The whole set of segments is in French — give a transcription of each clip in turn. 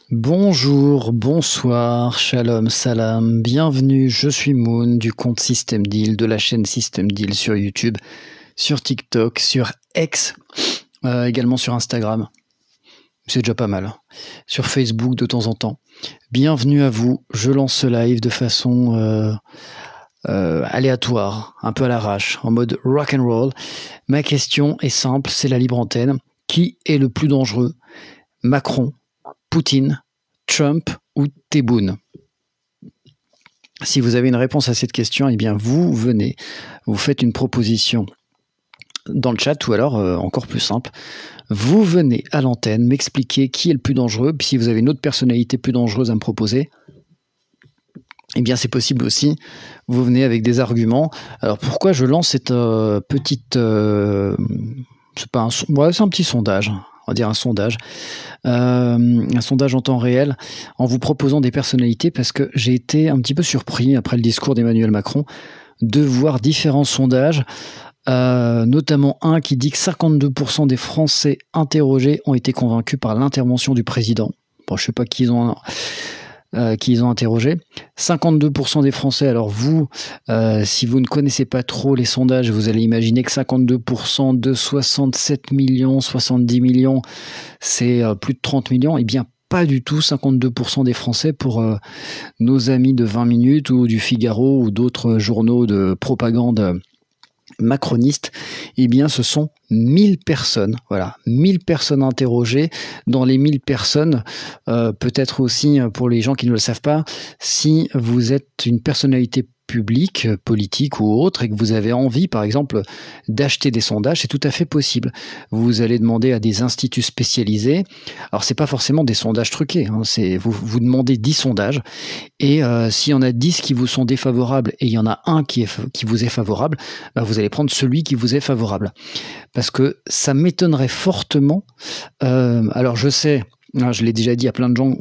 Bonjour, bonsoir, shalom, salam, bienvenue, je suis Moon du compte System Deal, de la chaîne System Deal sur YouTube, sur TikTok, sur X, également sur Instagram, c'est déjà pas mal, hein. Sur Facebook de temps en temps. Bienvenue à vous, je lance ce live de façon aléatoire, un peu à l'arrache, en mode rock and roll. Ma question est simple, c'est la libre antenne. Qui est le plus dangereux? Macron, Poutine, Trump ou Tebboune? Si vous avez une réponse à cette question, eh bien vous venez, vous faites une proposition dans le chat ou alors encore plus simple, vous venez à l'antenne m'expliquer qui est le plus dangereux. Puis si vous avez une autre personnalité plus dangereuse à me proposer, eh bien c'est possible aussi, vous venez avec des arguments. Alors pourquoi je lance cette petite... c'est pas c'est un petit sondage, on va dire un sondage en temps réel, en vous proposant des personnalités, parce que j'ai été un petit peu surpris, après le discours d'Emmanuel Macron, de voir différents sondages, notamment un qui dit que 52% des Français interrogés ont été convaincus par l'intervention du président. Bon, je ne sais pas qui ils ont interrogé. 52% des Français, alors vous, si vous ne connaissez pas trop les sondages, vous allez imaginer que 52% de 67 millions, 70 millions, c'est plus de 30 millions. Eh bien, pas du tout. 52% des Français, pour nos amis de 20 minutes ou du Figaro ou d'autres journaux de propagande macroniste, eh bien ce sont 1000 personnes, voilà, 1000 personnes interrogées. Dans les 1000 personnes, peut-être aussi pour les gens qui ne le savent pas, si vous êtes une personnalité publique, politique ou autre, et que vous avez envie, par exemple, d'acheter des sondages, c'est tout à fait possible. Vous allez demander à des instituts spécialisés. Alors, c'est pas forcément des sondages truqués, hein, c'est vous demandez 10 sondages, et s'il y en a 10 qui vous sont défavorables et il y en a un qui vous est favorable, bah, vous allez prendre celui qui vous est favorable. Parce que ça m'étonnerait fortement. Alors, je sais, je l'ai déjà dit à plein de gens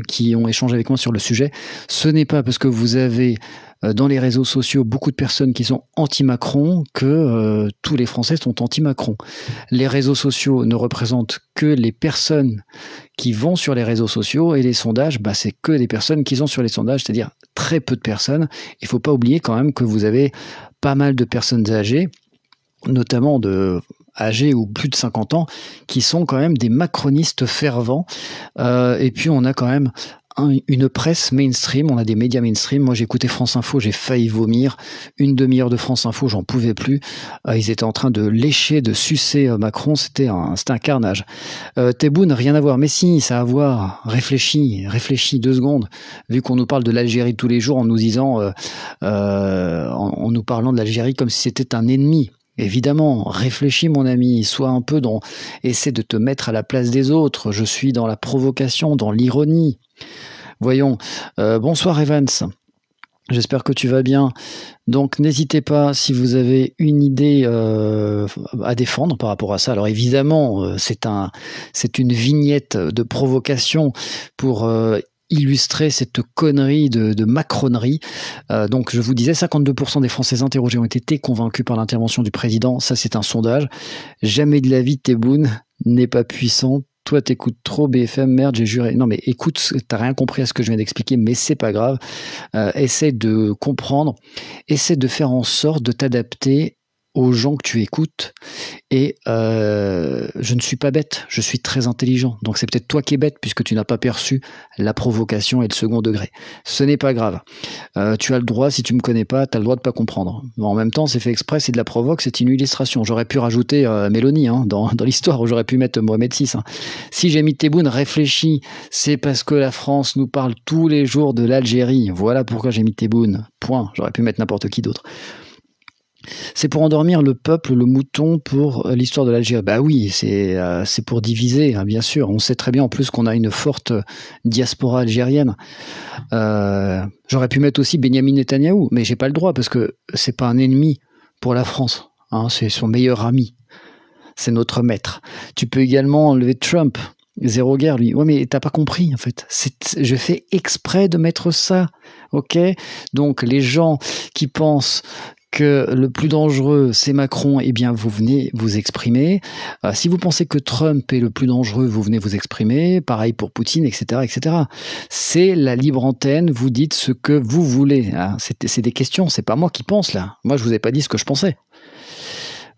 qui ont échangé avec moi sur le sujet, ce n'est pas parce que vous avez dans les réseaux sociaux beaucoup de personnes qui sont anti-Macron que tous les Français sont anti-Macron. Les réseaux sociaux ne représentent que les personnes qui vont sur les réseaux sociaux, et les sondages, bah, c'est que des personnes qui sont sur les sondages, c'est-à-dire très peu de personnes. Il ne faut pas oublier quand même que vous avez pas mal de personnes âgées, notamment âgés ou plus de 50 ans, qui sont quand même des macronistes fervents. Et puis on a quand même une presse mainstream, on a des médias mainstream. Moi j'ai écouté France Info, j'ai failli vomir. Une demi-heure de France Info, j'en pouvais plus. Ils étaient en train de lécher, de sucer Macron, c'était un carnage. Tebboune, rien à voir. Mais si, ça a à voir. Réfléchis 2 secondes. Vu qu'on nous parle de l'Algérie tous les jours en nous disant, en nous parlant de l'Algérie comme si c'était un ennemi. Évidemment, réfléchis mon ami, essaie de te mettre à la place des autres. Je suis dans la provocation, dans l'ironie. Voyons, bonsoir Evans, j'espère que tu vas bien. Donc n'hésitez pas si vous avez une idée à défendre par rapport à ça. Alors évidemment, c'est une vignette de provocation pour illustrer cette connerie de macronerie. Donc je vous disais, 52% des Français interrogés ont été convaincus par l'intervention du président. Ça, c'est un sondage. Jamais de la vie Tebboune n'est pas puissant. Toi, t'écoutes trop BFM, merde, j'ai juré. Non, mais écoute, t'as rien compris à ce que je viens d'expliquer, mais c'est pas grave. Essaie de comprendre, essaie de faire en sorte de t'adapter aux gens que tu écoutes. Et je ne suis pas bête, je suis très intelligent. Donc c'est peut-être toi qui es bête, puisque tu n'as pas perçu la provocation et le second degré. Ce n'est pas grave. Tu as le droit, si tu me connais pas, tu as le droit de pas comprendre. Mais en même temps, c'est fait exprès, c'est de la provoque, c'est une illustration. J'aurais pu rajouter Mélanie dans l'histoire, ou j'aurais pu mettre Mohamed VI. Si j'ai mis Tebboune, réfléchis, c'est parce que la France nous parle tous les jours de l'Algérie. Voilà pourquoi j'ai mis Tebboune. Point. J'aurais pu mettre n'importe qui d'autre. C'est pour endormir le peuple, le mouton, pour l'histoire de l'Algérie. Bah oui, c'est pour diviser, hein, bien sûr. On sait très bien en plus qu'on a une forte diaspora algérienne. J'aurais pu mettre aussi Benyamin Netanyahou, mais j'ai pas le droit parce que c'est pas un ennemi pour la France. Hein, c'est son meilleur ami. C'est notre maître. Tu peux également enlever Trump. Zéro guerre, lui. Ouais, mais t'as pas compris, en fait. Je fais exprès de mettre ça, ok? Donc, les gens qui pensent que le plus dangereux, c'est Macron, eh bien, vous venez vous exprimer. Si vous pensez que Trump est le plus dangereux, vous venez vous exprimer. Pareil pour Poutine, etc., etc. C'est la libre antenne. Vous dites ce que vous voulez. Hein. C'est des questions. C'est pas moi qui pense là. Moi, je vous ai pas dit ce que je pensais.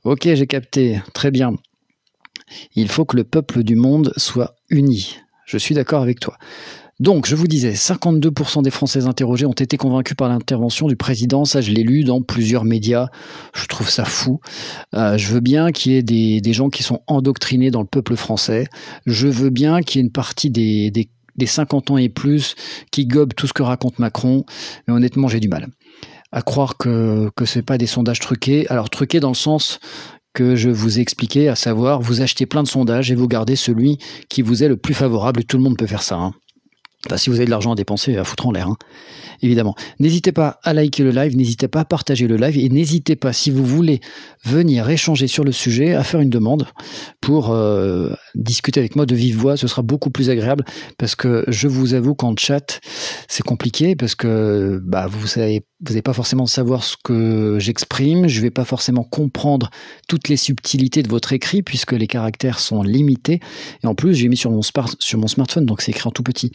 Ok, j'ai capté. Très bien. Il faut que le peuple du monde soit uni. Je suis d'accord avec toi. Donc, je vous disais, 52% des Français interrogés ont été convaincus par l'intervention du président. Ça, je l'ai lu dans plusieurs médias. Je trouve ça fou. Je veux bien qu'il y ait des gens qui sont endoctrinés dans le peuple français. Je veux bien qu'il y ait une partie des 50 ans et plus qui gobent tout ce que raconte Macron. Mais honnêtement, j'ai du mal à croire que c'est pas des sondages truqués. Alors, truqués dans le sens que je vous ai expliqué, à savoir, vous achetez plein de sondages et vous gardez celui qui vous est le plus favorable. Et tout le monde peut faire ça, hein. Enfin, si vous avez de l'argent à dépenser, à foutre en l'air, hein, évidemment. N'hésitez pas à liker le live, n'hésitez pas à partager le live et n'hésitez pas, si vous voulez venir échanger sur le sujet, à faire une demande pour discuter avec moi de vive voix. Ce sera beaucoup plus agréable parce que je vous avoue qu'en chat, c'est compliqué parce que vous n'allez pas forcément savoir ce que j'exprime, je ne vais pas forcément comprendre toutes les subtilités de votre écrit puisque les caractères sont limités. Et en plus, j'ai mis sur mon smartphone, donc c'est écrit en tout petit.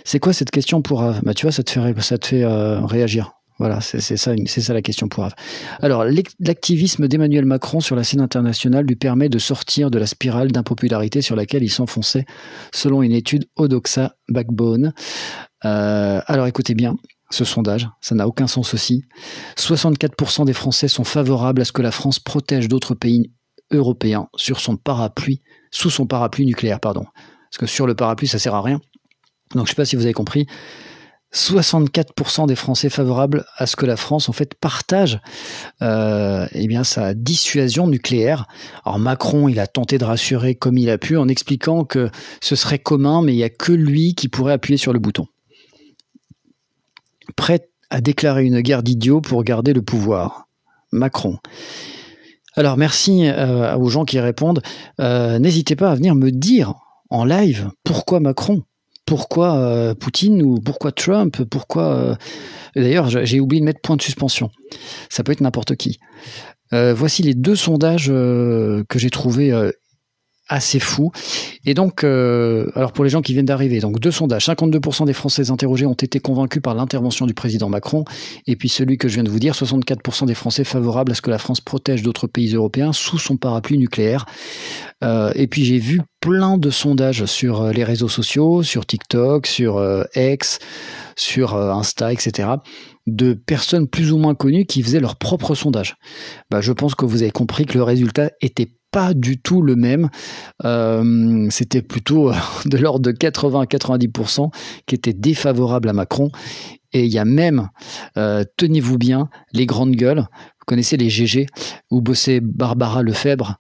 C'est quoi cette question pour Ave? Tu vois, ça te fait réagir. Voilà, c'est ça la question pour Ave. Alors, l'activisme d'Emmanuel Macron sur la scène internationale lui permet de sortir de la spirale d'impopularité sur laquelle il s'enfonçait, selon une étude Odoxa Backbone. Alors, écoutez bien. Ce sondage, ça n'a aucun sens aussi. 64% des Français sont favorables à ce que la France protège d'autres pays européens sous son parapluie nucléaire, pardon. Parce que sur le parapluie, ça sert à rien. Donc je ne sais pas si vous avez compris. 64% des Français favorables à ce que la France en fait partage sa dissuasion nucléaire. Alors Macron, il a tenté de rassurer comme il a pu en expliquant que ce serait commun, mais il n'y a que lui qui pourrait appuyer sur le bouton. Prêt à déclarer une guerre d'idiots pour garder le pouvoir. Macron. Alors merci aux gens qui répondent. N'hésitez pas à venir me dire en live pourquoi Macron, pourquoi Poutine ou pourquoi Trump, pourquoi... D'ailleurs, j'ai oublié de mettre point de suspension. Ça peut être n'importe qui. Voici les 2 sondages que j'ai trouvés assez fous. Et donc, alors pour les gens qui viennent d'arriver, donc 2 sondages, 52% des Français interrogés ont été convaincus par l'intervention du président Macron, et puis celui que je viens de vous dire, 64% des Français favorables à ce que la France protège d'autres pays européens sous son parapluie nucléaire. Et puis j'ai vu plein de sondages sur les réseaux sociaux, sur TikTok, sur X, sur Insta, etc., de personnes plus ou moins connues qui faisaient leur propre sondage. Je pense que vous avez compris que le résultat était pas du tout le même. C'était plutôt de l'ordre de 80 à 90% qui étaient défavorables à Macron. Et il y a même, tenez-vous bien, les grandes gueules. Vous connaissez les GG, où bossait Barbara Lefebvre,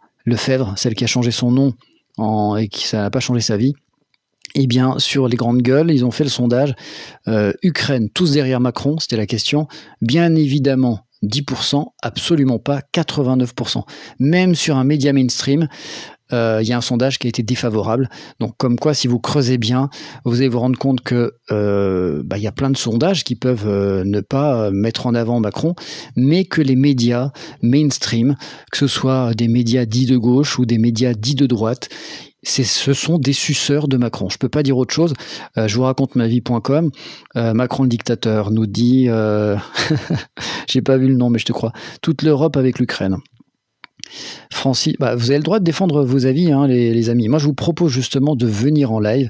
celle qui a changé son nom et qui ça n'a pas changé sa vie. Eh bien, sur les grandes gueules, ils ont fait le sondage. Ukraine, tous derrière Macron, c'était la question. Bien évidemment, 10%, absolument pas 89%. Même sur un média mainstream, il y a un sondage qui a été défavorable. Donc, comme quoi, si vous creusez bien, vous allez vous rendre compte que y a plein de sondages qui peuvent ne pas mettre en avant Macron, mais que les médias mainstream, que ce soit des médias dits de gauche ou des médias dits de droite, ce sont des suceurs de Macron. Je peux pas dire autre chose. Je vous raconte ma vie.com. Macron le dictateur nous dit, j'ai pas vu le nom, mais je te crois. Toute l'Europe avec l'Ukraine. Francis, vous avez le droit de défendre vos avis, hein, les amis. Moi, je vous propose justement de venir en live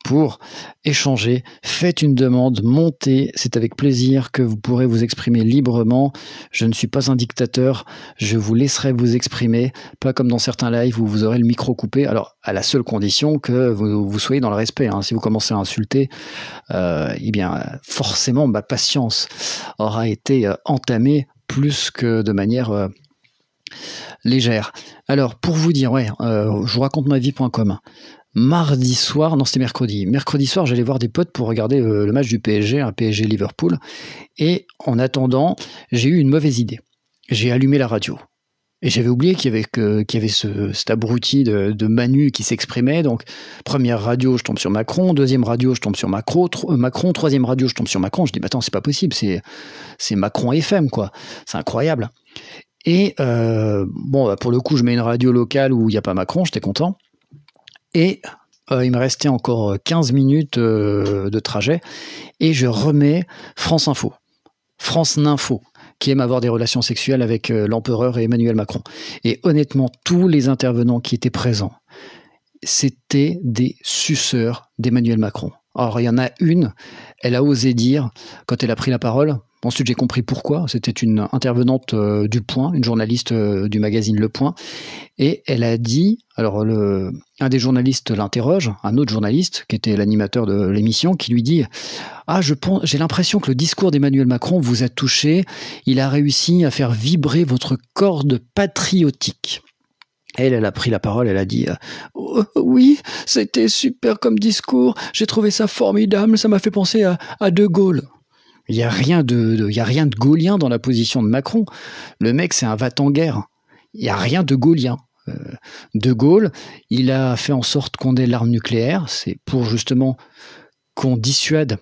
pour échanger. Faites une demande, montez. C'est avec plaisir que vous pourrez vous exprimer librement. Je ne suis pas un dictateur. Je vous laisserai vous exprimer, pas comme dans certains lives où vous aurez le micro coupé. Alors, à la seule condition que vous soyez dans le respect. Hein. Si vous commencez à insulter, forcément, ma patience aura été entamée plus que de manière... légère. Alors, pour vous dire, je vous raconte ma vie.com. Mardi soir, non, c'était mercredi. Mercredi soir, j'allais voir des potes pour regarder le match du PSG, un PSG Liverpool. Et en attendant, j'ai eu une mauvaise idée. J'ai allumé la radio. Et j'avais oublié qu'il y avait cet abruti de Manu qui s'exprimait. Donc, première radio, je tombe sur Macron. Deuxième radio, je tombe sur Macron. Troisième radio, je tombe sur Macron. Je dis, attends, c'est pas possible. C'est Macron FM, quoi. C'est incroyable. Et pour le coup, je mets une radio locale où il n'y a pas Macron, j'étais content. Et il me restait encore 15 minutes de trajet. Et je remets France Info, France Ninfo, qui aime avoir des relations sexuelles avec l'empereur et Emmanuel Macron. Et honnêtement, tous les intervenants qui étaient présents, c'était des suceurs d'Emmanuel Macron. Alors, il y en a une, elle a osé dire, quand elle a pris la parole, ensuite j'ai compris pourquoi, c'était une intervenante du Point, une journaliste du magazine Le Point, et elle a dit, alors un des journalistes l'interroge, un autre journaliste, qui était l'animateur de l'émission, qui lui dit « Ah, j'ai l'impression que le discours d'Emmanuel Macron vous a touché, il a réussi à faire vibrer votre corde patriotique ». Elle a pris la parole, elle a dit oh, oui, c'était super comme discours, j'ai trouvé ça formidable, ça m'a fait penser à De Gaulle. Il n'y a rien de gaullien dans la position de Macron. Le mec, c'est un va-t-en-guerre. Il n'y a rien de gaullien. De Gaulle, il a fait en sorte qu'on ait l'arme nucléaire, c'est pour justement qu'on dissuade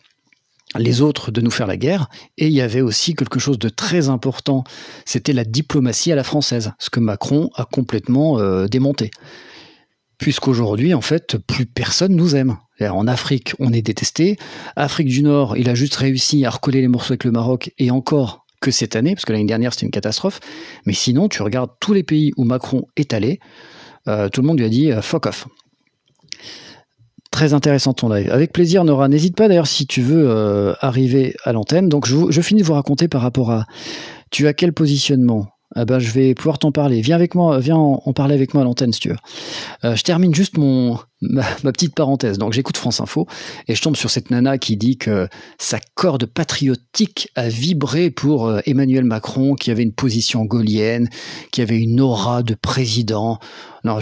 les autres de nous faire la guerre, et il y avait aussi quelque chose de très important, c'était la diplomatie à la française, ce que Macron a complètement démonté. Puisqu'aujourd'hui, en fait, plus personne nous aime. En Afrique, on est détesté. Afrique du Nord, il a juste réussi à recoller les morceaux avec le Maroc, et encore que cette année, parce que l'année dernière, c'était une catastrophe. Mais sinon, tu regardes tous les pays où Macron est allé, tout le monde lui a dit « fuck off ». Très intéressant ton live. Avec plaisir, Nora. N'hésite pas d'ailleurs si tu veux arriver à l'antenne. Donc je finis de vous raconter par rapport à... Tu as quel positionnement ? Je vais pouvoir t'en parler. Viens avec moi, viens en parler avec moi à l'antenne si tu veux. Je termine juste ma petite parenthèse. Donc j'écoute France Info et je tombe sur cette nana qui dit que sa corde patriotique a vibré pour Emmanuel Macron, qui avait une position gaullienne, qui avait une aura de président. Non,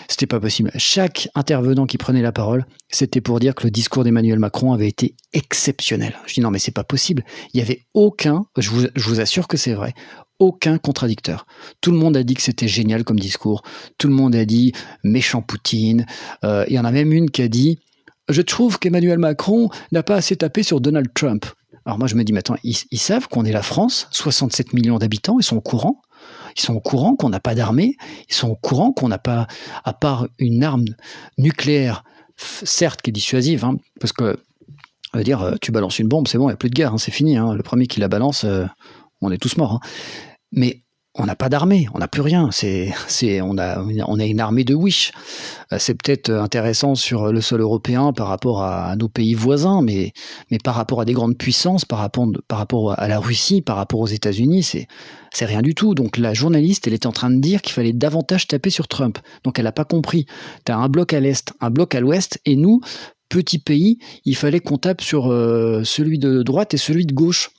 c'était pas possible. Chaque intervenant qui prenait la parole, c'était pour dire que le discours d'Emmanuel Macron avait été exceptionnel. Je dis non mais c'est pas possible. Il y avait aucun, je vous assure que c'est vrai, aucun contradicteur. Tout le monde a dit que c'était génial comme discours. Tout le monde a dit méchant Poutine. Il y en a même une qui a dit « Je trouve qu'Emmanuel Macron n'a pas assez tapé sur Donald Trump ». Alors moi je me dis « Mais attends, ils savent qu'on est la France, 67 millions d'habitants, ils sont au courant. Ils sont au courant qu'on n'a pas d'armée. Ils sont au courant qu'on n'a pas, à part une arme nucléaire, certes qui est dissuasive, hein, parce que, on va dire, tu balances une bombe, c'est bon, il n'y a plus de guerre, hein, c'est fini. Hein, le premier qui la balance, on est tous morts. Hein. Mais on n'a pas d'armée, on n'a plus rien. On a une armée de Wish. C'est peut-être intéressant sur le sol européen par rapport à nos pays voisins, mais par rapport à des grandes puissances, par rapport à la Russie, par rapport aux États-Unis, c'est rien du tout. Donc la journaliste, elle était en train de dire qu'il fallait davantage taper sur Trump. Donc elle n'a pas compris. Tu as un bloc à l'est, un bloc à l'ouest, et nous, petit pays, il fallait qu'on tape sur celui de droite et celui de gauche.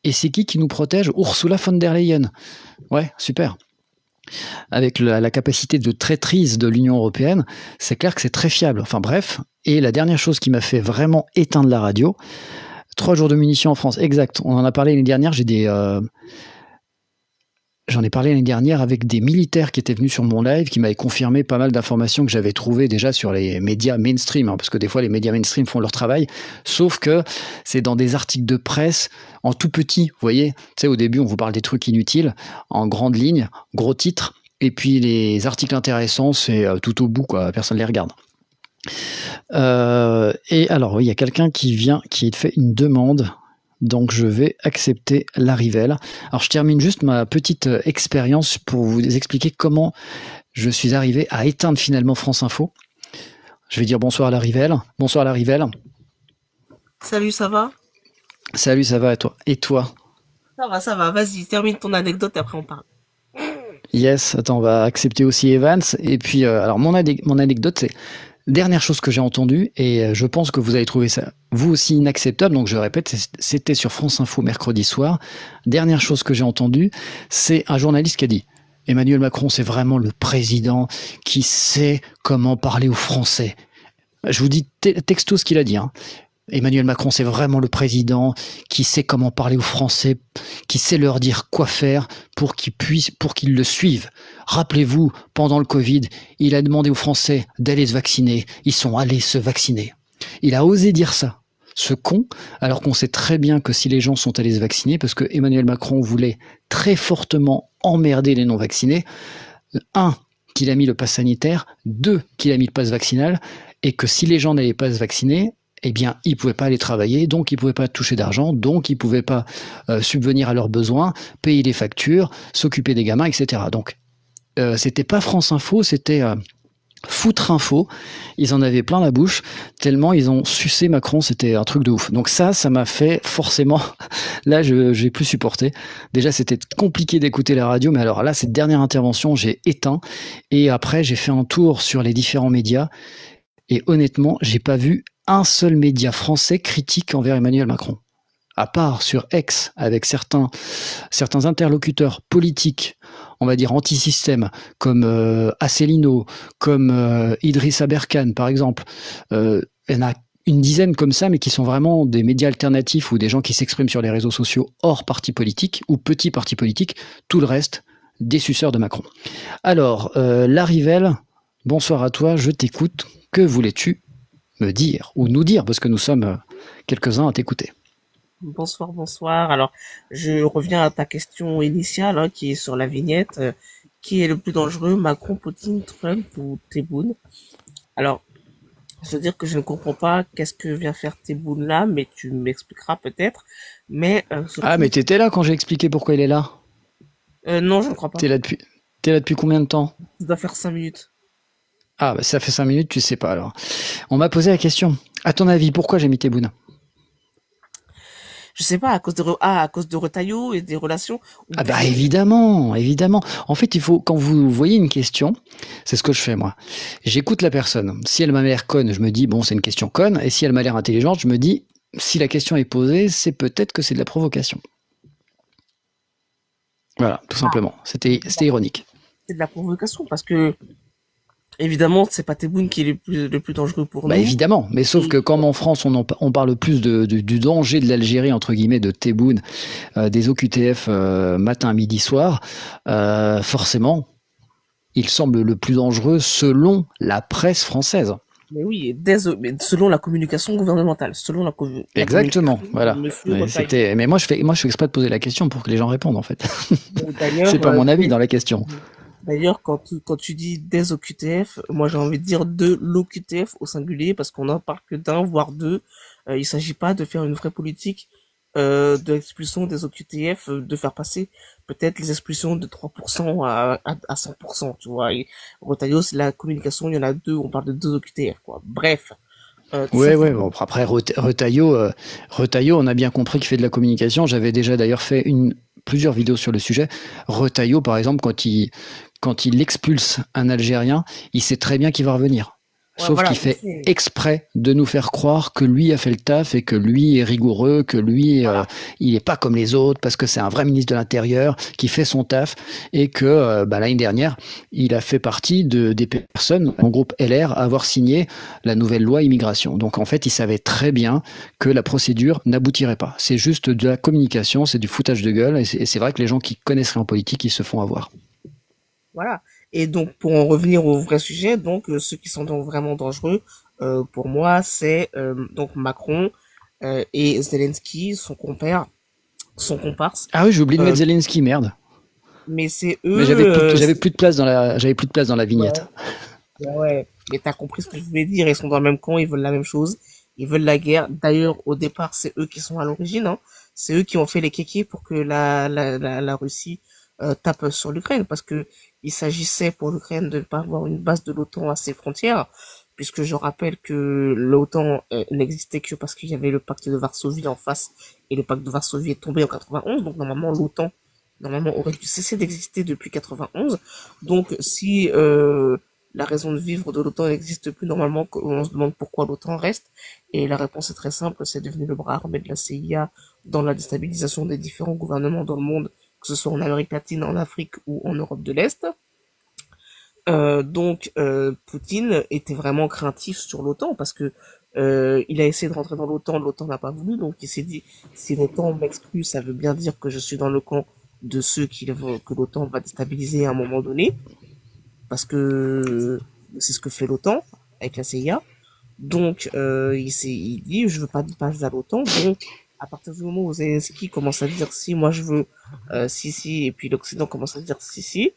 Et c'est qui nous protège ? Ursula von der Leyen. Ouais, super. Avec la capacité de traîtrise de l'Union européenne, c'est clair que c'est très fiable. Enfin bref, et la dernière chose qui m'a fait vraiment éteindre la radio, 3 jours de munitions en France, exact. On en a parlé l'année dernière, j'en ai parlé l'année dernière avec des militaires qui étaient venus sur mon live, qui m'avaient confirmé pas mal d'informations que j'avais trouvées déjà sur les médias mainstream, hein, parce que des fois les médias mainstream font leur travail, sauf que c'est dans des articles de presse en tout petit, vous voyez, tu sais, au début on vous parle des trucs inutiles, en grande ligne, gros titres, et puis les articles intéressants, c'est tout au bout, quoi, personne ne les regarde. Et alors, oui, il y a quelqu'un qui fait une demande. Donc je vais accepter Larivelle. Alors je termine juste ma petite expérience pour vous expliquer comment je suis arrivé à éteindre finalement France Info. Je vais dire bonsoir à Larivelle. Bonsoir Larivelle. Salut, ça va ? Salut, ça va et toi ? Et toi ? Ça va, vas-y, termine ton anecdote et après on parle. Yes, attends, on va accepter aussi Evans. Et puis, alors mon anecdote, c'est... Dernière chose que j'ai entendue, et je pense que vous avez trouvé ça vous aussi inacceptable, donc je répète, c'était sur France Info mercredi soir. Dernière chose que j'ai entendue, c'est un journaliste qui a dit « Emmanuel Macron, c'est vraiment le président qui sait comment parler aux Français ». Je vous dis texto ce qu'il a dit, hein. Emmanuel Macron, c'est vraiment le président qui sait comment parler aux Français, qui sait leur dire quoi faire pour qu'ils le suivent. Rappelez-vous, pendant le Covid, il a demandé aux Français d'aller se vacciner. Ils sont allés se vacciner. Il a osé dire ça. ce con, alors qu'on sait très bien que si les gens sont allés se vacciner, parce que Emmanuel Macron voulait très fortement emmerder les non-vaccinés, un, qu'il a mis le pass sanitaire, deux, qu'il a mis le pass vaccinal, et que si les gens n'allaient pas se vacciner, eh bien, ils ne pouvaient pas aller travailler, donc ils ne pouvaient pas toucher d'argent, donc ils ne pouvaient pas subvenir à leurs besoins, payer les factures, s'occuper des gamins, etc. Donc, c'était pas France Info, c'était Foutre Info. Ils en avaient plein la bouche, tellement ils ont sucé Macron, c'était un truc de ouf. Donc ça m'a fait forcément, là j'ai plus supporté. Déjà c'était compliqué d'écouter la radio, mais alors là, cette dernière intervention, j'ai éteint, et après j'ai fait un tour sur les différents médias, et honnêtement, j'ai pas vu un seul média français critique envers Emmanuel Macron. À part sur X, avec certains interlocuteurs politiques, on va dire anti-système, comme Asselineau, comme Idriss Aberkane, par exemple. Il y en a une dizaine comme ça, mais qui sont vraiment des médias alternatifs ou des gens qui s'expriment sur les réseaux sociaux hors parti politique ou petits partis politiques. Tout le reste, des suceurs de Macron. Alors, Larivelle, bonsoir à toi, je t'écoute. Que voulais-tu me dire ou nous dire, parce que nous sommes quelques-uns à t'écouter. Bonsoir, bonsoir. Alors, je reviens à ta question initiale, hein, qui est sur la vignette. Qui est le plus dangereux, Macron, Poutine, Trump ou Tebboune? Alors, je veux dire que je ne comprends pas qu'est-ce que vient faire Tebboune là, mais tu m'expliqueras peut-être. Mais Ah, mais t'étais là quand j'ai expliqué pourquoi il est là. non, je ne crois pas. T'es là depuis combien de temps? Ça doit faire 5 minutes. Ah, bah ça fait 5 minutes, tu sais pas alors. On m'a posé la question. À ton avis, pourquoi j'ai mis Tebboune? Je sais pas, à cause de Retailleau et des relations. Ah bah évidemment, évidemment. En fait, il faut, quand vous voyez une question, c'est ce que je fais moi. J'écoute la personne. Si elle m'a l'air conne, je me dis bon, c'est une question conne. Et si elle m'a l'air intelligente, je me dis si la question est posée, c'est peut-être que c'est de la provocation. Voilà, tout simplement. C'était ironique. C'est de la provocation parce que évidemment, c'est pas Tebboune qui est le plus dangereux pour Bah nous. évidemment, mais sauf que comme en France, on parle plus du danger de l'Algérie, entre guillemets, de Tebboune, des OQTF matin, midi, soir, forcément, il semble le plus dangereux selon la presse française. Mais oui, mais selon la communication gouvernementale, selon la Exactement, voilà. Mais moi je fais exprès de poser la question pour que les gens répondent en fait. C'est pas mon avis dans la question. D'ailleurs, quand tu dis des OQTF, moi j'ai envie de dire de l'OQTF au singulier, parce qu'on n'en parle que d'un, voire deux. Il s'agit pas de faire une vraie politique de l'expulsion des OQTF, de faire passer peut-être les expulsions de 3% à 100%, tu vois. Et Retailleau, c'est la communication, il y en a deux, on parle de deux OQTF, quoi. Bref. Ouais, bon, après Retailleau, on a bien compris qu'il fait de la communication. J'avais déjà d'ailleurs fait plusieurs vidéos sur le sujet. Retailleau, par exemple, quand il expulse un Algérien, il sait très bien qu'il va revenir. Ouais, Sauf voilà, qu'il fait exprès de nous faire croire que lui a fait le taf et que lui est rigoureux, que lui, il est pas comme les autres parce que c'est un vrai ministre de l'Intérieur qui fait son taf et que l'année dernière, il a fait partie des personnes, en groupe LR, à avoir signé la nouvelle loi immigration. Donc en fait, il savait très bien que la procédure n'aboutirait pas. C'est juste de la communication, c'est du foutage de gueule et c'est vrai que les gens qui connaissent rien en politique, ils se font avoir. Voilà. Et donc, pour en revenir au vrai sujet, donc ceux qui sont donc vraiment dangereux, pour moi, c'est donc Macron et Zelensky, son compère, son comparse. Ah oui, j'ai oublié de mettre Zelensky, merde. Mais c'est eux. Mais j'avais plus de place dans la vignette. Ouais. Mais t'as compris ce que je voulais dire. Ils sont dans le même camp, ils veulent la même chose, ils veulent la guerre. D'ailleurs, au départ, c'est eux qui sont à l'origine. Hein. C'est eux qui ont fait les kékés pour que la Russie tape sur l'Ukraine, parce que il s'agissait pour l'Ukraine de ne pas avoir une base de l'OTAN à ses frontières, puisque je rappelle que l'OTAN n'existait que parce qu'il y avait le pacte de Varsovie en face, et le pacte de Varsovie est tombé en 91, donc normalement l'OTAN aurait dû cesser d'exister depuis 91. Donc si la raison de vivre de l'OTAN n'existe plus, normalement on se demande pourquoi l'OTAN reste, et la réponse est très simple, c'est devenu le bras armé de la CIA dans la déstabilisation des différents gouvernements dans le monde, que ce soit en Amérique latine, en Afrique ou en Europe de l'Est. Donc Poutine était vraiment craintif sur l'OTAN parce que il a essayé de rentrer dans l'OTAN n'a pas voulu, donc il s'est dit si l'OTAN m'exclut, ça veut bien dire que je suis dans le camp de ceux que l'OTAN va déstabiliser à un moment donné, parce que c'est ce que fait l'OTAN avec la CIA. Donc, il dit, je veux pas de base à l'OTAN. Donc, à partir du moment où Zelensky commence à dire si, moi je veux, si, et puis l'Occident commence à dire si, et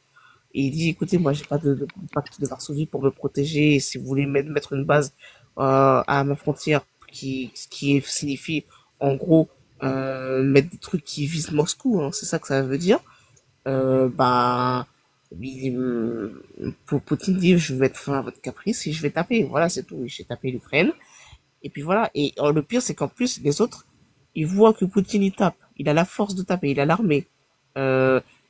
il dit, écoutez, moi j'ai pas de pacte de Varsovie pour me protéger, et si vous voulez mettre une base à ma frontière qui signifie, en gros, mettre des trucs qui visent Moscou, hein, c'est ça que ça veut dire, bah, Poutine dit, je vais mettre fin à votre caprice et je vais taper. Voilà, c'est tout. J'ai tapé l'Ukraine. Et puis voilà. Et le pire, c'est qu'en plus, les autres, ils voient que Poutine, il tape. Il a la force de taper. Il a l'armée.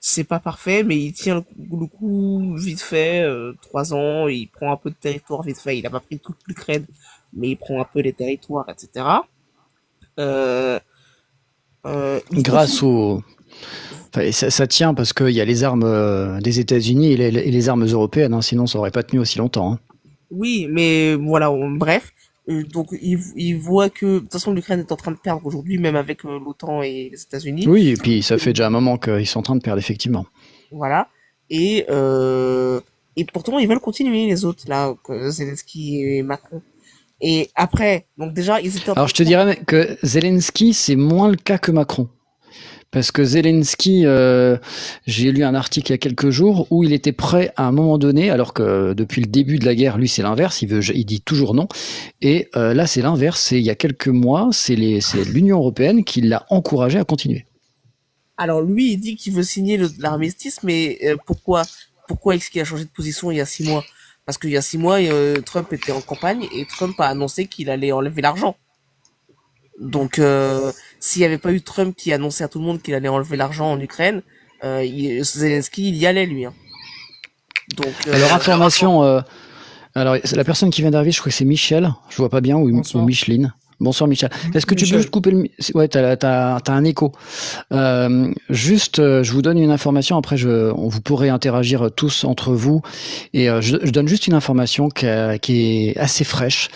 C'est pas parfait, mais il tient le coup vite fait. 3 ans, il prend un peu de territoire vite fait. Il a pas pris toute l'Ukraine, mais il prend un peu les territoires, etc. Euh, il Grâce continue. au... Enfin, et ça tient parce qu'il y a les armes des États-Unis et les armes européennes, hein, sinon ça aurait pas tenu aussi longtemps. Hein. Oui, mais voilà, bref. Donc, il voit que, de toute façon, l'Ukraine est en train de perdre aujourd'hui, même avec l'OTAN et les États-Unis. Oui, et puis ça fait déjà un moment qu'ils sont en train de perdre, effectivement. Voilà. Et, et pourtant, ils veulent continuer, les autres, là, Zelensky et Macron. Et après, donc déjà, ils étaient en train Alors de je te perdre. dirais que Zelensky, c'est moins le cas que Macron. Parce que Zelensky, j'ai lu un article il y a quelques jours où il était prêt à un moment donné, alors que depuis le début de la guerre, lui c'est l'inverse, il dit toujours non. Et là c'est l'inverse, c'est il y a quelques mois, c'est l'Union européenne qui l'a encouragé à continuer. Alors, lui, il dit qu'il veut signer l'armistice, mais pourquoi est-ce qu'il a changé de position il y a 6 mois? Parce qu'il y a 6 mois, Trump était en campagne et Trump a annoncé qu'il allait enlever l'argent. Donc, s'il n'y avait pas eu Trump qui annonçait à tout le monde qu'il allait enlever l'argent en Ukraine, Zelensky, il y allait, lui. Hein. Donc, Alors information, alors la personne qui vient d'arriver, je crois que c'est Michel, je vois pas bien, ou Bonsoir. Micheline. Bonsoir Michel. Est-ce que tu peux juste Michel. couper ouais, t'as un écho. Juste, je vous donne une information. Après, vous pourrez interagir tous entre vous. Et je donne juste une information qui est assez fraîche.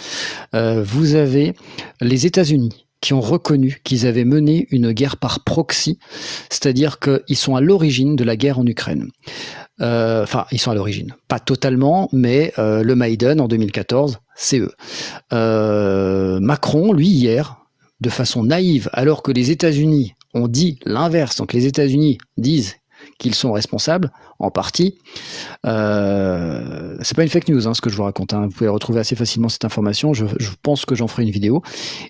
Vous avez les États-Unis qui ont reconnu qu'ils avaient mené une guerre par proxy, c'est-à-dire qu'ils sont à l'origine de la guerre en Ukraine. Enfin, ils sont à l'origine, pas totalement, mais le Maïdan en 2014, c'est eux. Macron, lui, hier, de façon naïve, alors que les États-Unis ont dit l'inverse, donc les États-Unis disent qu'ils sont responsables, en partie. C'est pas une fake news, hein, ce que je vous raconte. Hein. Vous pouvez retrouver assez facilement cette information. Je pense que j'en ferai une vidéo.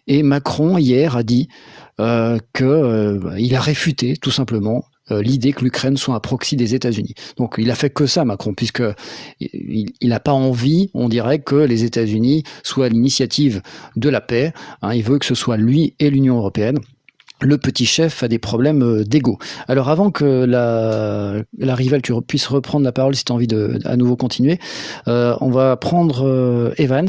Et Macron, hier, a dit qu'il a réfuté, tout simplement, l'idée que l'Ukraine soit un proxy des États-Unis. Donc il a fait que ça, Macron, puisque il n'a pas envie, on dirait, que les États-Unis soient à l'initiative de la paix. Hein, il veut que ce soit lui et l'Union européenne. Le petit chef a des problèmes d'ego. Alors avant que la rivale tu puisses reprendre la parole si tu as envie de à nouveau continuer, on va prendre Evans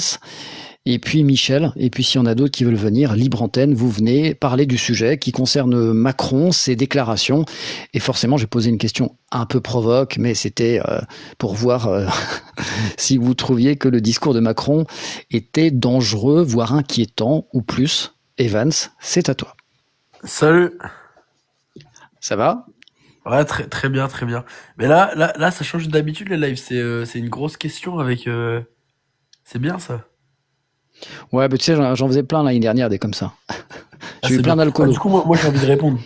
et puis Michel, et puis s'il y en a d'autres qui veulent venir, libre antenne, vous venez parler du sujet qui concerne Macron, ses déclarations, et forcément j'ai posé une question un peu provoque, mais c'était pour voir si vous trouviez que le discours de Macron était dangereux, voire inquiétant, ou plus. Evans, c'est à toi. Salut. Ça va? Ouais, très, très bien, très bien. Mais là, ça change d'habitude, les lives. C'est une grosse question avec. C'est bien ça. Ouais, mais tu sais, j'en faisais plein l'année dernière des comme ça. Ah, J'ai eu c'est plein bien. Bah, d'alcoolos. du coup, moi j'ai envie de répondre.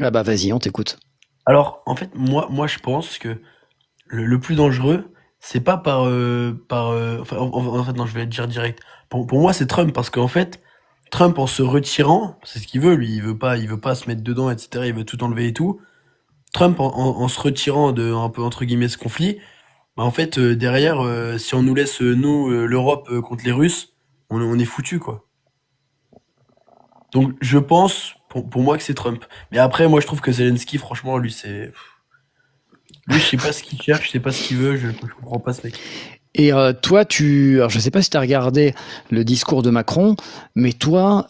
Ah bah vas-y, on t'écoute. Alors, en fait, moi, je pense que le plus dangereux, c'est pas enfin, en fait, non, je vais le dire direct. Pour moi, c'est Trump, parce qu'en fait, Trump, en se retirant, c'est ce qu'il veut, lui, il veut pas se mettre dedans, etc., il veut tout enlever et tout. Trump, en se retirant de, un peu, entre guillemets, ce conflit, bah, en fait, derrière, si on nous laisse, nous, l'Europe, contre les Russes, on est foutu, quoi. Donc, je pense, pour moi, que c'est Trump. Mais après, moi, je trouve que Zelensky, franchement, lui, lui, je sais pas ce qu'il cherche, je sais pas ce qu'il veut, je comprends pas ce mec. Et toi, alors je sais pas si tu as regardé le discours de Macron, mais toi,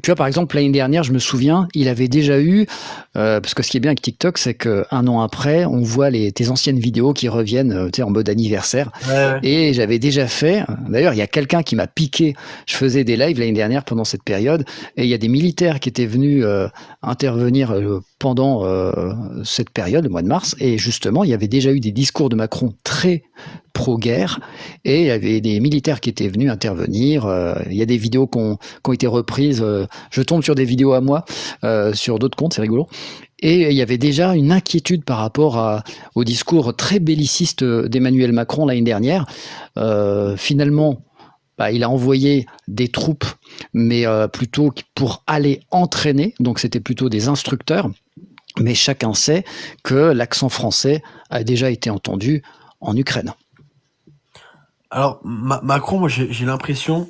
tu vois, par exemple, l'année dernière, je me souviens, il avait déjà eu, parce que ce qui est bien avec TikTok, c'est qu'un an après, on voit tes anciennes vidéos qui reviennent, tu sais, en mode anniversaire. Ouais, ouais. Et j'avais déjà fait, d'ailleurs, il y a quelqu'un qui m'a piqué, je faisais des lives l'année dernière pendant cette période, et il y a des militaires qui étaient venus intervenir pendant cette période, le mois de mars, et justement, il y avait déjà eu des discours de Macron très pro-guerre, et il y avait des militaires qui étaient venus intervenir. Il y a des vidéos qui ont été reprises. Je tombe sur des vidéos à moi, sur d'autres comptes, c'est rigolo. Et il y avait déjà une inquiétude par rapport au discours très belliciste d'Emmanuel Macron l'année dernière. Finalement, il a envoyé des troupes, mais plutôt pour aller entraîner, donc c'était plutôt des instructeurs. Mais chacun sait que l'accent français a déjà été entendu en Ukraine. Alors, Macron, moi, j'ai l'impression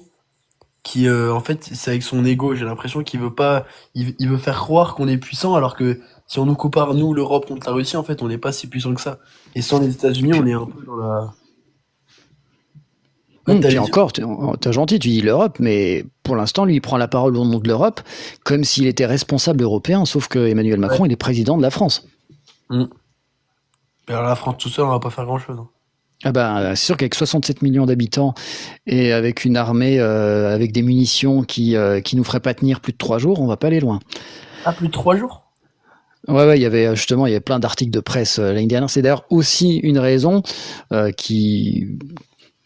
en fait, c'est avec son ego. J'ai l'impression qu'il veut pas, il veut faire croire qu'on est puissant, alors que si on nous compare, nous, l'Europe contre la Russie, en fait, on n'est pas si puissant que ça. Et sans les États-Unis, on est un peu dans la... Puis encore, t'es gentil, tu dis l'Europe, mais pour l'instant, lui, il prend la parole au nom de l'Europe comme s'il était responsable européen, sauf que Emmanuel Macron, il est président de la France. Alors la France tout seul, on va pas faire grand-chose. C'est sûr qu'avec 67 millions d'habitants et avec une armée avec des munitions qui nous ferait pas tenir plus de 3 jours, on va pas aller loin. Ah, plus de 3 jours? Ouais, il y avait plein d'articles de presse l'année dernière. C'est d'ailleurs aussi une raison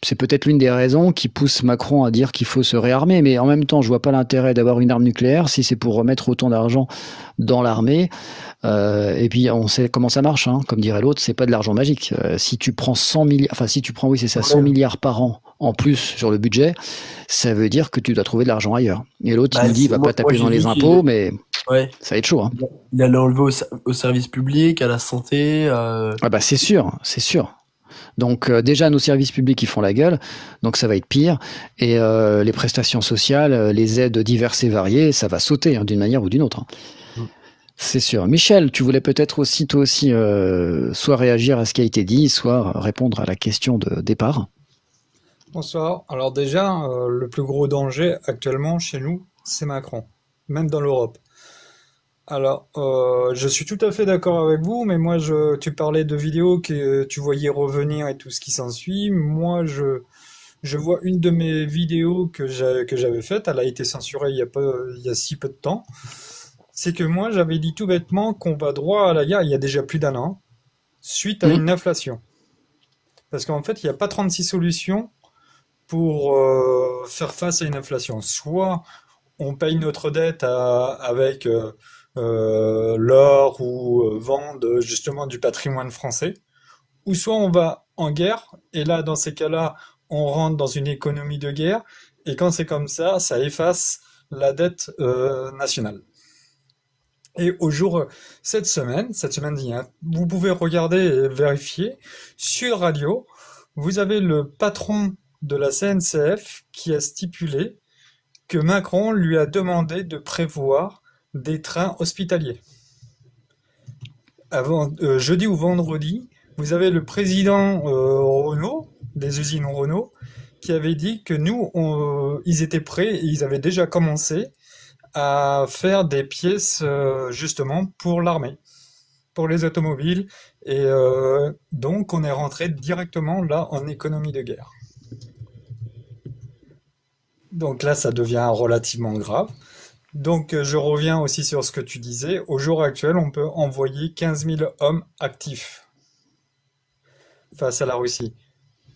c'est peut-être l'une des raisons qui pousse Macron à dire qu'il faut se réarmer, mais en même temps, je vois pas l'intérêt d'avoir une arme nucléaire si c'est pour remettre autant d'argent dans l'armée. Et puis on sait comment ça marche, hein. Comme dirait l'autre, c'est pas de l'argent magique. Si tu prends 100 milliards, 100 milliards par an en plus sur le budget, ça veut dire que tu dois trouver de l'argent ailleurs. Et l'autre, il nous dit, il va pas taper dans les impôts, mais ça va être chaud, hein. Il allait enlever au service public, à la santé. C'est sûr, c'est sûr. Donc déjà nos services publics ils font la gueule, donc ça va être pire, et les prestations sociales, les aides diverses et variées, ça va sauter d'une manière ou d'une autre. C'est sûr. Michel, tu voulais peut-être aussi toi aussi soit réagir à ce qui a été dit, soit répondre à la question de départ. Bonsoir. Alors déjà, le plus gros danger actuellement chez nous, c'est Macron, même dans l'Europe. Alors, je suis tout à fait d'accord avec vous, mais moi, tu parlais de vidéos que tu voyais revenir et tout ce qui s'ensuit. Moi, je vois une de mes vidéos que j'avais faite, elle a été censurée il y a si peu de temps. C'est que moi, j'avais dit tout bêtement qu'on va droit à la guerre il y a déjà plus d'1 an, suite à une inflation. Parce qu'en fait, il n'y a pas 36 solutions pour faire face à une inflation. Soit on paye notre dette avec l'or ou vendre justement du patrimoine français, ou soit on va en guerre, et là dans ces cas-là on rentre dans une économie de guerre, et quand c'est comme ça efface la dette nationale. Et cette semaine, vous pouvez regarder et vérifier sur radio, vous avez le patron de la CNCF qui a stipulé que Macron lui a demandé de prévoir des trains hospitaliers. Jeudi ou vendredi, vous avez le président Renault, des usines Renault, qui avait dit que ils étaient prêts et ils avaient déjà commencé à faire des pièces justement pour l'armée, pour les automobiles, et donc on est rentré directement là en économie de guerre. Donc là, ça devient relativement grave. Donc, je reviens aussi sur ce que tu disais. Au jour actuel, on peut envoyer 15 000 hommes actifs face à la Russie.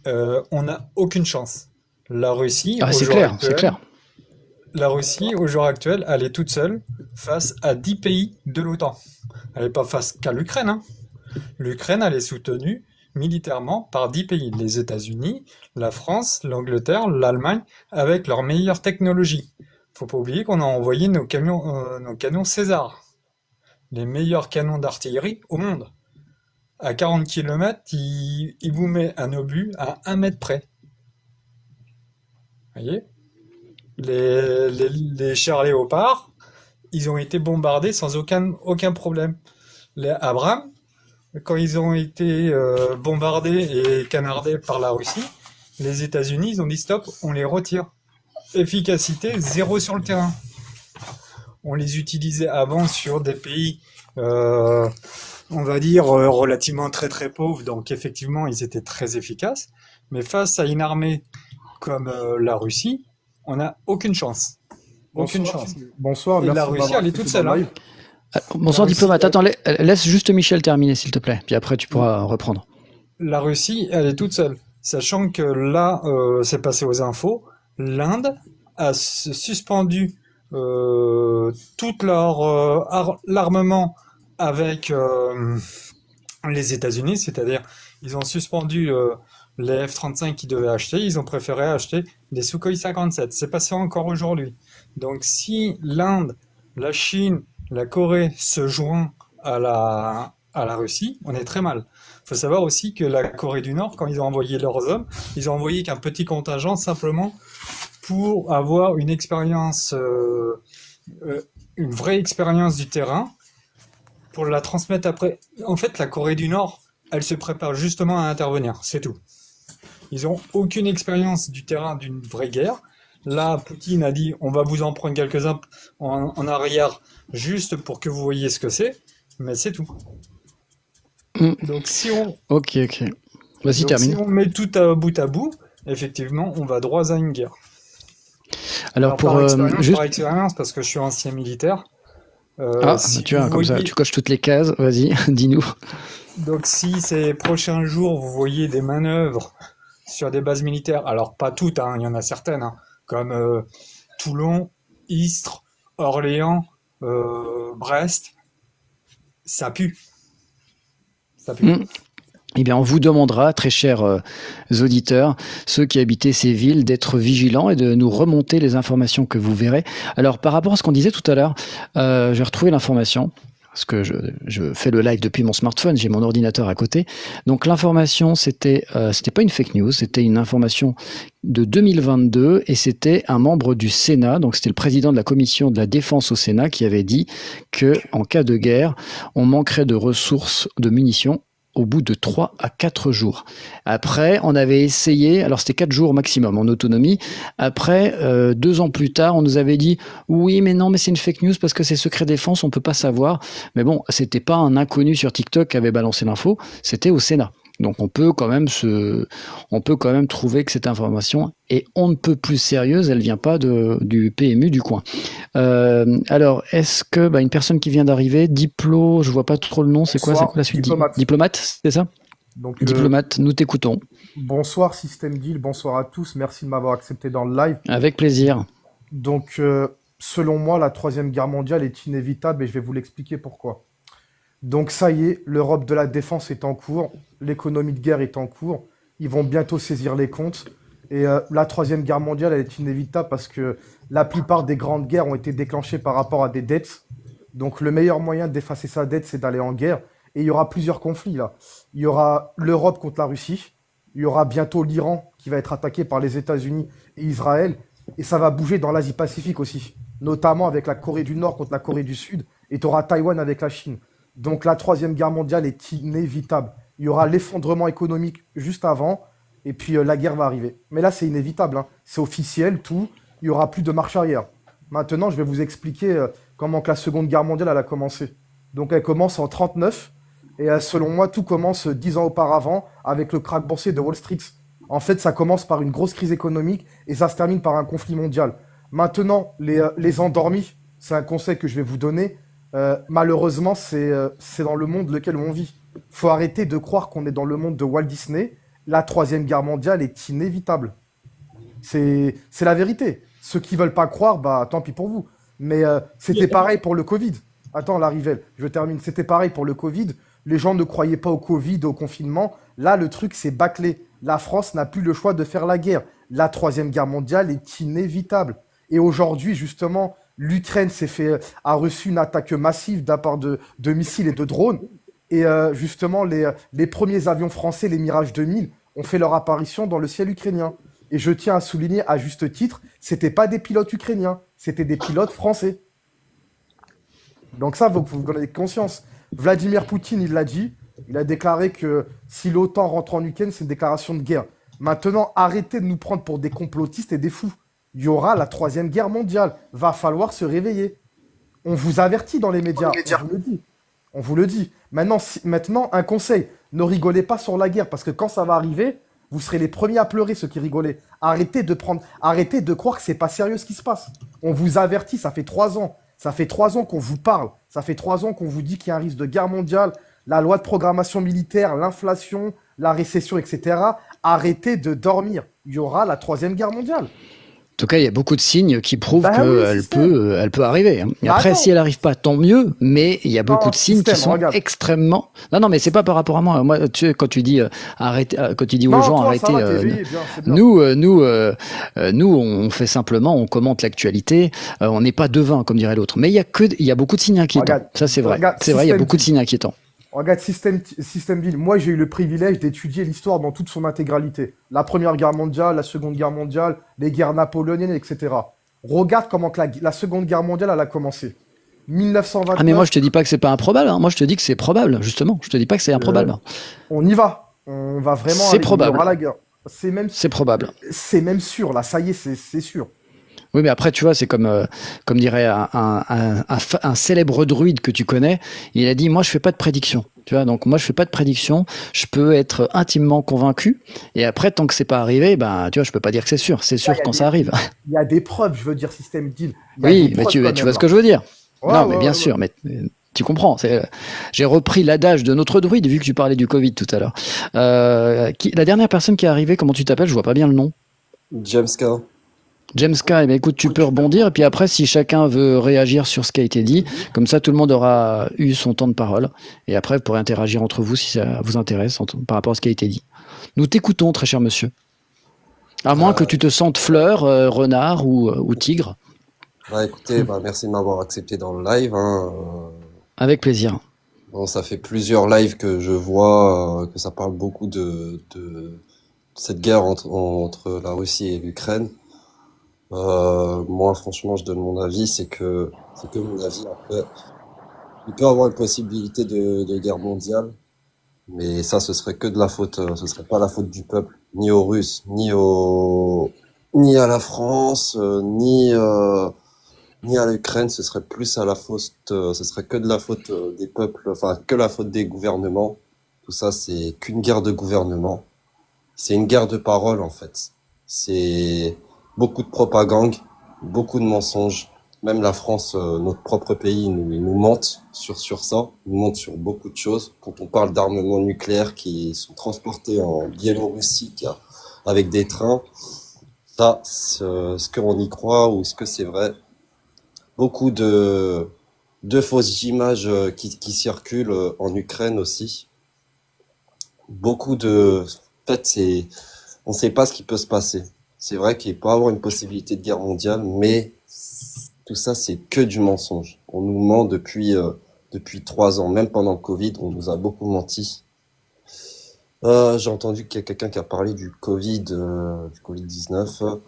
On n'a aucune chance. La Russie, c'est clair. La Russie, au jour actuel, elle est toute seule face à 10 pays de l'OTAN. Elle n'est pas face qu'à l'Ukraine, hein. L'Ukraine, elle est soutenue militairement par 10 pays. Les États-Unis, la France, l'Angleterre, l'Allemagne, avec leurs meilleures technologies. Faut pas oublier qu'on a envoyé nos canons César, les meilleurs canons d'artillerie au monde. À 40 km, il vous met un obus à 1 mètre près. Vous voyez ? Les chars Léopard, ils ont été bombardés sans aucun problème. Les Abrams, quand ils ont été bombardés et canardés par la Russie, les États-Unis, ils ont dit stop, on les retire. Efficacité 0 sur le terrain. On les utilisait avant sur des pays, on va dire, relativement très très pauvres, donc effectivement ils étaient très efficaces, mais face à une armée comme la Russie, on n'a aucune chance. Aucune chance. Bonsoir, et merci la Russie, elle est toute seule. Hein. Bonsoir diplomate, attends, laisse juste Michel terminer s'il te plaît, puis après tu pourras reprendre. La Russie, elle est toute seule. Sachant que là, c'est passé aux infos, l'Inde a suspendu tout l'armement avec les États-Unis, c'est-à-dire ils ont suspendu les F-35 qu'ils devaient acheter, ils ont préféré acheter des Sukhoi 57. C'est passé encore aujourd'hui. Donc si l'Inde, la Chine, la Corée se joignent à la Russie, on est très mal. Il faut savoir aussi que la Corée du Nord, quand ils ont envoyé leurs hommes, ils ont envoyé qu'un petit contingent simplement pour avoir une expérience, une vraie expérience du terrain, pour la transmettre après. En fait, la Corée du Nord, elle se prépare justement à intervenir, c'est tout. Ils n'ont aucune expérience du terrain d'une vraie guerre. Là, Poutine a dit, on va vous en prendre quelques-uns en arrière, juste pour que vous voyez ce que c'est, mais c'est tout. Donc si on, Ok. Vas-y, termine. si on met tout à bout, effectivement, on va droit à une guerre. Alors, pour par expérience, parce que je suis ancien militaire. Si tu vois, comme ça, tu coches toutes les cases. Vas-y, dis-nous. Donc, si ces prochains jours, vous voyez des manœuvres sur des bases militaires, alors pas toutes, hein, il y en a certaines, hein, comme Toulon, Istres, Orléans, Brest, ça pue. Ça pue. Eh bien, on vous demandera, très chers auditeurs, ceux qui habitez ces villes, d'être vigilants et de nous remonter les informations que vous verrez. Alors, par rapport à ce qu'on disait tout à l'heure, j'ai retrouvé l'information, parce que je fais le live depuis mon smartphone, j'ai mon ordinateur à côté. Donc, l'information, c'était pas une fake news, c'était une information de 2022, et c'était un membre du Sénat, donc c'était le président de la commission de la défense au Sénat, qui avait dit que en cas de guerre, on manquerait de ressources de munitions au bout de 3 à 4 jours. Après, on avait essayé, alors c'était 4 jours maximum en autonomie. Après, 2 ans plus tard, on nous avait dit oui, mais non, mais c'est une fake news parce que c'est secret défense, on peut pas savoir. Mais bon, c'était pas un inconnu sur TikTok qui avait balancé l'info, c'était au Sénat. Donc on peut quand même trouver que cette information est on ne peut plus sérieuse, elle vient pas du PMU du coin. Alors, est-ce que une personne qui vient d'arriver, je vois pas trop le nom, c'est quoi la suite? Diplomate, c'est ça? Donc, Diplomate, nous t'écoutons. bonsoir Système Deal, bonsoir à tous, merci de m'avoir accepté dans le live. Avec plaisir. Donc, selon moi, la Troisième Guerre mondiale est inévitable et je vais vous l'expliquer pourquoi. Donc ça y est, l'Europe de la défense est en cours, l'économie de guerre est en cours, ils vont bientôt saisir les comptes. Et la Troisième Guerre mondiale, elle est inévitable parce que la plupart des grandes guerres ont été déclenchées par rapport à des dettes. Donc le meilleur moyen d'effacer sa dette, c'est d'aller en guerre. Et il y aura plusieurs conflits là. Il y aura l'Europe contre la Russie, il y aura bientôt l'Iran qui va être attaqué par les États-Unis et Israël. Et ça va bouger dans l'Asie-Pacifique aussi, notamment avec la Corée du Nord contre la Corée du Sud. Et tu auras Taïwan avec la Chine. Donc la Troisième Guerre mondiale est inévitable. Il y aura l'effondrement économique juste avant, et puis la guerre va arriver. Mais là, c'est inévitable, hein. C'est officiel, tout. Il n'y aura plus de marche arrière. Maintenant, je vais vous expliquer comment que la Seconde Guerre mondiale elle a commencé. Donc elle commence en 1939, et selon moi, tout commence 10 ans auparavant avec le krach boursier de Wall Street. En fait, ça commence par une grosse crise économique, et ça se termine par un conflit mondial. Maintenant, les endormis, c'est un conseil que je vais vous donner. Malheureusement, c'est dans le monde lequel on vit. Faut arrêter de croire qu'on est dans le monde de Walt Disney. La Troisième Guerre mondiale est inévitable. C'est la vérité. Ceux qui veulent pas croire, tant pis pour vous. Mais c'était pareil pour le Covid. Attends, la Rivelle, je termine. C'était pareil pour le Covid. Les gens ne croyaient pas au Covid, au confinement. Là, le truc, c'est bâclé. La France n'a plus le choix de faire la guerre. La Troisième Guerre mondiale est inévitable. Et aujourd'hui, justement, l'Ukraine a reçu une attaque massive d'un part de missiles et de drones. Et justement, les premiers avions français, les Mirage 2000, ont fait leur apparition dans le ciel ukrainien. Et je tiens à souligner à juste titre, c'était pas des pilotes ukrainiens, c'était des pilotes français. Donc ça, vous en avez conscience. Vladimir Poutine, il l'a dit, il a déclaré que si l'OTAN rentre en Ukraine, c'est une déclaration de guerre. Maintenant, arrêtez de nous prendre pour des complotistes et des fous. Il y aura la Troisième Guerre mondiale. Va falloir se réveiller. On vous avertit dans les médias. On vous le dit. On vous le dit. Maintenant, un conseil. Ne rigolez pas sur la guerre parce que quand ça va arriver, vous serez les premiers à pleurer, ceux qui rigolaient. Arrêtez de croire que c'est pas sérieux ce qui se passe. On vous avertit, ça fait 3 ans. Ça fait 3 ans qu'on vous parle. Ça fait 3 ans qu'on vous dit qu'il y a un risque de guerre mondiale, la loi de programmation militaire, l'inflation, la récession, etc. arrêtez de dormir. Il y aura la troisième guerre mondiale. En tout cas, il y a beaucoup de signes qui prouvent Bah oui, elle peut arriver. Hein. Et Bah après, attends. si elle arrive pas, tant mieux. Mais il y a beaucoup de signes qui système, sont regarde. extrêmement. Non, mais c'est pas par rapport à moi. Moi, tu sais, quand tu dis arrêtez, quand tu dis aux Non, gens toi, ça arrêtez, va, t'es éveillé, bien, c'est bien. nous, on fait simplement, on commente l'actualité. On n'est pas devin, comme dirait l'autre. Mais il y a beaucoup de signes inquiétants. Regarde, Ça, c'est vrai. regarde, C'est vrai, il y a système beaucoup de signes inquiétants. Regarde Systemville. Moi, j'ai eu le privilège d'étudier l'histoire dans toute son intégralité. La Première Guerre mondiale, la Seconde Guerre mondiale, les guerres napoléoniennes, etc. Regarde comment que la Seconde Guerre mondiale elle a commencé. 1929. Ah, mais moi, je te dis pas que c'est pas improbable. Hein. Moi, je te dis que c'est probable, justement. Je te dis pas que c'est improbable. On y va. On va vraiment. C'est probable. Il y aura la guerre. C'est probable. C'est même sûr. Là, ça y est, c'est sûr. Oui, mais après, tu vois, c'est comme dirait un célèbre druide que tu connais. Il a dit, moi, je fais pas de prédiction. Tu vois, donc moi, je fais pas de prédiction. Je peux être intimement convaincu. Et après, tant que c'est pas arrivé, ben, tu vois, je peux pas dire que c'est sûr. C'est sûr quand ça arrive. Il y a des preuves, je veux dire, System Deal. Oui, mais tu vois ce que je veux dire. Ouais, non, mais ouais, bien ouais, sûr, mais tu comprends. J'ai repris l'adage de notre druide, vu que tu parlais du Covid tout à l'heure. La dernière personne qui est arrivée, comment tu t'appelles? Je vois pas bien le nom. James K. James K, eh bien, écoute, tu peux rebondir, et puis après, si chacun veut réagir sur ce qui a été dit, comme ça, tout le monde aura eu son temps de parole, et après, vous pourrez interagir entre vous si ça vous intéresse par rapport à ce qui a été dit. Nous t'écoutons, très cher monsieur. À moins que tu te sentes fleur, renard ou tigre. Bah écoutez, merci de m'avoir accepté dans le live. Hein. Avec plaisir. Bon, ça fait plusieurs lives que je vois que ça parle beaucoup de cette guerre entre la Russie et l'Ukraine. Moi, franchement, je donne mon avis, c'est que mon avis. Après, il peut y avoir une possibilité de guerre mondiale, mais ça, ce serait que de la faute. Ce serait pas la faute du peuple, ni aux Russes, ni à la France, ni à l'Ukraine. Ce serait plus à la faute. Ce serait que de la faute des peuples, enfin que la faute des gouvernements. Tout ça, c'est qu'une guerre de gouvernement. C'est une guerre de parole en fait. C'est beaucoup de propagande, beaucoup de mensonges. Même la France, notre propre pays, il nous mente sur ça. Il nous mente sur beaucoup de choses. Quand on parle d'armements nucléaires qui sont transportés en Biélorussie avec des trains, ça, ce qu'on y croit ou ce que c'est vrai. Beaucoup de fausses images qui circulent en Ukraine aussi. Beaucoup de... En fait, on sait pas ce qui peut se passer. C'est vrai qu'il peut y avoir une possibilité de guerre mondiale, mais tout ça, c'est que du mensonge. On nous ment depuis 3 ans. Même pendant le Covid, on nous a beaucoup menti. J'ai entendu qu'il y a quelqu'un qui a parlé du Covid-19.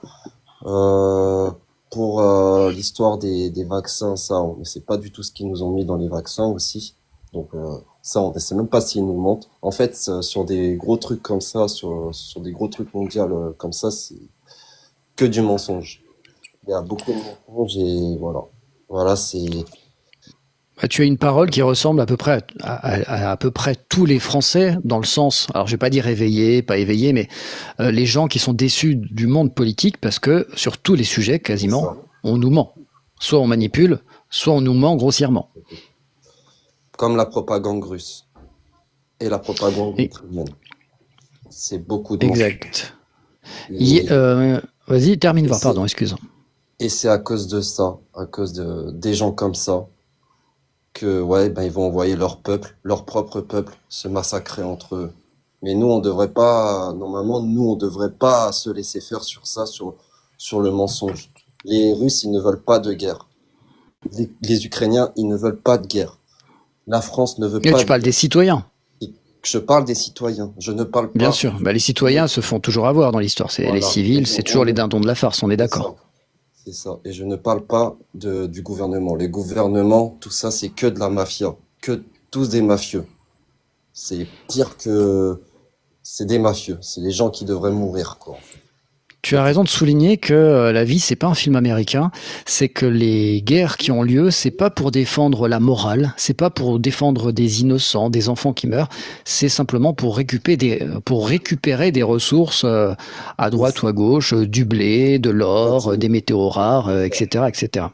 Pour l'histoire des vaccins, ça, on ne sait pas du tout ce qu'ils nous ont mis dans les vaccins aussi. Donc ça, on ne sait même pas s'ils nous mentent. En fait, sur des gros trucs comme ça, sur des gros trucs mondiaux comme ça, c'est que du mensonge. Il y a beaucoup de mensonges et voilà. Voilà, c'est... Tu as une parole qui ressemble à peu près à peu près tous les Français, dans le sens, alors je vais pas dire éveillés, pas éveillés, mais les gens qui sont déçus du monde politique parce que sur tous les sujets, quasiment, on nous ment. Soit on manipule, soit on nous ment grossièrement. Comme la propagande russe et la propagande ukrainienne. C'est beaucoup de mensonges. Exact. Vas-y, termine voir, pardon, excuse. Et c'est à cause de ça, à cause des gens comme ça, que ils vont envoyer leur propre peuple, se massacrer entre eux. Mais nous, on devrait pas se laisser faire sur ça, sur le mensonge. Les Russes, ils ne veulent pas de guerre. Les Ukrainiens, ils ne veulent pas de guerre. La France ne veut pas. Tu parles des citoyens. Je parle des citoyens. Je ne parle pas. Bien sûr. Les citoyens se font toujours avoir dans l'histoire. C'est les civils, c'est toujours les dindons de la farce. On est d'accord. C'est ça. Et je ne parle pas du gouvernement. Les gouvernements, tout ça, c'est que de la mafia. Que tous des mafieux. C'est pire que... C'est des mafieux. C'est les gens qui devraient mourir, quoi. Tu as raison de souligner que la vie, c'est pas un film américain. C'est que les guerres qui ont lieu, c'est pas pour défendre la morale, c'est pas pour défendre des innocents, des enfants qui meurent. C'est simplement pour récupérer des ressources à droite ou à gauche, du blé, de l'or, des météos rares, etc., etc.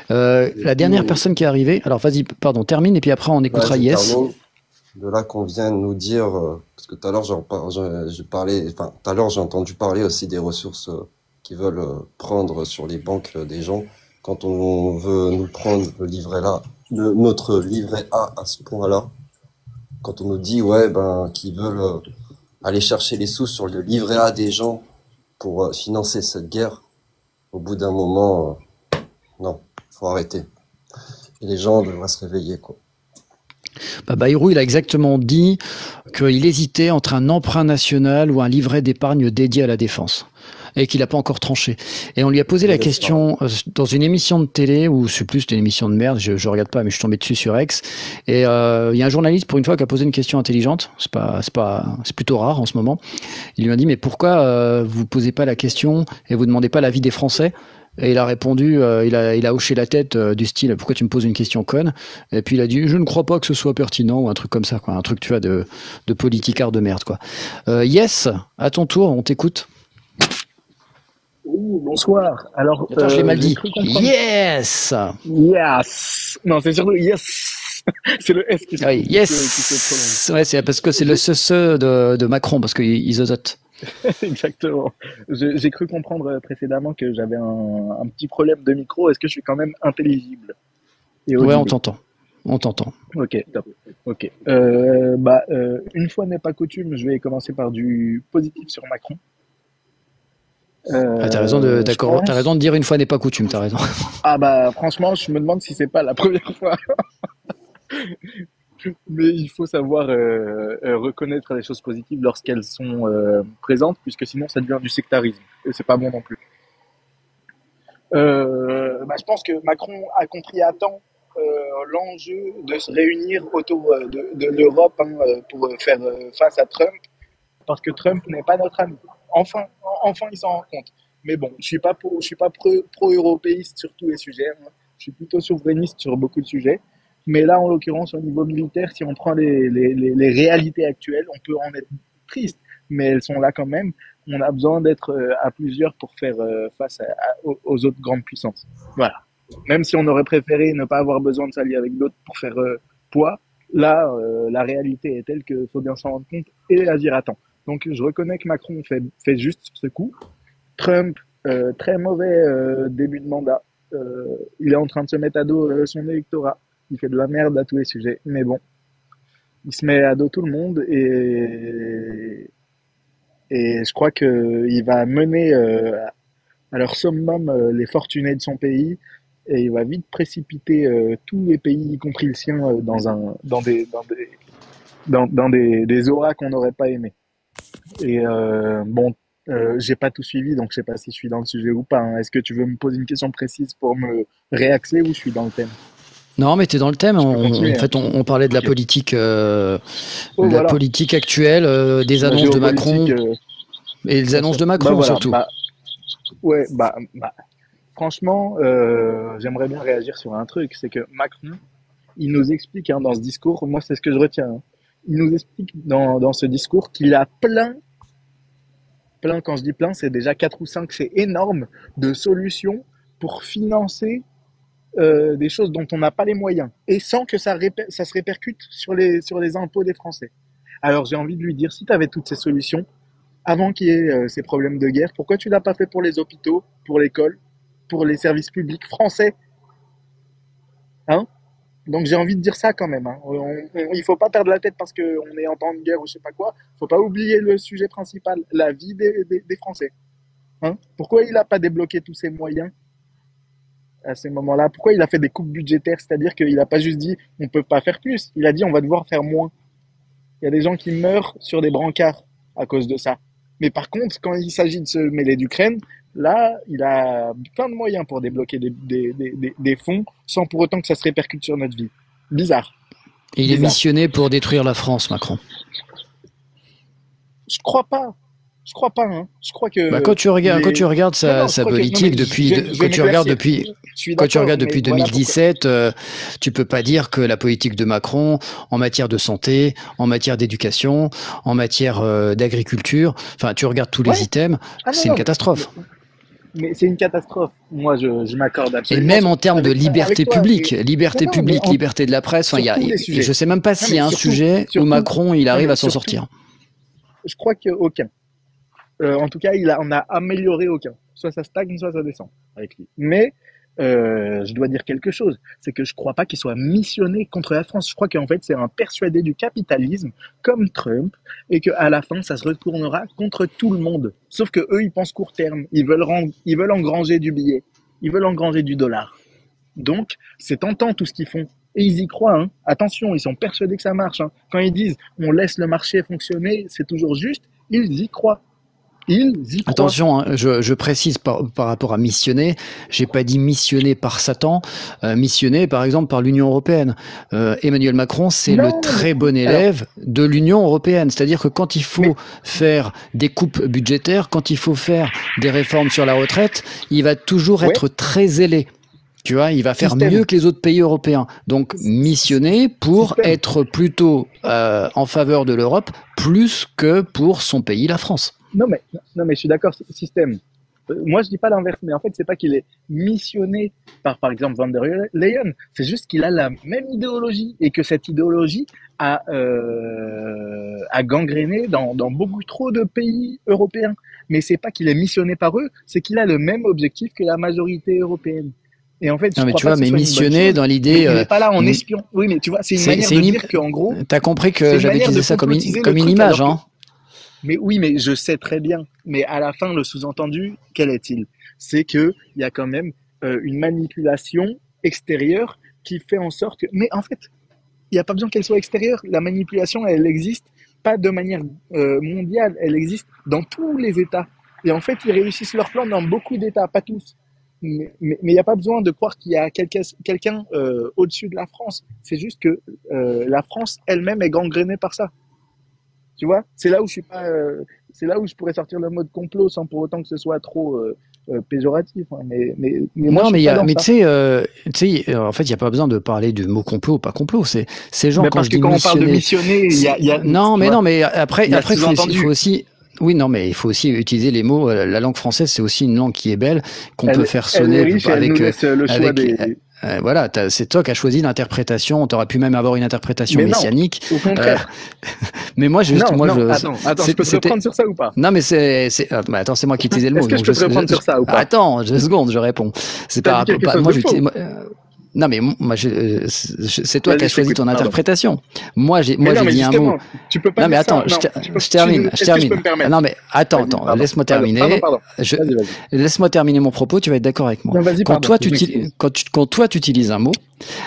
La dernière personne qui est arrivée. Alors vas-y, pardon, termine et puis après on écoutera Yes. De là qu'on vient de nous dire Parce que tout à l'heure, j'ai parlé, enfin, tout à l'heure, j'ai entendu parler aussi des ressources qu'ils veulent prendre sur les banques des gens. Quand on veut nous prendre notre livret A à ce point-là, quand on nous dit, ouais, ben, qu'ils veulent aller chercher les sous sur le livret A des gens pour financer cette guerre, au bout d'un moment, non, faut arrêter. Et les gens devraient se réveiller, quoi. Bayrou, il a exactement dit qu'il hésitait entre un emprunt national ou un livret d'épargne dédié à la défense. Et qu'il n'a pas encore tranché. Et on lui a posé la question dans une émission de télé, ou je sais plus, c'était une émission de merde, je regarde pas, mais je suis tombé dessus sur X. Et il y a un journaliste, pour une fois, qui a posé une question intelligente. C'est plutôt rare en ce moment. Il lui a dit, mais pourquoi vous posez pas la question et vous demandez pas l'avis des Français? Et il a répondu, il a hoché la tête du style, pourquoi tu me poses une question conne? Et puis il a dit, je ne crois pas que ce soit pertinent, ou un truc comme ça, quoi. Un truc, tu vois, de politicard de merde, quoi. Yes, à ton tour, on t'écoute. Oui, bonsoir. Alors, attends, je l'ai mal dit. Yes! Yes! Non, c'est surtout yes! C'est le S qui se, oui, yes! Ouais, c'est parce que c'est le ce de Macron, parce qu'il zozote. Exactement. J'ai cru comprendre précédemment que j'avais un petit problème de micro. Est-ce que je suis quand même intelligible? Ouais, on t'entend. On t'entend. Ok, top. Ok. Une fois n'est pas coutume, je vais commencer par du positif sur Macron. T'as raison de dire une fois n'est pas coutume, t'as raison. Ah bah franchement, je me demande si c'est pas la première fois. Mais il faut savoir reconnaître les choses positives lorsqu'elles sont présentes, puisque sinon ça devient du sectarisme et c'est pas bon non plus. Je pense que Macron a compris à temps l'enjeu de se réunir autour de l'Europe pour faire face à Trump, parce que Trump n'est pas notre ami. Enfin, il s'en rend compte. Mais bon, je suis pas pro-européiste sur tous les sujets. Hein. Je suis plutôt souverainiste sur beaucoup de sujets. Mais là, en l'occurrence, au niveau militaire, si on prend les réalités actuelles, on peut en être triste, mais elles sont là quand même. On a besoin d'être à plusieurs pour faire face aux autres grandes puissances. Voilà. Même si on aurait préféré ne pas avoir besoin de s'allier avec d'autres pour faire poids, là, la réalité est telle qu'il faut bien s'en rendre compte et agir à temps. Donc, je reconnais que Macron fait juste ce coup. Trump, très mauvais début de mandat. Il est en train de se mettre à dos son électorat. Il fait de la merde à tous les sujets. Mais bon, il se met à dos tout le monde et je crois qu'il va mener à leur summum les fortunés de son pays et il va vite précipiter tous les pays, y compris le sien, dans des auras qu'on n'aurait pas aimées. Et j'ai pas tout suivi, donc je sais pas si je suis dans le sujet ou pas. Hein. Est-ce que tu veux me poser une question précise pour me réaxer ou je suis dans le thème? Non, mais tu es dans le thème. On parlait de la politique, politique actuelle, des annonces de Macron et les annonces de Macron surtout. Franchement, j'aimerais bien réagir sur un truc, c'est que Macron, il nous explique dans ce discours, moi c'est ce que je retiens. Hein, il nous explique dans ce discours qu'il a plein, quand je dis plein, c'est déjà 4 ou 5, c'est énorme, de solutions pour financer des choses dont on n'a pas les moyens, et sans que ça se répercute sur les impôts des Français. Alors j'ai envie de lui dire, si tu avais toutes ces solutions, avant qu'il y ait ces problèmes de guerre, pourquoi tu l'as pas fait pour les hôpitaux, pour l'école, pour les services publics français? Hein? Donc j'ai envie de dire ça quand même. Hein. Il faut pas perdre la tête parce qu'on est en temps de guerre ou je sais pas quoi. Faut pas oublier le sujet principal, la vie des Français. Hein? Pourquoi il a pas débloqué tous ces moyens à ces moments-là? Pourquoi il a fait des coupes budgétaires? C'est-à-dire qu'il a pas juste dit on peut pas faire plus. Il a dit on va devoir faire moins. Il y a des gens qui meurent sur des brancards à cause de ça. Mais par contre, quand il s'agit de se mêler d'Ukraine, là, il a plein de moyens pour débloquer des fonds sans pour autant que ça se répercute sur notre vie. Bizarre. Et il est missionné pour détruire la France, Macron. Je crois pas. Hein. Je crois que. Quand tu regardes sa politique depuis 2017, tu peux pas dire que la politique de Macron, en matière de santé, en matière d'éducation, en matière d'agriculture, enfin, tu regardes tous les items, c'est une catastrophe. Mais c'est une catastrophe. Moi, je m'accorde absolument. Et même en termes de liberté publique, liberté de la presse, je sais même pas s'il y a un sujet où Macron, il arrive à s'en sortir. Je crois qu'aucun. En tout cas, on a amélioré aucun. Soit ça stagne, soit ça descend avec lui. Mais je dois dire quelque chose, c'est que je crois pas qu'il soit missionné contre la France. Je crois qu'en fait, c'est un persuadé du capitalisme comme Trump et qu'à la fin, ça se retournera contre tout le monde. Sauf que eux, ils pensent court terme. Ils veulent engranger du billet. Ils veulent engranger du dollar. Donc, c'est tentant tout ce qu'ils font. Et ils y croient, hein. Attention, ils sont persuadés que ça marche, hein. Quand ils disent on laisse le marché fonctionner, c'est toujours juste, ils y croient. Ils y croient. Attention, hein, je précise par rapport à missionner, j'ai pas dit missionner par Satan, missionner par exemple par l'Union européenne. Emmanuel Macron, c'est Non, le très mais bon alors, élève de l'Union européenne. C'est-à-dire que quand il faut mais faire des coupes budgétaires, quand il faut faire des réformes sur la retraite, il va toujours ouais, être très zélé. Tu vois, il va faire mieux système, que les autres pays européens. Donc, missionner pour système. être plutôt en faveur de l'Europe plus que pour son pays, la France. Non mais je suis d'accord, système. Moi je dis pas l'inverse, mais en fait c'est pas qu'il est missionné par exemple Van der Leyen, c'est juste qu'il a la même idéologie et que cette idéologie a gangréné dans beaucoup trop de pays européens. Mais c'est pas qu'il est missionné par eux, c'est qu'il a le même objectif que la majorité européenne. Et en fait, je Non, mais crois tu pas vois, que ce mais soit une bonne missionner chose. dans Mais l'idée, il n'est pas là en mi- espion. Oui, mais tu vois, c'est une c'est manière c'est de une dire qu'en gros, t'as compris c'est que une j'avais manière de utilisé ça complotiser le comme une truc image, alors que hein. mais oui, mais je sais très bien. Mais à la fin, le sous-entendu, quel est-il? C'est que il y a quand même une manipulation extérieure qui fait en sorte que. Mais en fait, il n'y a pas besoin qu'elle soit extérieure. La manipulation, elle existe pas de manière mondiale. Elle existe dans tous les États. Et en fait, ils réussissent leur plan dans beaucoup d'États, pas tous. Mais il n'y a pas besoin de croire qu'il y a quelqu'un au-dessus de la France. C'est juste que la France elle-même est gangrénée par ça. Tu vois, c'est là où je suis pas, c'est là où je pourrais sortir le mode complot sans pour autant que ce soit trop péjoratif, hein. Mais moi, je Non, mais suis pas dans mais ça. tu sais, en fait, il y a pas besoin de parler du mot complot ou pas complot. C'est ces gens Mais quand parce je que dis quand on parle de missionner, missionner, non, tu mais vois, non, mais il y a après, il faut sous-entendu. aussi, oui, non, mais il faut aussi utiliser les mots. La langue française, c'est aussi une langue qui est belle, qu'on peut faire Elle est sonner riche et elle nous avec, laisse le choix avec, des. voilà, c'est toi qui as choisi l'interprétation. T'aurais pu même avoir une interprétation Mais non, messianique. au Euh, contraire. mais moi, juste, Non, moi, non, attends, je peux te c'était, reprendre sur ça ou pas? non, mais mais attends, c'est moi qui utilisais le mot. Est-ce que je Donc peux te reprendre sur ça ou pas? attends, 2 secondes, je réponds. C'est T'as par dit rapport, quelque chose moi, de faux. non, mais moi, c'est toi qui Vas-y, as je choisi t'écoute, ton pardon. interprétation. Moi, Mais non, j'ai mais dit un mot. justement, tu peux pas Non, mais dire ça. attends, Non, je termine, est-ce que je peux me Ah, permettre? non, mais attends, Vas-y, pardon. laisse-moi Pardon, terminer. pardon. Je, Vas-y. laisse-moi terminer mon propos, tu vas être d'accord avec moi. Non, vas-y, Quand pardon, toi, je m'excuse. quand toi, tu utilises un mot,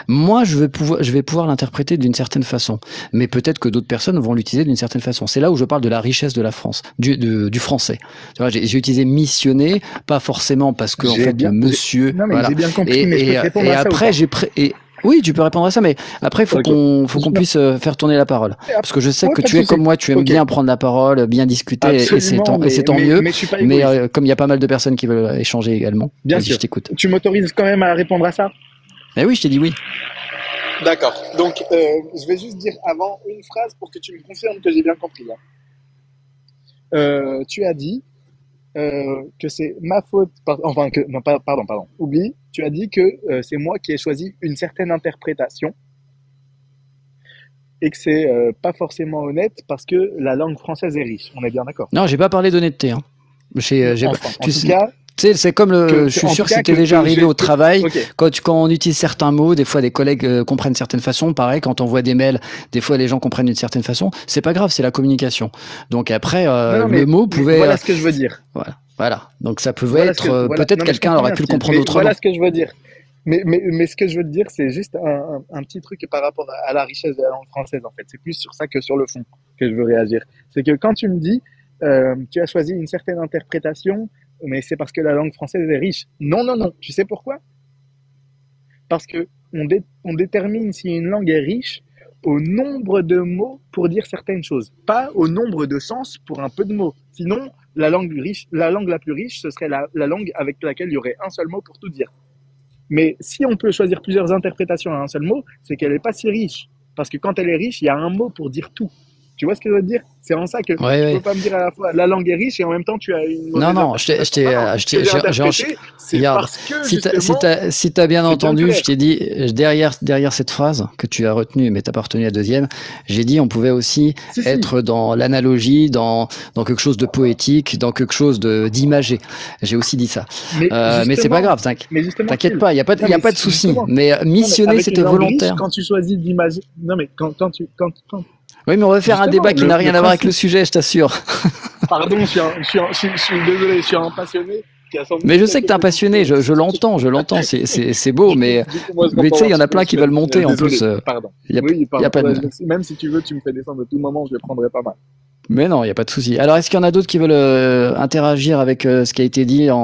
moi, je vais pouvoir l'interpréter d'une certaine façon. Mais peut-être que d'autres personnes vont l'utiliser d'une certaine façon. C'est là où je parle de la richesse de la France, du français. Tu vois, j'ai utilisé missionner, pas forcément parce que, en J'ai fait, bien, le monsieur, non, mais voilà. j'ai bien compris, mais je peux te répondre Et à ça ou après, pas? oui, tu peux répondre à ça, mais après, faut Ok. qu'on puisse faire tourner la parole. Parce que je sais Ouais, que pas de tu es souci. comme moi, tu aimes Ok. bien prendre la parole, bien discuter, et c'est Absolument, tant mieux. mais je suis pas Mais égoïste. comme il y a pas mal de personnes qui veulent échanger également, Bien vas-y, sûr. je t'écoute. Tu m'autorises quand même à répondre à ça? Mais oui, je t'ai dit oui. D'accord. Donc, je vais juste dire avant une phrase pour que tu me confirmes que j'ai bien compris, hein. Tu as dit que c'est ma faute, enfin que non, pardon, oublie. Tu as dit que c'est moi qui ai choisi une certaine interprétation et que c'est pas forcément honnête parce que la langue française est riche. On est bien d'accord. Non, j'ai pas parlé d'honnêteté. Hein. J'ai pas. Enfin, en Tu tout sais, cas, c'est comme je suis en sûr tout que cas c'était déjà arrivé au travail. Ok. Quand on utilise certains mots, des fois des collègues comprennent certaines façons. Pareil, quand on voit des mails, des fois les gens comprennent d'une certaine façon. C'est pas grave, c'est la communication. Donc après, Non, le mot mais pouvait. voilà ce que je veux dire. Voilà. Donc ça pouvait Voilà être. voilà. Peut-être Non, mais je quelqu'un comprends aurait bien, pu le Steve, comprendre mais autrement. voilà ce que je veux dire. Mais ce que je veux te dire, c'est juste un petit truc par rapport à la richesse de la langue française, en fait. C'est plus sur ça que sur le fond que je veux réagir. C'est que quand tu me dis, tu as choisi une certaine interprétation, mais c'est parce que la langue française est riche. Non, non, non. Tu sais pourquoi? Parce que on détermine si une langue est riche au nombre de mots pour dire certaines choses, pas au nombre de sens pour un peu de mots. Sinon, la langue la plus riche, ce serait la langue avec laquelle il y aurait un seul mot pour tout dire. Mais si on peut choisir plusieurs interprétations à un seul mot, c'est qu'elle n'est pas si riche. Parce que quand elle est riche, il y a un mot pour dire tout. Tu vois ce que je veux te dire? C'est en ça que Ouais, tu ouais. peux pas me dire à la fois la langue est riche et en même temps tu as une Non, mauvaise non, interprétation. Non, non, ce que j'ai interprété, c'est regarde. parce que Si justement, t'as bien c'est bien entendu, clair. je t'ai dit, derrière cette phrase que tu as retenue, mais t'as pas retenu la deuxième, j'ai dit, on pouvait aussi Si, si. être dans l'analogie, dans quelque chose de poétique, dans quelque chose d'imagé. J'ai aussi dit ça. Mais Mais c'est pas justement, grave, t'inquiète Phil, pas, il y a pas, non, y a mais pas de souci. justement, Mais non, mais missionner, avec c'était une langue riche, volontaire. quand tu choisis d'imaginer, non, mais Oui, mais on va faire un justement, débat qui n'a rien à voir avec le principe, sujet, je t'assure. pardon, je suis désolé, je suis un passionné qui a sans doute Mais je sais que quelques t'es un passionné, je l'entends, c'est beau, mais du coup, moi, je tu reprends sais, il y un en a petit peu, plein qui veulent monter en désolé, plus. pardon. Il y a, Oui, y a pardon, pas de. même si tu veux, tu me fais descendre à tout moment, je le prendrai pas mal. Mais non, il n'y a pas de souci. Alors, est-ce qu'il y en a d'autres qui veulent interagir avec ce qui a été dit Bah,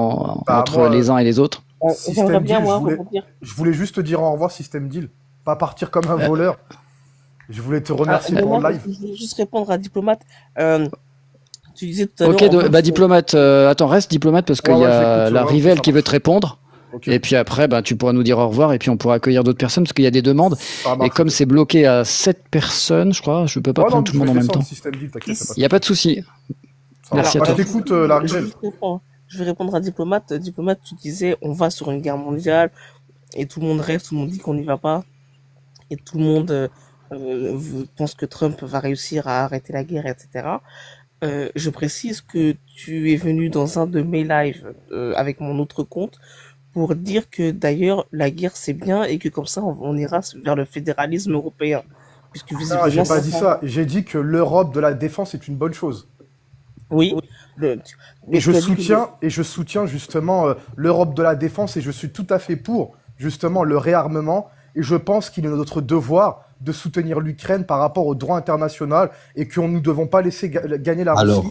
entre moi, les uns et les autres? J'aimerais System bien, Deal, moi, rebondir. je voulais juste te dire au revoir, System Deal. Pas partir comme un voleur. Je voulais te Ah, remercier pour non, le parce live. que je voulais juste répondre à Diplomate. Tu disais tout à Ok, l'heure, on veut diplomate, attends, reste diplomate parce qu'il Ouais, y ouais, je a l'écoute, la ok, Rivelle ça qui veut marche. te répondre. Ok, Et puis après, tu pourras nous dire au revoir et puis on pourra accueillir d'autres personnes parce qu'il y a des demandes. ça Et marche. comme Ok. c'est bloqué à 7 personnes, je crois, je peux pas Ouais, non, prendre mais tout le je monde vais en même descendre temps. System Deal, t'inquiète, y a pas Il de n'y a souci. pas de souci. Ça Merci marche. à Bah, toi. je t'écoute, la je vais Rivelle. juste répondre. Je vais répondre à Diplomate. Diplomate, tu disais, on va sur une guerre mondiale et tout le monde rêve, tout le monde dit qu'on n'y va pas et tout le monde pense que Trump va réussir à arrêter la guerre, etc. Je précise que tu es venu dans un de mes lives avec mon autre compte pour dire que d'ailleurs la guerre c'est bien et que comme ça on ira vers le fédéralisme européen puisque Non, visiblement j'ai pas ça dit semble... ça. J'ai dit que l'Europe de la défense est une bonne chose. Oui, le- Et mais je tu as dit que soutiens justement l'Europe de la défense et je suis tout à fait pour justement le réarmement. Et je pense qu'il est notre devoir de soutenir l'Ukraine par rapport au droit international et que nous ne devons pas laisser gagner la Russie.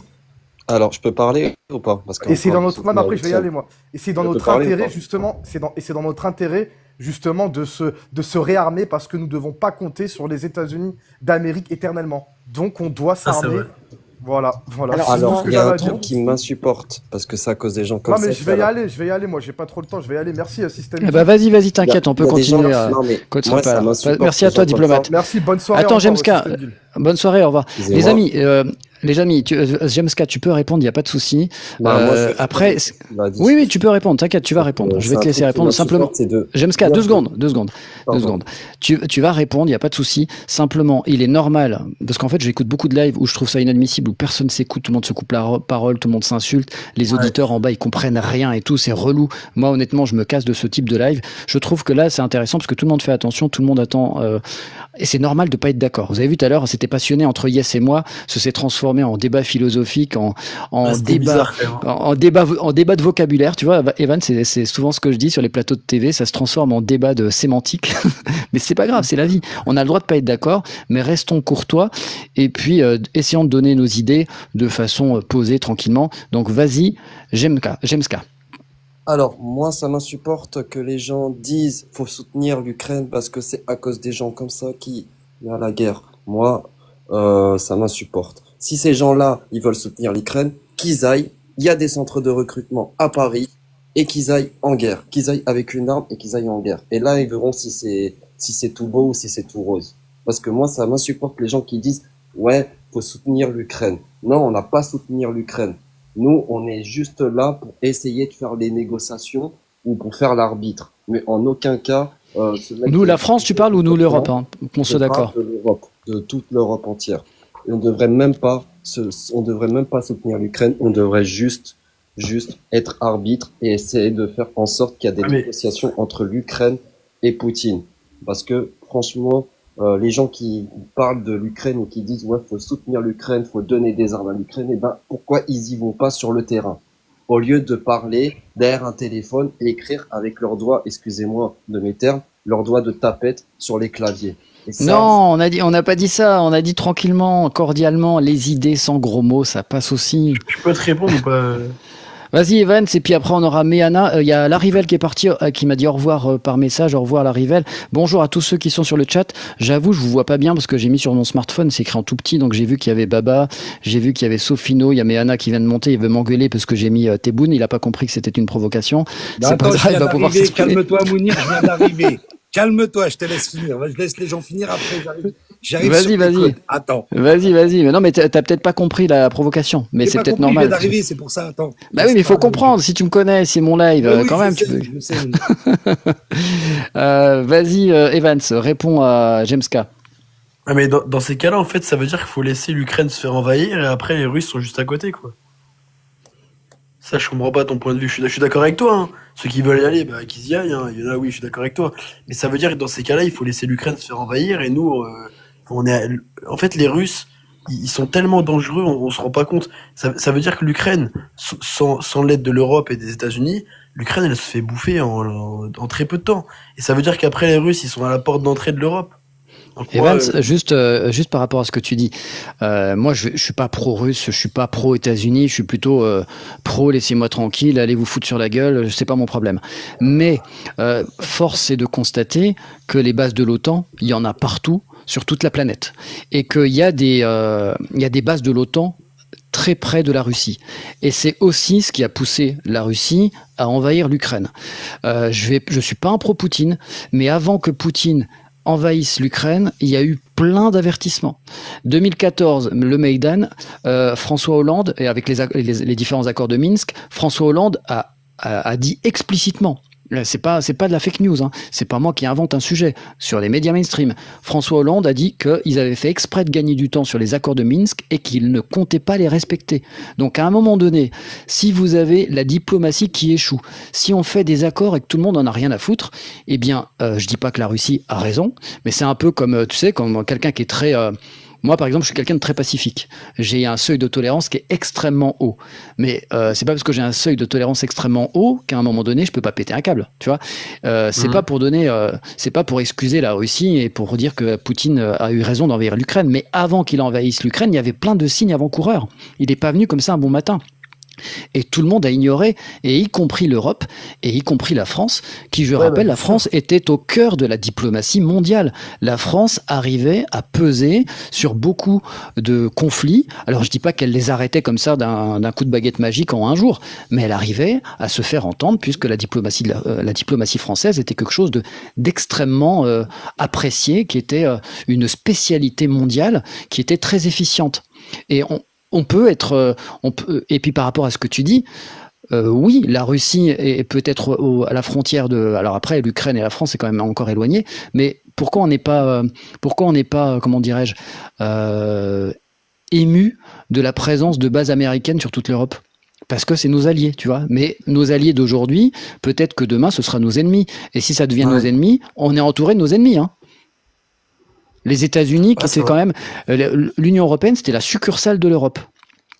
Alors, je peux parler ou pas? Parce Et c'est dans qu'encore, notre... Non, mais après, je vais y aller, moi. Et c'est dans Je peux notre parler ou intérêt, pas? justement, c'est dans notre intérêt, justement, de se réarmer parce que nous ne devons pas compter sur les États-Unis d'Amérique éternellement. Donc, on doit Ça, c'est s'armer. vrai. Voilà. Alors, C'est tout ce Alors, que il y a j'avais un à dire. truc qui m'insupporte, parce que c'est à cause des gens comme Non, mais ça. je vais y aller, moi, j'ai pas trop le temps, je vais y aller. Merci, Système Eh D. ben, vas-y, t'inquiète, on peut Il y a des gens- continuer à. Non, mais Quand tu moi, seras pas ça là. m'insupporte, Merci à les toi, gens comme ça. diplomate. Merci, bonne soirée. Attends, au revoir, Jemska, Système D. bonne soirée, au revoir. Excusez-moi. Les amis, Jemska, tu peux répondre, il n'y a pas de souci. Bah, moi, je- Après, Vas-y. oui, tu peux répondre, t'inquiète, tu vas répondre. Je vais te laisser répondre simplement. Jemska, 2 secondes. 2 Pardon. secondes. Tu vas répondre, il n'y a pas de souci. Simplement, il est normal, parce qu'en fait, j'écoute beaucoup de lives où je trouve ça inadmissible, où personne s'écoute, tout le monde se coupe la parole, tout le monde s'insulte, les auditeurs en bas, ils comprennent rien et tout, c'est relou. Moi, honnêtement, je me casse de ce type de live. Je trouve que là, c'est intéressant parce que tout le monde fait attention, tout le monde attend, et c'est normal de pas être d'accord. Vous avez vu tout à l'heure, c'était passionné entre Yes et moi, ce s'est transformé en débat philosophique, en C'était débat, bizarre, quand même. en débat de vocabulaire. Tu vois, Evan, c'est souvent ce que je dis sur les plateaux de TV, ça se transforme en débat de sémantique. Mais c'est pas grave, c'est la vie. On a le droit de pas être d'accord, mais restons courtois et puis essayons de donner nos idées de façon posée, tranquillement. Donc vas-y, Jemska. Alors, moi, ça m'insupporte que les gens disent faut soutenir l'Ukraine parce que c'est à cause des gens comme ça qu'il y a la guerre. Moi, ça m'insupporte. Si ces gens-là, ils veulent soutenir l'Ukraine, qu'ils aillent. Il y a des centres de recrutement à Paris et qu'ils aillent en guerre, qu'ils aillent avec une arme et qu'ils aillent en guerre. Et là, ils verront si c'est tout beau ou si c'est tout rose. Parce que moi, ça m'insupporte les gens qui disent ouais, faut soutenir l'Ukraine. Non, on n'a pas à soutenir l'Ukraine. Nous, on est juste là pour essayer de faire les négociations ou pour faire l'arbitre. Mais en aucun cas... Nous, la France, tu parles, ou nous, l'Europe, hein, qu'on Je soit parle d'accord. de l'Europe, de toute l'Europe entière. Et on devrait même pas soutenir l'Ukraine. On devrait juste être arbitre et essayer de faire en sorte qu'il y a des négociations entre l'Ukraine et Poutine. Parce que, franchement, les gens qui parlent de l'Ukraine et qui disent ouais, faut soutenir l'Ukraine, faut donner des armes à l'Ukraine, eh ben, pourquoi ils y vont pas sur le terrain? Au lieu de parler derrière un téléphone et écrire avec leurs doigts, excusez-moi de mes termes, leurs doigts de tapette sur les claviers. Et ça, Non, on n'a pas dit ça. On a dit tranquillement, cordialement, les idées sans gros mots, ça passe aussi. Je peux te répondre ou pas? Vas-y, Evans, et puis après on aura Méana. Il y a Larivelle qui est parti, qui m'a dit au revoir par message. Au revoir Larivelle. Bonjour à tous ceux qui sont sur le chat. J'avoue, je vous vois pas bien parce que j'ai mis sur mon smartphone, c'est écrit en tout petit, donc j'ai vu qu'il y avait Baba, j'ai vu qu'il y avait Sofino, il y a Méana qui vient de monter, il veut m'engueuler parce que j'ai mis Tebboune, il a pas compris que c'était une provocation. Non, C'est pas attends, je grave, il viens va pouvoir d'arriver. s'exprimer. Calme-toi, Mounir, je viens d'arriver. Calme-toi, je te laisse finir. Je laisse les gens finir après, j'arrive. J'arrive Vas-y, sur tes vas-y. côtes. Attends. Vas-y. Mais non, mais t'as peut-être pas compris la provocation. Mais J'ai c'est pas peut-être compris, je viens normal. d'arriver, c'est pour ça. Attends. Bah oui, mais il faut comprendre. Si tu me connais, c'est mon live, Oui, quand même, tu peux. je sais. Vas-y, Evans, réponds à James K. Ah, mais dans ces cas-là, en fait, ça veut dire qu'il faut laisser l'Ukraine se faire envahir et après les Russes sont juste à côté, quoi. Ça, je comprends pas ton point de vue. Je suis d'accord avec toi, hein. Ceux qui veulent y aller, bah, qu'ils y aillent, hein. Il y en a, oui, je suis d'accord avec toi. Mais ça veut dire que dans ces cas-là, il faut laisser l'Ukraine se faire envahir et nous, en fait, les Russes, ils sont tellement dangereux, on se rend pas compte. Ça veut dire que l'Ukraine, sans l'aide de l'Europe et des États-Unis, l'Ukraine, elle se fait bouffer en très peu de temps. Et ça veut dire qu'après, les Russes, ils sont à la porte d'entrée de l'Europe. Donc, moi, Evans, juste par rapport à ce que tu dis, moi je suis pas pro-russe, je suis pas pro-États-Unis, je suis plutôt pro laissez-moi tranquille, allez vous foutre sur la gueule, c'est pas mon problème. Mais force est de constater que les bases de l'OTAN, il y en a partout sur toute la planète, et qu'il y a des bases de l'OTAN très près de la Russie. Et c'est aussi ce qui a poussé la Russie à envahir l'Ukraine. Je suis pas un pro-Poutine, mais avant que Poutine envahissent l'Ukraine, il y a eu plein d'avertissements. 2014, le Maïdan, François Hollande, et avec les différents accords de Minsk, François Hollande a dit explicitement, c'est pas de la fake news, hein, c'est pas moi qui invente un sujet, sur les médias mainstream, François Hollande a dit qu'ils avaient fait exprès de gagner du temps sur les accords de Minsk et qu'ils ne comptaient pas les respecter. Donc à un moment donné, si vous avez la diplomatie qui échoue, si on fait des accords et que tout le monde en a rien à foutre, eh bien, je dis pas que la Russie a raison, mais c'est un peu comme, tu sais, comme quelqu'un qui est très... moi, par exemple, je suis quelqu'un de très pacifique. J'ai un seuil de tolérance qui est extrêmement haut. Mais c'est pas parce que j'ai un seuil de tolérance extrêmement haut qu'à un moment donné, je peux pas péter un câble. Tu vois, c'est pas pour donner, c'est pas pour excuser la Russie et pour dire que Poutine a eu raison d'envahir l'Ukraine. Mais avant qu'il envahisse l'Ukraine, il y avait plein de signes avant-coureurs. Il n'est pas venu comme ça un bon matin. Et tout le monde a ignoré, et y compris l'Europe, et y compris la France, qui, je rappelle, la France était au cœur de la diplomatie mondiale. La France arrivait à peser sur beaucoup de conflits. Alors, je dis pas qu'elle les arrêtait comme ça d'un coup de baguette magique en un jour, mais elle arrivait à se faire entendre, puisque la diplomatie française était quelque chose d'extrêmement apprécié, qui était une spécialité mondiale, qui était très efficiente. Et on peut être, et puis par rapport à ce que tu dis, oui, la Russie est peut-être à la frontière de. Alors après, l'Ukraine et la France, c'est quand même encore éloigné. Mais pourquoi on n'est pas, comment dirais-je, ému de la présence de bases américaines sur toute l'Europe? Parce que c'est nos alliés, tu vois. Mais nos alliés d'aujourd'hui, peut-être que demain, ce sera nos ennemis. Et si ça devient nos ennemis, on est entouré de nos ennemis, hein. Les États-Unis, qui étaient quand même. L'Union européenne, c'était la succursale de l'Europe.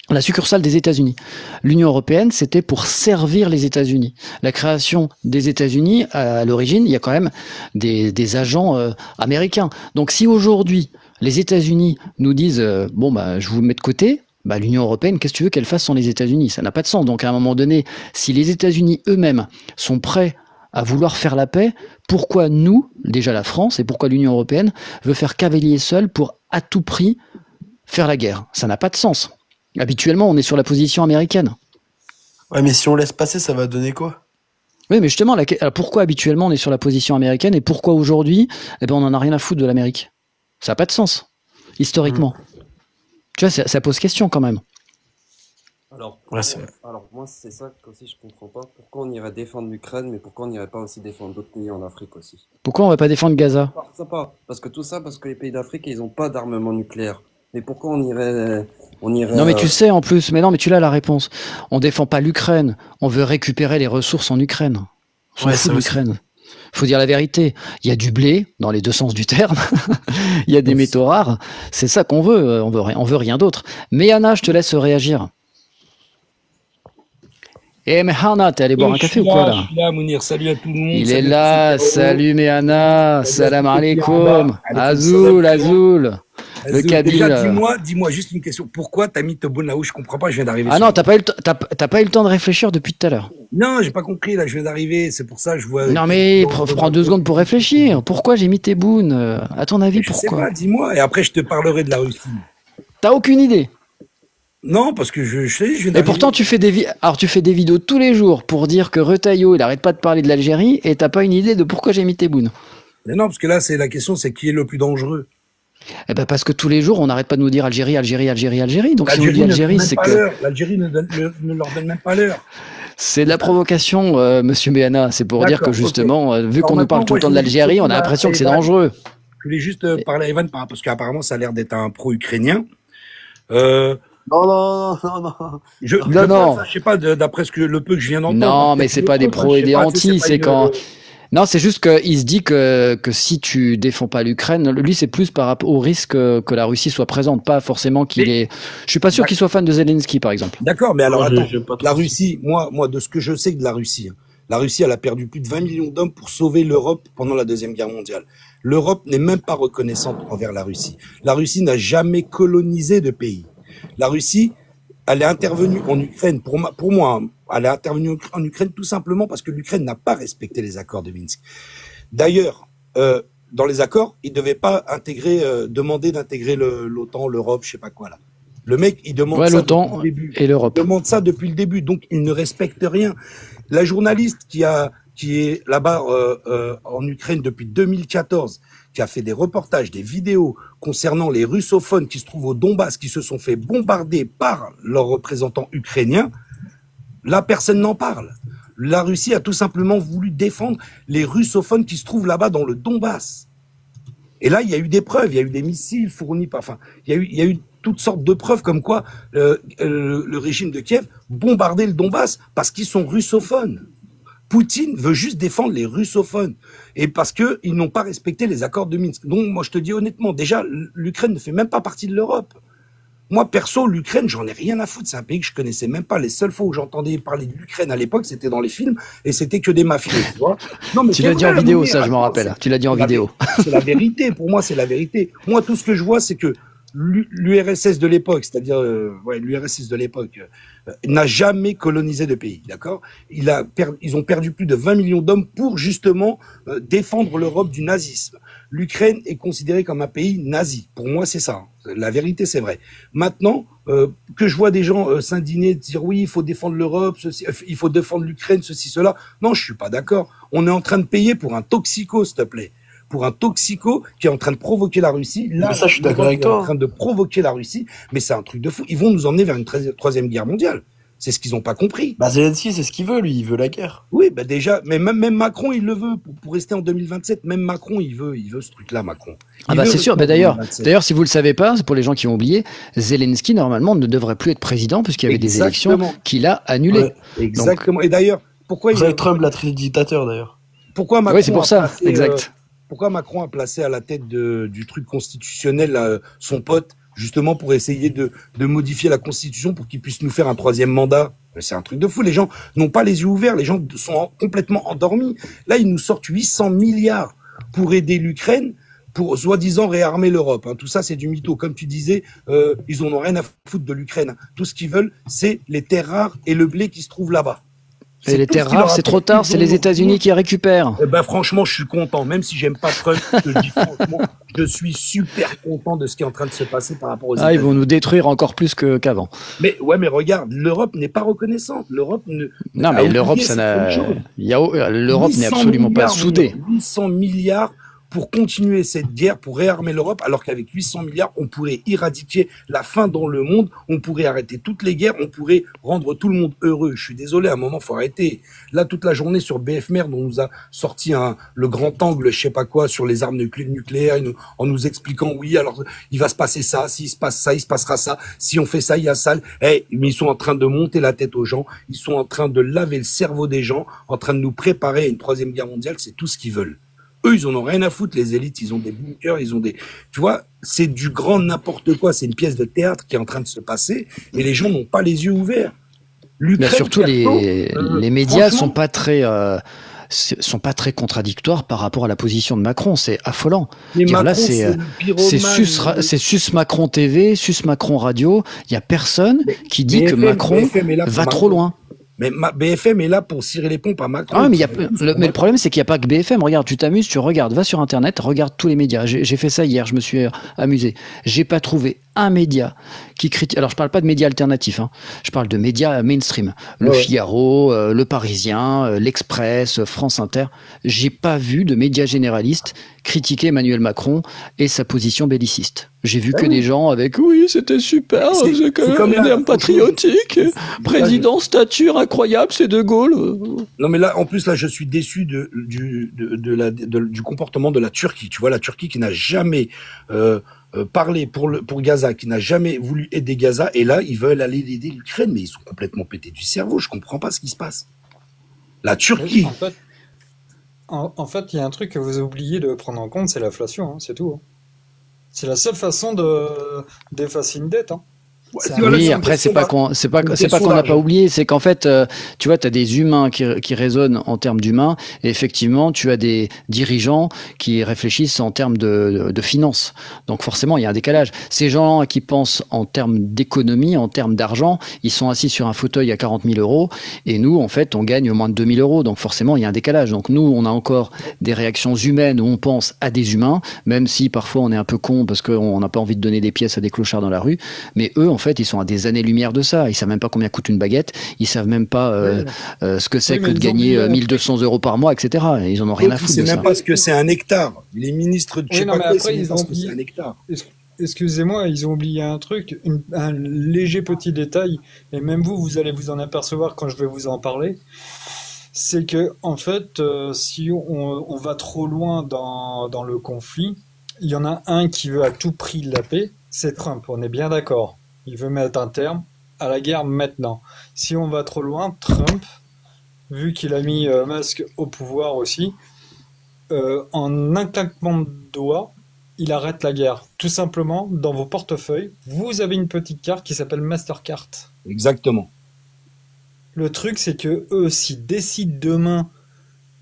La succursale des États-Unis. L'Union européenne, c'était pour servir les États-Unis. La création des États-Unis, à l'origine, il y a quand même des agents américains. Donc si aujourd'hui, les États-Unis nous disent bon, bah, je vous mets de côté, bah, l'Union européenne, qu'est-ce que tu veux qu'elle fasse sans les États-Unis? Ça n'a pas de sens. Donc à un moment donné, si les États-Unis eux-mêmes sont prêts à vouloir faire la paix, pourquoi nous, déjà la France, et pourquoi l'Union européenne veut faire cavalier seul pour à tout prix faire la guerre? Ça n'a pas de sens. Habituellement, on est sur la position américaine. Ouais, mais si on laisse passer, ça va donner quoi? Oui, mais justement, alors pourquoi habituellement on est sur la position américaine et pourquoi aujourd'hui, eh ben, on en a rien à foutre de l'Amérique? Ça n'a pas de sens, historiquement. Tu vois, ça pose question quand même. Alors, Ouais, alors moi, c'est ça qu'aussi je comprends pas. Pourquoi on irait défendre l'Ukraine, mais pourquoi on n'irait pas aussi défendre d'autres pays en Afrique aussi? Pourquoi on va pas défendre Gaza? Parce que tout ça, parce que les pays d'Afrique, ils ont pas d'armement nucléaire. Mais pourquoi on irait Non, mais tu sais en plus, mais non, mais tu l'as la réponse. On défend pas l'Ukraine, on veut récupérer les ressources en Ukraine. On s'en fout de l'Ukraine. Faut dire la vérité. Il y a du blé dans les deux sens du terme. Il y a des métaux rares. C'est ça qu'on veut. On veut rien d'autre. Mais Anna, je te laisse réagir. Eh, mais Hana, t'es allé boire un café ou quoi là? Je suis là, Mounir. Salut à tout le monde. Il est là. Salut, Méhana. Salam alaikum. Azul. Le Kabyle. Déjà, dis-moi juste une question. Pourquoi t'as mis Tobon là-haut? Je comprends pas, je viens d'arriver. Ah non, t'as pas eu le temps de réfléchir depuis tout à l'heure. Non, j'ai pas compris, là, je viens d'arriver, c'est pour ça que je vois. Non mais prends 2 secondes pour réfléchir. Pourquoi j'ai mis Tebboune? À ton avis, Je sais pourquoi? pas, dis-moi, et après je te parlerai de la Russie. T'as aucune idée? Non, parce que je sais, je viens Et d'arriver. pourtant tu fais des vidéos tous les jours pour dire que Retailleau il arrête pas de parler de l'Algérie et t'as pas une idée de pourquoi j'ai mis Tebboune. Mais non, parce que là, c'est la question, c'est qui est le plus dangereux. Eh ben parce que tous les jours, on n'arrête pas de nous dire Algérie, Algérie, Algérie, Algérie. Donc si on dit L'Algérie ne donne Algérie, même c'est pas que l'heure. L'Algérie ne leur donne même pas l'heure. c'est de la provocation, Monsieur Béana. C'est pour dire que D'accord, ok. justement, vu Alors qu'on nous parle maintenant, tout moi, le temps je de voulais juste l'Algérie, on a répondre à l'impression que c'est Evan. dangereux. Je voulais juste parler à Evan parce qu'apparemment, ça a l'air d'être un pro-ukrainien. Euh, Non, non, non, non, non. Non, non. je sais pas, d'après le peu que je viens d'entendre. Non, hein, mais peut-être c'est je me pas des trompe, hein, pros je et sais des pas, tu sais, anti, c'est c'est pas quand. Non, c'est juste qu'il se dit que si tu défends pas l'Ukraine, lui c'est plus par rapport au risque que la Russie soit présente, pas forcément qu'il Mais- est. Je suis pas sûr qu'il soit fan de Zelensky, par exemple. D'accord, mais alors Non, attends, j'aime pas trop la ça. Russie, moi, de ce que je sais de la Russie, hein, la Russie, elle a perdu plus de 20 millions d'hommes pour sauver l'Europe pendant la Deuxième Guerre mondiale. L'Europe n'est même pas reconnaissante envers la Russie. La Russie n'a jamais colonisé de pays. La Russie, elle est intervenue en Ukraine, pour moi, hein, elle est intervenue en Ukraine tout simplement parce que l'Ukraine n'a pas respecté les accords de Minsk. D'ailleurs, dans les accords, il devait pas demander d'intégrer l'OTAN, l'Europe, je sais pas quoi là. Le mec, il demande Ouais, ça depuis l'OTAN le début. et l'Europe. Il demande ça depuis le début, donc il ne respecte rien. La journaliste qui est là-bas en Ukraine depuis 2014, qui a fait des reportages, des vidéos concernant les russophones qui se trouvent au Donbass, qui se sont fait bombarder par leurs représentants ukrainiens, là, personne n'en parle. La Russie a tout simplement voulu défendre les russophones qui se trouvent là-bas dans le Donbass. Et là, il y a eu des preuves, il y a eu des missiles fournis par, enfin, il y a eu toutes sortes de preuves comme quoi le régime de Kiev bombardait le Donbass parce qu'ils sont russophones. Poutine veut juste défendre les russophones et parce que ils n'ont pas respecté les accords de Minsk. Donc, moi, je te dis honnêtement, déjà, l'Ukraine ne fait même pas partie de l'Europe. Moi, perso, l'Ukraine, j'en ai rien à foutre. C'est un pays que je connaissais même pas. Les seules fois où j'entendais parler de l'Ukraine à l'époque, c'était dans les films et c'était que des mafieux, tu vois. Non, mais Tu c'est l'as dit en vrai, vidéo, mais ça, je m'en attends, rappelle. Tu l'as dit en c'est la vidéo. c'est la vérité. Pour moi, c'est la vérité. Moi, tout ce que je vois, c'est que l'URSS de l'époque, c'est-à-dire l'URSS de l'époque, n'a jamais colonisé de pays, d'accord. Ils ont perdu plus de 20 millions d'hommes pour justement défendre l'Europe du nazisme. L'Ukraine est considérée comme un pays nazi. Pour moi, c'est ça. La vérité, c'est vrai. Maintenant, que je vois des gens s'indigner, dire oui, il faut défendre l'Europe, il faut défendre l'Ukraine, ceci, cela. Non, je suis pas d'accord. On est en train de payer pour un toxico, s'il te plaît. Pour un toxico qui est en train de provoquer la Russie. Là, Mais ça, je suis d'accord avec l'Europe est toi. en train de provoquer la Russie, mais c'est un truc de fou. Ils vont nous emmener vers une troisième guerre mondiale. C'est ce qu'ils n'ont pas compris. Bah, Zelensky, c'est ce qu'il veut, lui. Il veut la guerre. Oui, bah déjà, mais même Macron, il le veut pour rester en 2027. Même Macron, il veut ce truc-là, Macron. Ah Il bah veut c'est sûr. rester Bah en 2027. d'ailleurs, si vous le savez pas, c'est pour les gens qui ont oublié, Zelensky normalement ne devrait plus être président puisqu'il y avait des élections Exactement. qu'il a annulées. Ouais. Exactement. Et d'ailleurs, pourquoi Vous savez, Trump l'a traité de dictateur, d'ailleurs. pourquoi Macron Oui, c'est pour a ça. placé, Exact. pourquoi Macron a placé à la tête du truc constitutionnel son pote, justement pour essayer de modifier la Constitution pour qu'il puisse nous faire un troisième mandat? C'est un truc de fou. Les gens n'ont pas les yeux ouverts. Les gens sont complètement endormis. Là, ils nous sortent 800 milliards pour aider l'Ukraine, pour soi-disant réarmer l'Europe. Hein. Tout ça, c'est du mytho. Comme tu disais, ils en ont rien à foutre de l'Ukraine. Tout ce qu'ils veulent, c'est les terres rares et le blé qui se trouve là-bas. Et les terres rares, c'est trop tard. C'est les États-Unis qui récupèrent. Eh ben, franchement, je suis content. Même si j'aime pas Trump, je te le dis franchement, je suis super content de ce qui est en train de se passer par rapport aux Ah, ils États-Unis. vont nous détruire encore plus qu'avant. Mais regarde, l'Europe n'est pas reconnaissante. L'Europe Non, a mais oublié l'Europe, ça certaines n'a. choses. L'Europe n'est 800 absolument pas milliards, soudée. 800 milliards pour continuer cette guerre, pour réarmer l'Europe, alors qu'avec 800 milliards, on pourrait éradiquer la faim dans le monde, on pourrait arrêter toutes les guerres, on pourrait rendre tout le monde heureux. Je suis désolé, à un moment, faut arrêter. Là, toute la journée sur BFM, on nous a sorti le grand angle, je sais pas quoi, sur les armes nucléaires, en nous expliquant, oui, alors, il va se passer ça, s'il se passe ça, il se passera ça, si on fait ça, il y a ça. Mais ils sont en train de monter la tête aux gens, ils sont en train de laver le cerveau des gens, en train de nous préparer à une troisième guerre mondiale, c'est tout ce qu'ils veulent. Eux, ils en ont rien à foutre, les élites, ils ont des bunkers, tu vois, c'est du grand n'importe quoi, c'est une pièce de théâtre qui est en train de se passer, et les gens n'ont pas les yeux ouverts. Mais surtout, les médias sont pas très contradictoires par rapport à la position de Macron. C'est affolant. Là, c'est sus Macron TV, sus Macron Radio. Il y a personne qui dit que Macron va trop loin. Mais BFM est là pour cirer les pompes à Macron. Ah, mais mais le problème, c'est qu'il n'y a pas que BFM. Regarde, tu t'amuses, tu regardes, va sur Internet, regarde tous les médias. J'ai fait ça hier, je me suis amusé. J'ai pas trouvé un média qui critique. Alors, je parle pas de médias alternatifs, hein. Je parle de médias mainstream. Le Figaro, Le Parisien, l'Express, France Inter. J'ai pas vu de médias généralistes critiquer Emmanuel Macron et sa position belliciste. J'ai vu que des gens avec oui, c'était super, c'est comme un homme patriotique, président stature incroyable, c'est De Gaulle. Non mais là, en plus là, je suis déçu du comportement de la Turquie. Tu vois, la Turquie qui n'a jamais parlé pour Gaza, qui n'a jamais voulu aider Gaza, et là ils veulent aller aider l'Ukraine, mais ils sont complètement pétés du cerveau. Je comprends pas ce qui se passe. La Turquie. En fait, il y a un truc que vous oubliez de prendre en compte, c'est l'inflation, hein, c'est tout. Hein. C'est la seule façon d'effacer une dette. Hein. Oui, après c'est pas qu'on n'a pas oublié, c'est qu'en fait, tu vois, tu as des humains qui raisonnent en termes d'humains, et effectivement, tu as des dirigeants qui réfléchissent en termes de finances. Donc forcément, il y a un décalage. Ces gens qui pensent en termes d'économie, en termes d'argent, ils sont assis sur un fauteuil à 40 000 euros, et nous, en fait, on gagne moins de 2 000 euros. Donc forcément, il y a un décalage. Donc nous, on a encore des réactions humaines où on pense à des humains, même si parfois on est un peu con parce qu'on n'a pas envie de donner des pièces à des clochards dans la rue. Mais eux, en fait, ils sont à des années-lumière de ça. Ils savent même pas combien coûte une baguette. Ils savent même pas ce que c'est que de gagner 1 200 euros par mois, etc. Ils en ont rien à foutre de ça. Ils savent même pas ce que c'est un hectare. Les ministres de ils ont oublié un hectare. Excusez-moi, ils ont oublié un truc, un léger petit détail, et même vous allez vous en apercevoir quand je vais vous en parler. C'est que, en fait, si on va trop loin dans le conflit, il y en a un qui veut à tout prix la paix, c'est Trump, on est bien d'accord. Il veut mettre un terme à la guerre maintenant. Si on va trop loin, Trump, vu qu'il a mis Musk au pouvoir aussi, en un claquement de doigts, il arrête la guerre. Tout simplement, dans vos portefeuilles, vous avez une petite carte qui s'appelle Mastercard. Exactement. Le truc, c'est que eux, s'ils décident demain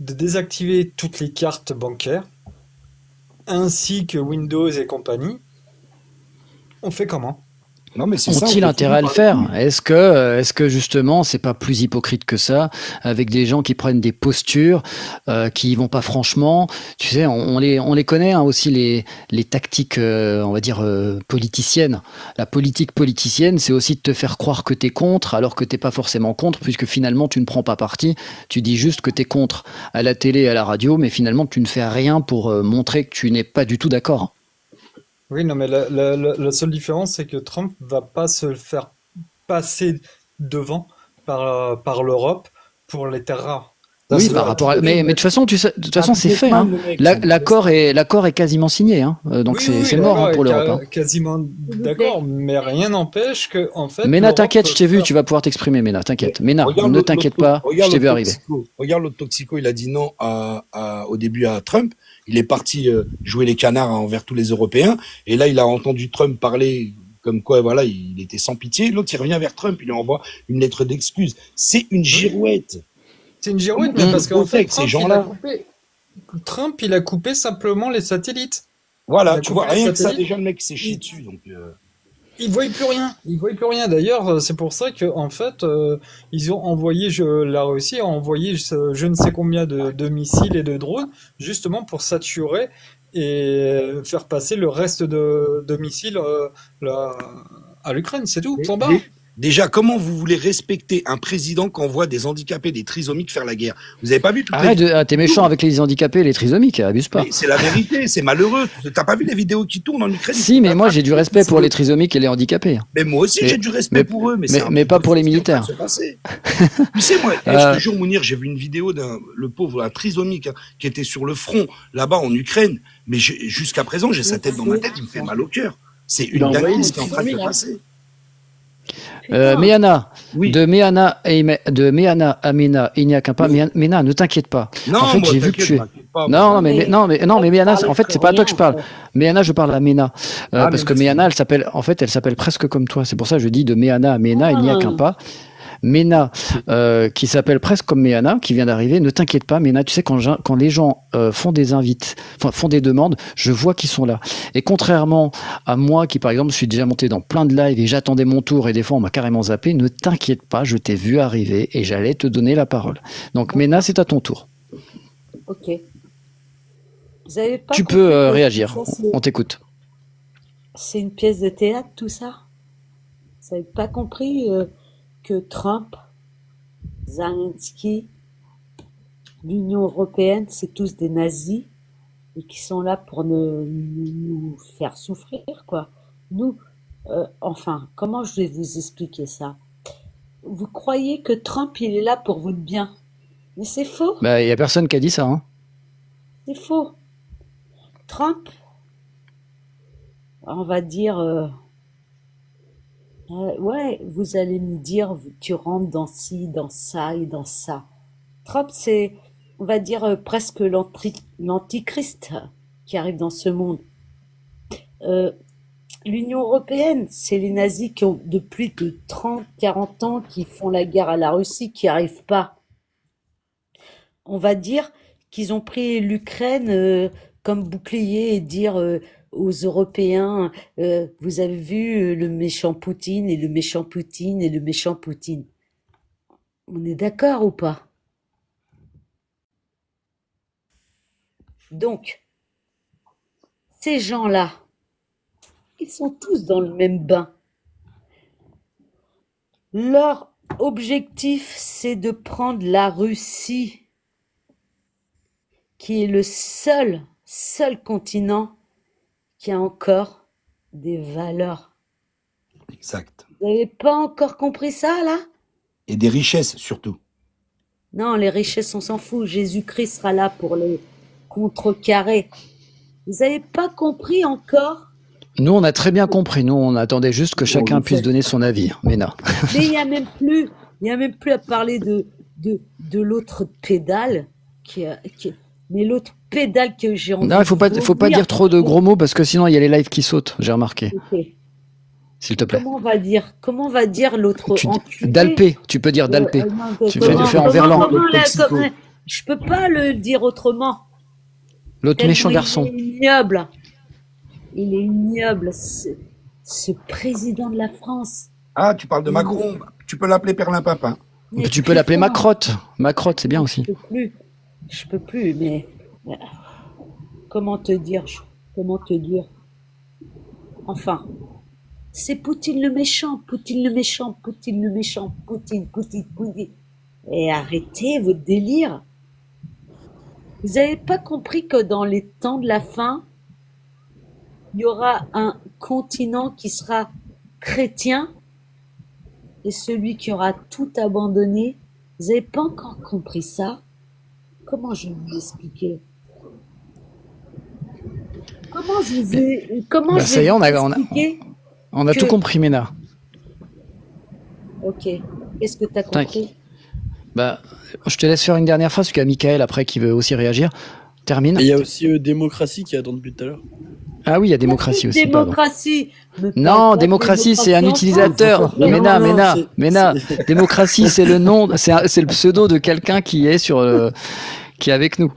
de désactiver toutes les cartes bancaires, ainsi que Windows et compagnie, on fait comment ? Non, mais ont-ils intérêt à le faire ? Est-ce que justement c'est pas plus hypocrite que ça, avec des gens qui prennent des postures, qui y vont pas franchement. Tu sais, on les connaît hein, aussi les tactiques, on va dire politiciennes. La politique politicienne, c'est aussi de te faire croire que t'es contre, alors que t'es pas forcément contre, puisque finalement tu ne prends pas parti. Tu dis juste que t'es contre à la télé et à la radio, mais finalement tu ne fais rien pour montrer que tu n'es pas du tout d'accord. Oui, non, mais la seule différence, c'est que Trump va pas se faire passer devant par l'Europe pour les terres rares. Oui, par rapport à... mais de toute façon, c'est fait. Hein. L'accord est quasiment signé, hein. Donc c'est mort hein, pour l'Europe. Hein. Quasiment d'accord, mais rien n'empêche que en fait. Ména, t'inquiète, je t'ai vu, tu vas pouvoir t'exprimer, Ména. T'inquiète, Ména, ne t'inquiète pas, je t'ai vu arriver. Regarde l'autre toxico, il a dit non au début à Trump. Il est parti jouer les canards envers tous les Européens, et là il a entendu Trump parler comme quoi voilà il était sans pitié. L'autre il revient vers Trump, il lui envoie une lettre d'excuse. C'est une girouette. C'est une girouette, mais parce qu'en fait Trump il a coupé simplement les satellites. Voilà, tu vois rien que ça déjà le mec s'est chié dessus donc. Ils voient plus rien. Ils voient plus rien. D'ailleurs, c'est pour ça que en fait, ils ont envoyé, la Russie a envoyé je ne sais combien de missiles et de drones, justement pour saturer et faire passer le reste de missiles à l'Ukraine. C'est tout. Point barre. Déjà, comment vous voulez respecter un président qui envoie des handicapés, des trisomiques faire la guerre ? Vous avez pas vu tout Arrête, t'es méchant avec les handicapés et les trisomiques, abuse pas. C'est la vérité, c'est malheureux. T'as pas vu les vidéos qui tournent en Ukraine ? Si, mais moi j'ai du respect pour les trisomiques et les handicapés. Mais moi aussi j'ai du respect pour eux, mais pas pour les militaires. Tu sais, moi, je te jure, Mounir, j'ai vu une vidéo le pauvre, un trisomique, qui était sur le front, là-bas en Ukraine, mais jusqu'à présent, j'ai sa tête dans ma tête, il me fait mal au cœur. C'est une dinguerie ce qui est en train de se passer. Méana, oui. de Méana à Ména, il n'y a qu'un pas. Ména, ne t'inquiète pas. Non, en fait, j'ai vu que tu es. Non, mais Méana, en fait, c'est pas à toi que je parle. Méana, je parle à Ména. Parce que Méana, elle s'appelle presque comme toi. C'est pour ça que je dis de Méana à Ména, il n'y a qu'un pas. Mena, qui s'appelle presque comme Méana, qui vient d'arriver. Ne t'inquiète pas, Mena, tu sais, quand les gens font des font des demandes, je vois qu'ils sont là. Et contrairement à moi, qui par exemple suis déjà monté dans plein de lives et j'attendais mon tour et des fois on m'a carrément zappé, ne t'inquiète pas, je t'ai vu arriver et j'allais te donner la parole. Donc Mena, c'est à ton tour. Ok. Vous avez pas Tu compris peux que réagir, ça, on t'écoute. c'est une pièce de théâtre, tout ça? Vous avez pas compris que Trump, Zelensky, l'Union européenne, c'est tous des nazis et qui sont là pour nous faire souffrir, quoi. Nous, enfin, comment je vais vous expliquer ça? Vous croyez que Trump, il est là pour votre bien? Mais c'est faux, Bah, il y a personne qui a dit ça, hein. c'est faux. Trump, on va dire, ouais, vous allez me dire, tu rentres dans ci, dans ça et dans ça. Trump, c'est, on va dire, presque l'antichrist qui arrive dans ce monde. Euh, L'Union européenne, c'est les nazis qui ont depuis de 30, 40 ans qui font la guerre à la Russie, qui arrivent pas. On va dire qu'ils ont pris l'Ukraine comme bouclier et dire aux Européens, vous avez vu le méchant Poutine et le méchant Poutine et le méchant Poutine. On est d'accord ou pas? Donc, ces gens-là, ils sont tous dans le même bain. Leur objectif, c'est de prendre la Russie, qui est le seul continent qui a encore des valeurs. Exact. Vous n'avez pas encore compris ça, là? Et des richesses, surtout. Non, les richesses, on s'en fout. Jésus-Christ sera là pour les contrecarrer. Vous n'avez pas compris encore? Nous, on a très bien compris. Nous, on attendait juste que chacun vous puisse faites. donner son avis, Mena. Mais il n'y a même plus à parler de l'autre pédale mais l'autre pédale que j'ai envie Non, il faut pas de dire trop de gros mots parce que sinon il y a les lives qui sautent, j'ai remarqué. Ok. S'il te plaît. Comment on va dire l'autre enculé? Dalpé, tu peux dire Dalpé. Non, Tu le fais en verlan. je peux pas le dire autrement. L'autre Tellement méchant garçon. Il est ignoble. Il est ignoble, ce président de la France. Ah, tu parles de Macron. Tu peux l'appeler Perlimpinpin. Mais Tu peux l'appeler putain, Macrotte. Macrotte, c'est bien aussi. Je peux plus, mais comment te dire? Enfin, c'est Poutine le méchant, Poutine le méchant, Poutine le méchant, Poutine. Et arrêtez votre délire. Vous n'avez pas compris que dans les temps de la fin, il y aura un continent qui sera chrétien et celui qui aura tout abandonné? Vous n'avez pas encore compris ça? Comment je vais vous l'expliquer? Comment je Ça y vais est, vous expliquer on a que... tout compris, Mena. Ok. Qu'est-ce que tu as compris? Bah, je te laisse faire une dernière phrase, parce qu'il y a Michael après qui veut aussi réagir. Termine. Et il y a aussi démocratie qui attend depuis tout à l'heure. Ah oui, il y a démocratie aussi. Pardon. Démocratie. Non, démocratie, c'est un utilisateur. Non, Mena. Démocratie, c'est le nom, c'est le pseudo de quelqu'un qui est qui est avec nous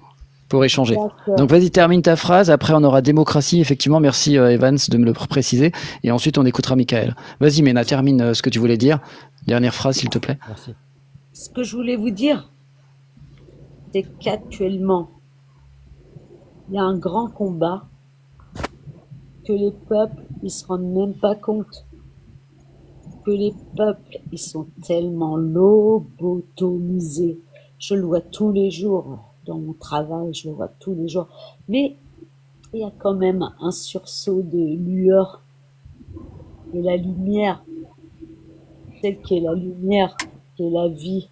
pour échanger. D'accord. Donc vas-y, termine ta phrase. Après, on aura démocratie. Effectivement, merci Evans de me le préciser. Et ensuite, on écoutera Michael. Vas-y, Mena, termine ce que tu voulais dire. Dernière phrase, s'il te plaît. Merci. Ce que je voulais vous dire, c'est qu'actuellement, il y a un grand combat que les peuples, ils se rendent même pas compte. Que les peuples, ils sont tellement lobotomisés. Je le vois tous les jours dans mon travail, je le vois tous les jours. Mais il y a quand même un sursaut de lueur, de la lumière, celle qui est la lumière, qui est la vie.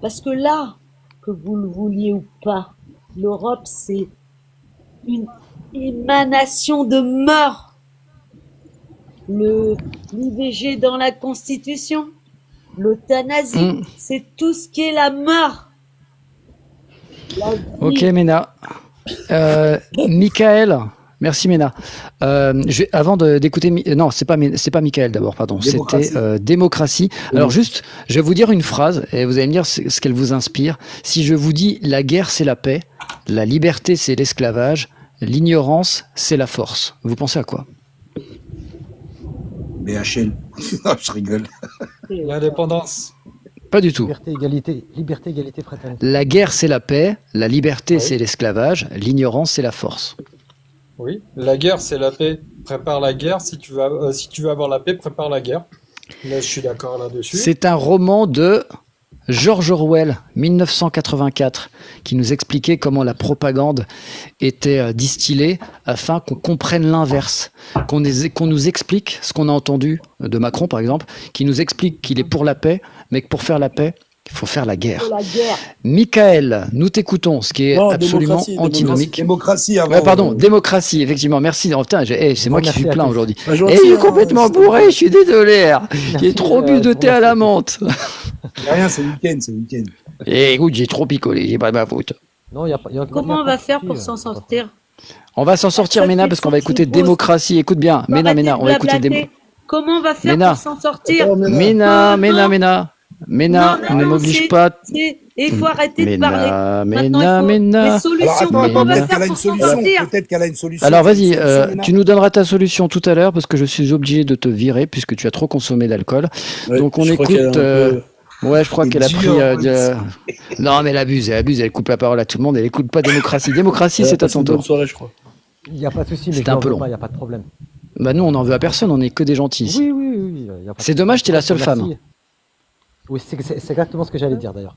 Parce que là, que vous le vouliez ou pas, l'Europe, c'est une émanation de mort. L'IVG dans la Constitution, l'euthanasie, c'est tout ce qui est la mort. La vie. Ok, Mena. Michael, Merci Ména. Avant d'écouter, non, c'est pas Michael d'abord, pardon. Démocratie. C'était démocratie. Alors juste, je vais vous dire une phrase et vous allez me dire ce qu'elle vous inspire. Si je vous dis la guerre c'est la paix, la liberté c'est l'esclavage, l'ignorance c'est la force, vous pensez à quoi? BHL. Non, je rigole. L'indépendance. Pas du tout. Liberté, égalité, fraternité. La guerre c'est la paix, la liberté Oui. c'est l'esclavage, l'ignorance c'est la force. Oui, la guerre, c'est la paix. Prépare la guerre. Si tu veux avoir la paix, prépare la guerre. Là, je suis d'accord là-dessus. C'est un roman de George Orwell, 1984, qui nous expliquait comment la propagande était distillée afin qu'on comprenne l'inverse, qu'on nous explique ce qu'on a entendu de Macron, par exemple, qui nous explique qu'il est pour la paix, mais que pour faire la paix, il faut faire la guerre. Pour la guerre. Michael, nous t'écoutons, ce qui est Non, absolument démocratie, antinomique. Démocratie avant. Ouais, pardon, démocratie, effectivement. Merci. Oh, putain, c'est moi qui merci suis à plein tous. aujourd'hui. Bah, Et gentil, il est hein, complètement c'est- bourré, je suis désolé. J'ai Merci, trop bu de je thé vous à la remercie. menthe. Y a rien, c'est week-end, c'est week-end. Et écoute, j'ai trop picolé, c'est pas de ma faute. Non, y a pas, Comment on va faire pour s'en sortir? On va s'en sortir, Ça, Ména, c'est parce qu'on va ce qu'on écouter suppose. démocratie. Écoute bien, Ména, Arrêtez Ména, de on va écouter blablater. Comment on va faire Ména. pour s'en sortir? Attends, mais là, Ména, Non, Ména, non. Ména. Ména, Non, ne non, m'oblige c'est- pas. Et il faut arrêter de parler. Ména, Maintenant, Ména, il faut Ména. des alors solutions. attends, Comment on attends, va peut-être faire qu'elle a une pour s'en solution. sortir? Peut-être qu'elle a une solution. Alors T'as une vas-y, solution, Ména tu nous donneras ta solution tout à l'heure parce que je suis obligé de te virer puisque tu as trop consommé d'alcool. Ouais, Donc on je crois écoute. qu'elle a un peu- Ouais, je crois C'est qu'elle a dur, pris. hein, Non, mais elle abuse, elle coupe la parole à tout le monde, elle écoute pas démocratie. Démocratie, Elle a c'est à passé ton une bonne tour. soirée, je crois. Il n'y a pas de souci, mais C'était je un n'en peu veux long. pas, il n'y a pas de problème. Bah nous, on n'en veut à personne, on est que des gentils ici. Oui, oui, oui. Y a pas C'est de dommage, t'es la seule Merci. femme. Oui, c'est exactement ce que j'allais dire d'ailleurs.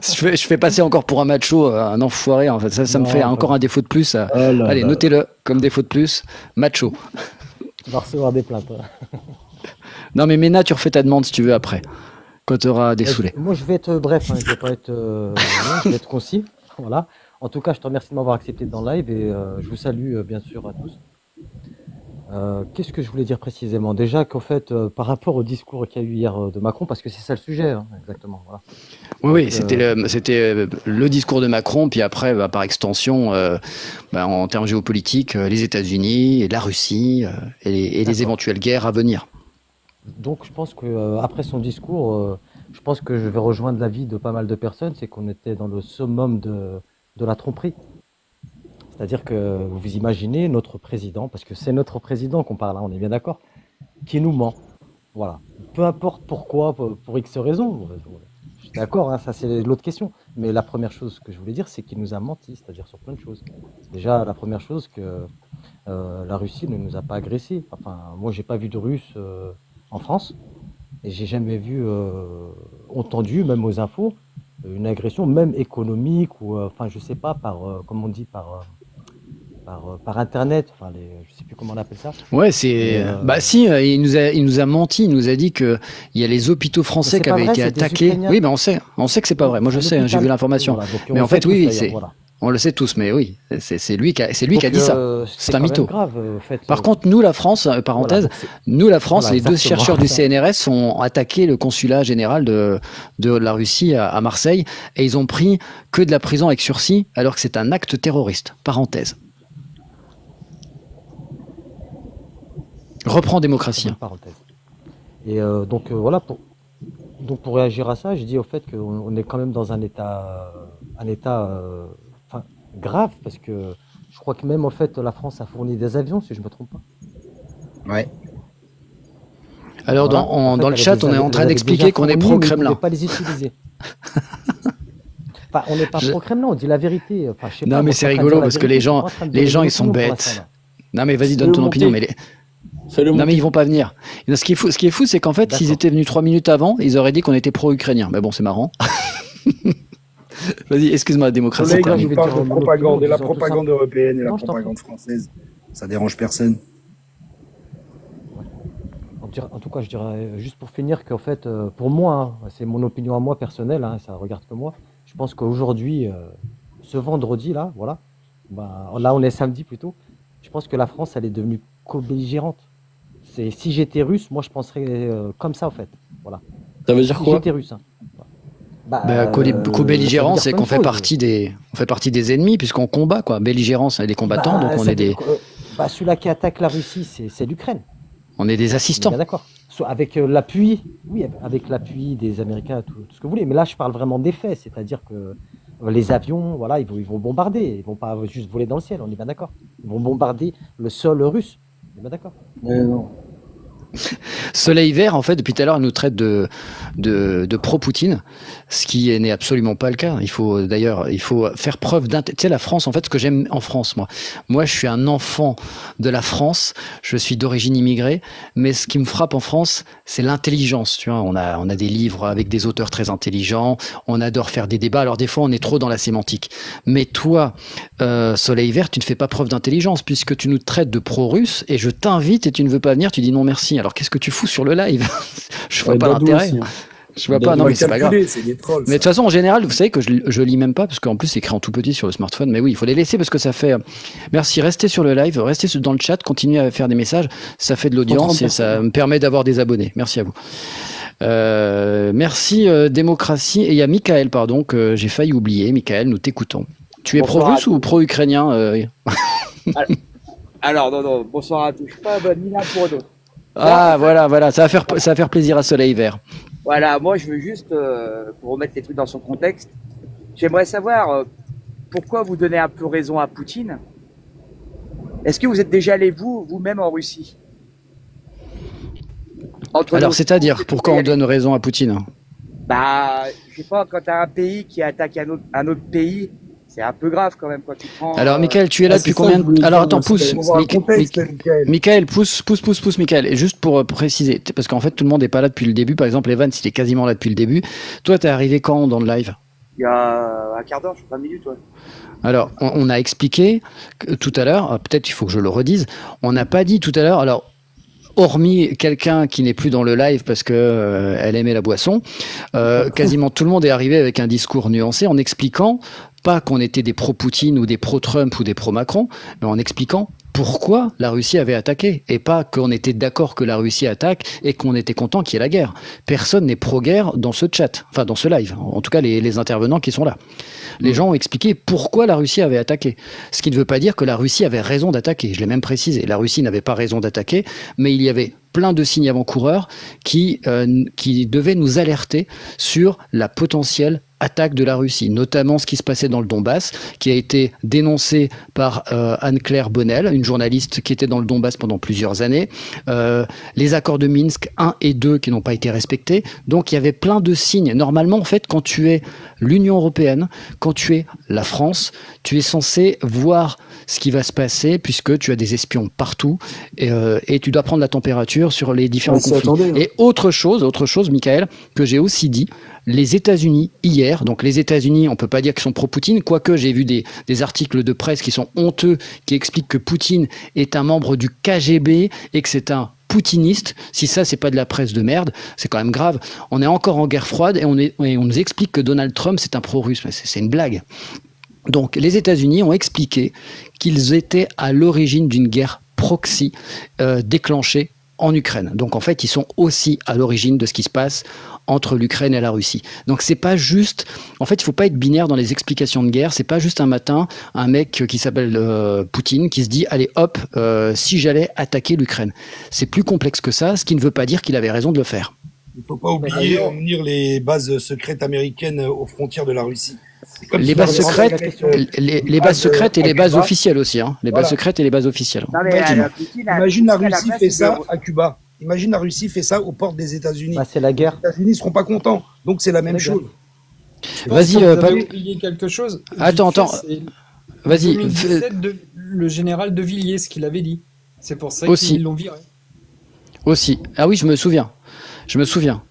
Je fais passer encore pour un macho, un enfoiré. En fait, ça me Non, fait pas encore du un défaut de plus. Oh là Allez, là. notez-le comme défaut de plus, macho. Tu vas recevoir des plaintes. Hein. Non, mais Ména, tu refais ta demande si tu veux après, quand tu auras des saoulés. Moi, je vais être bref, hein, je vais pas être, non, je vais être concis. Voilà. En tout cas, je te remercie de m'avoir accepté dans le live et je vous salue bien sûr à tous. Qu'est-ce que je voulais dire précisément? Déjà qu'en fait, par rapport au discours qu'il y a eu hier de Macron, parce que c'est ça le sujet, hein, exactement. Voilà. Oui, Donc, c'était le discours de Macron, puis après, bah, par extension, en termes géopolitiques, les États-Unis, et la Russie, et les D'accord. éventuelles guerres à venir. Donc je pense que après son discours, je pense que je vais rejoindre l'avis de pas mal de personnes, c'est qu'on était dans le summum de la tromperie. C'est-à-dire que vous imaginez notre président, parce que c'est notre président qu'on parle, hein, on est bien d'accord, qui nous ment. Voilà. Peu importe pourquoi, pour X raisons. Je suis d'accord, hein, ça c'est l'autre question. Mais la première chose que je voulais dire, c'est qu'il nous a menti, c'est-à-dire sur plein de choses. Déjà, la première chose que la Russie ne nous a pas agressés. Enfin, moi, j'ai pas vu de Russes en France, et j'ai jamais vu, entendu, même aux infos, une agression, même économique ou, enfin, je sais pas, comme on dit, par Internet. Enfin, je sais plus comment on appelle ça. Ouais, c'est. Mais, Bah si, il nous a menti, il nous a dit que il y a les hôpitaux français c'est qui pas avaient vrai, été c'est des attaqués. Ukrainiens. Oui, ben on sait que c'est pas vrai. Moi je Un sais, hein, j'ai hôpital. vu l'information. Voilà, donc, Mais on en sait fait, tous, oui, d'ailleurs, voilà. on le sait tous, mais oui, c'est lui qui a Donc, dit ça. C'est un quand même mytho. grave, en fait. Par contre, nous, la France, Voilà, parenthèse, donc nous, la France, voilà, les deux exactement. chercheurs du CNRS ont attaqué le consulat général de la Russie à Marseille et ils ont pris que de la prison avec sursis alors que c'est un acte terroriste. Parenthèse. Reprends démocratie. Parenthèse. Et donc voilà, pour réagir à ça, je dis au fait qu'on est quand même dans un état enfin, grave, parce que je crois que même en fait la France a fourni des avions, si je me trompe pas. Ouais. Alors, Voilà. En fait, dans le elle chat, on est les en train avait d'expliquer déjà qu'on est fournis, mais ils pro-Kremlin. pouvaient pas les utiliser. Enfin, on n'est pas pro-Kremlin, on dit la vérité. Enfin, je sais Non, pas, mais moi, c'est je suis en train de rigolo dire la parce que vérité, je suis pas en train de dire les gens, mon ils sont opinion pour bêtes. l'instant, là. Non, mais vas-y, donne Fais-le ton opinion. monter. Mais Fais-le non, mais monter. ils vont pas venir. Et ce qui est fou, c'est qu'en fait, s'ils D'accord. étaient venus 3 minutes avant, ils auraient dit qu'on était pro-ukrainien. Mais bon, c'est marrant. Vas-y, excuse-moi, démocratie. Collègues, Collègue, termine. je vais on parle dire de mon propagande, opinion et la en disant tout propagande ça. européenne et la Non, je t'en prie. propagande française, ça dérange personne. En tout cas, je dirais juste pour finir qu'en fait, pour moi, hein, c'est mon opinion à moi personnelle, hein, ça regarde que moi. Je pense qu'aujourd'hui, ce vendredi là, voilà, ben, là on est samedi plutôt. Je pense que la France, elle est devenue co-belligérante. Si j'étais russe, moi je penserais comme ça en fait. Voilà. Ça veut dire Si quoi? j'étais russe. Hein. Voilà. Bah, ça veut co-belligérant, dire c'est plein qu'on de fait choses. on fait partie des ennemis puisqu'on combat, quoi. Belligérants, c'est des combattants, donc Bah, on ça est veut des, dire que, celui-là qui attaque la Russie, c'est l'Ukraine. on est des On est assistants. bien d'accord. Avec l'appui, oui, avec l'appui des Américains, tout ce que vous voulez. Mais là, je parle vraiment des faits, c'est-à-dire que les avions, voilà, ils vont bombarder, ils vont pas juste voler dans le ciel, on est bien d'accord. Ils vont bombarder le sol russe, on est bien d'accord. Non. Soleil Vert, en fait, depuis tout à l'heure, elle nous traite de pro-Poutine, ce qui n'est absolument pas le cas. Il faut faire preuve tu sais, la France, en fait, ce que j'aime en France, moi, je suis un enfant de la France, je suis d'origine immigrée, mais ce qui me frappe en France, c'est l'intelligence. Tu vois, on a des livres avec des auteurs très intelligents, on adore faire des débats. Alors des fois, on est trop dans la sémantique. Mais toi, Soleil Vert, tu ne fais pas preuve d'intelligence puisque tu nous traites de pro-russe et je t'invite et tu ne veux pas venir, tu dis non merci. Alors qu'est-ce que tu fous sur le live? Je vois pas l'intérêt. Je vois pas, non mais c'est pas grave. C'est des trolls. Mais de toute façon, en général, vous savez que je lis même pas parce qu'en plus c'est écrit en tout petit sur le smartphone. Mais oui, il faut les laisser parce que ça fait. Merci, restez sur le live, restez dans le chat, continuez à faire des messages. Ça fait de l'audience et ça me permet d'avoir des abonnés. Merci à vous. Merci démocratie. Et il y a Michael, pardon, que j'ai failli oublier. Michael, nous t'écoutons. Tu es pro-russe ou pro-ukrainien Alors, non, bonsoir à tous. Je suis pas ni l'un pour l'autre. Ah, voilà, ça va faire plaisir à Soleil Vert. Voilà, moi, je veux juste, pour remettre les trucs dans son contexte, j'aimerais savoir pourquoi vous donnez un peu raison à Poutine. Est-ce que vous êtes déjà allé vous-même en Russie? Alors, c'est-à-dire, pourquoi on donne raison à Poutine? Bah, je sais pas, quand t'as un pays qui attaque un autre pays, c'est un peu grave quand même quand tu prends. Alors, Michael, tu es là depuis combien de... Alors, attends, pousse. Michael, pousse, Michael. Et juste pour préciser, parce qu'en fait, tout le monde n'est pas là depuis le début. Par exemple, Evan, il est quasiment là depuis le début. Toi, t'es arrivé quand dans le live? Il y a un quart d'heure, 20 minutes, ouais. Alors, on a expliqué tout à l'heure, peut-être il faut que je le redise, on n'a pas dit tout à l'heure, alors, hormis quelqu'un qui n'est plus dans le live parce que elle aimait la boisson, quasiment tout le monde est arrivé avec un discours nuancé en expliquant pas qu'on était des pro-Poutine ou des pro-Trump ou des pro-Macron, mais en expliquant pourquoi la Russie avait attaqué et pas qu'on était d'accord que la Russie attaque et qu'on était content qu'il y ait la guerre. Personne n'est pro-guerre dans ce chat, enfin dans ce live, en tout cas les intervenants qui sont là. Les gens ont expliqué pourquoi la Russie avait attaqué. Ce qui ne veut pas dire que la Russie avait raison d'attaquer. Je l'ai même précisé. La Russie n'avait pas raison d'attaquer, mais il y avait plein de signes avant-coureurs qui devaient nous alerter sur la potentielle attaque de la Russie, notamment ce qui se passait dans le Donbass, qui a été dénoncé par Anne-Claire Bonnel, une journaliste qui était dans le Donbass pendant plusieurs années, les accords de Minsk 1 et 2 qui n'ont pas été respectés. Donc il y avait plein de signes. Normalement, en fait, quand tu es l'Union européenne, quand tu es la France, tu es censé voir ce qui va se passer puisque tu as des espions partout et tu dois prendre la température sur les différents conflits. Et autre chose, Michael, que j'ai aussi dit, les États-Unis hier, donc les États-Unis, on peut pas dire qu'ils sont pro-Poutine, quoique j'ai vu des articles de presse qui sont honteux, qui expliquent que Poutine est un membre du KGB et que c'est un poutiniste. Si ça, c'est pas de la presse de merde, c'est quand même grave. On est encore en guerre froide et on nous explique que Donald Trump, c'est un pro-russe. Mais c'est une blague. Donc, les États-Unis ont expliqué qu'ils étaient à l'origine d'une guerre proxy déclenchée en Ukraine. Donc, en fait, ils sont aussi à l'origine de ce qui se passe entre l'Ukraine et la Russie. Donc c'est pas juste, en fait il faut pas être binaire dans les explications de guerre, c'est pas juste un matin un mec qui s'appelle Poutine qui se dit allez hop, si j'allais attaquer l'Ukraine. C'est plus complexe que ça, ce qui ne veut pas dire qu'il avait raison de le faire. Il faut pas oublier unir les bases secrètes américaines aux frontières de la Russie. Les bases secrètes, les bases secrètes et les bases officielles aussi, hein. Les bases secrètes et les bases officielles. Non, mais imagine la Russie fait ça à Cuba. Imagine la Russie fait ça aux portes des États-Unis. Bah, c'est la guerre. Les États-Unis seront pas contents. Donc c'est la même chose. Vas-y, vous avez oublié quelque chose. Attends. Vas-y. Le général de Villiers, ce qu'il avait dit. C'est pour ça aussi. qu'ils l'ont viré. Aussi. Ah oui, je me souviens.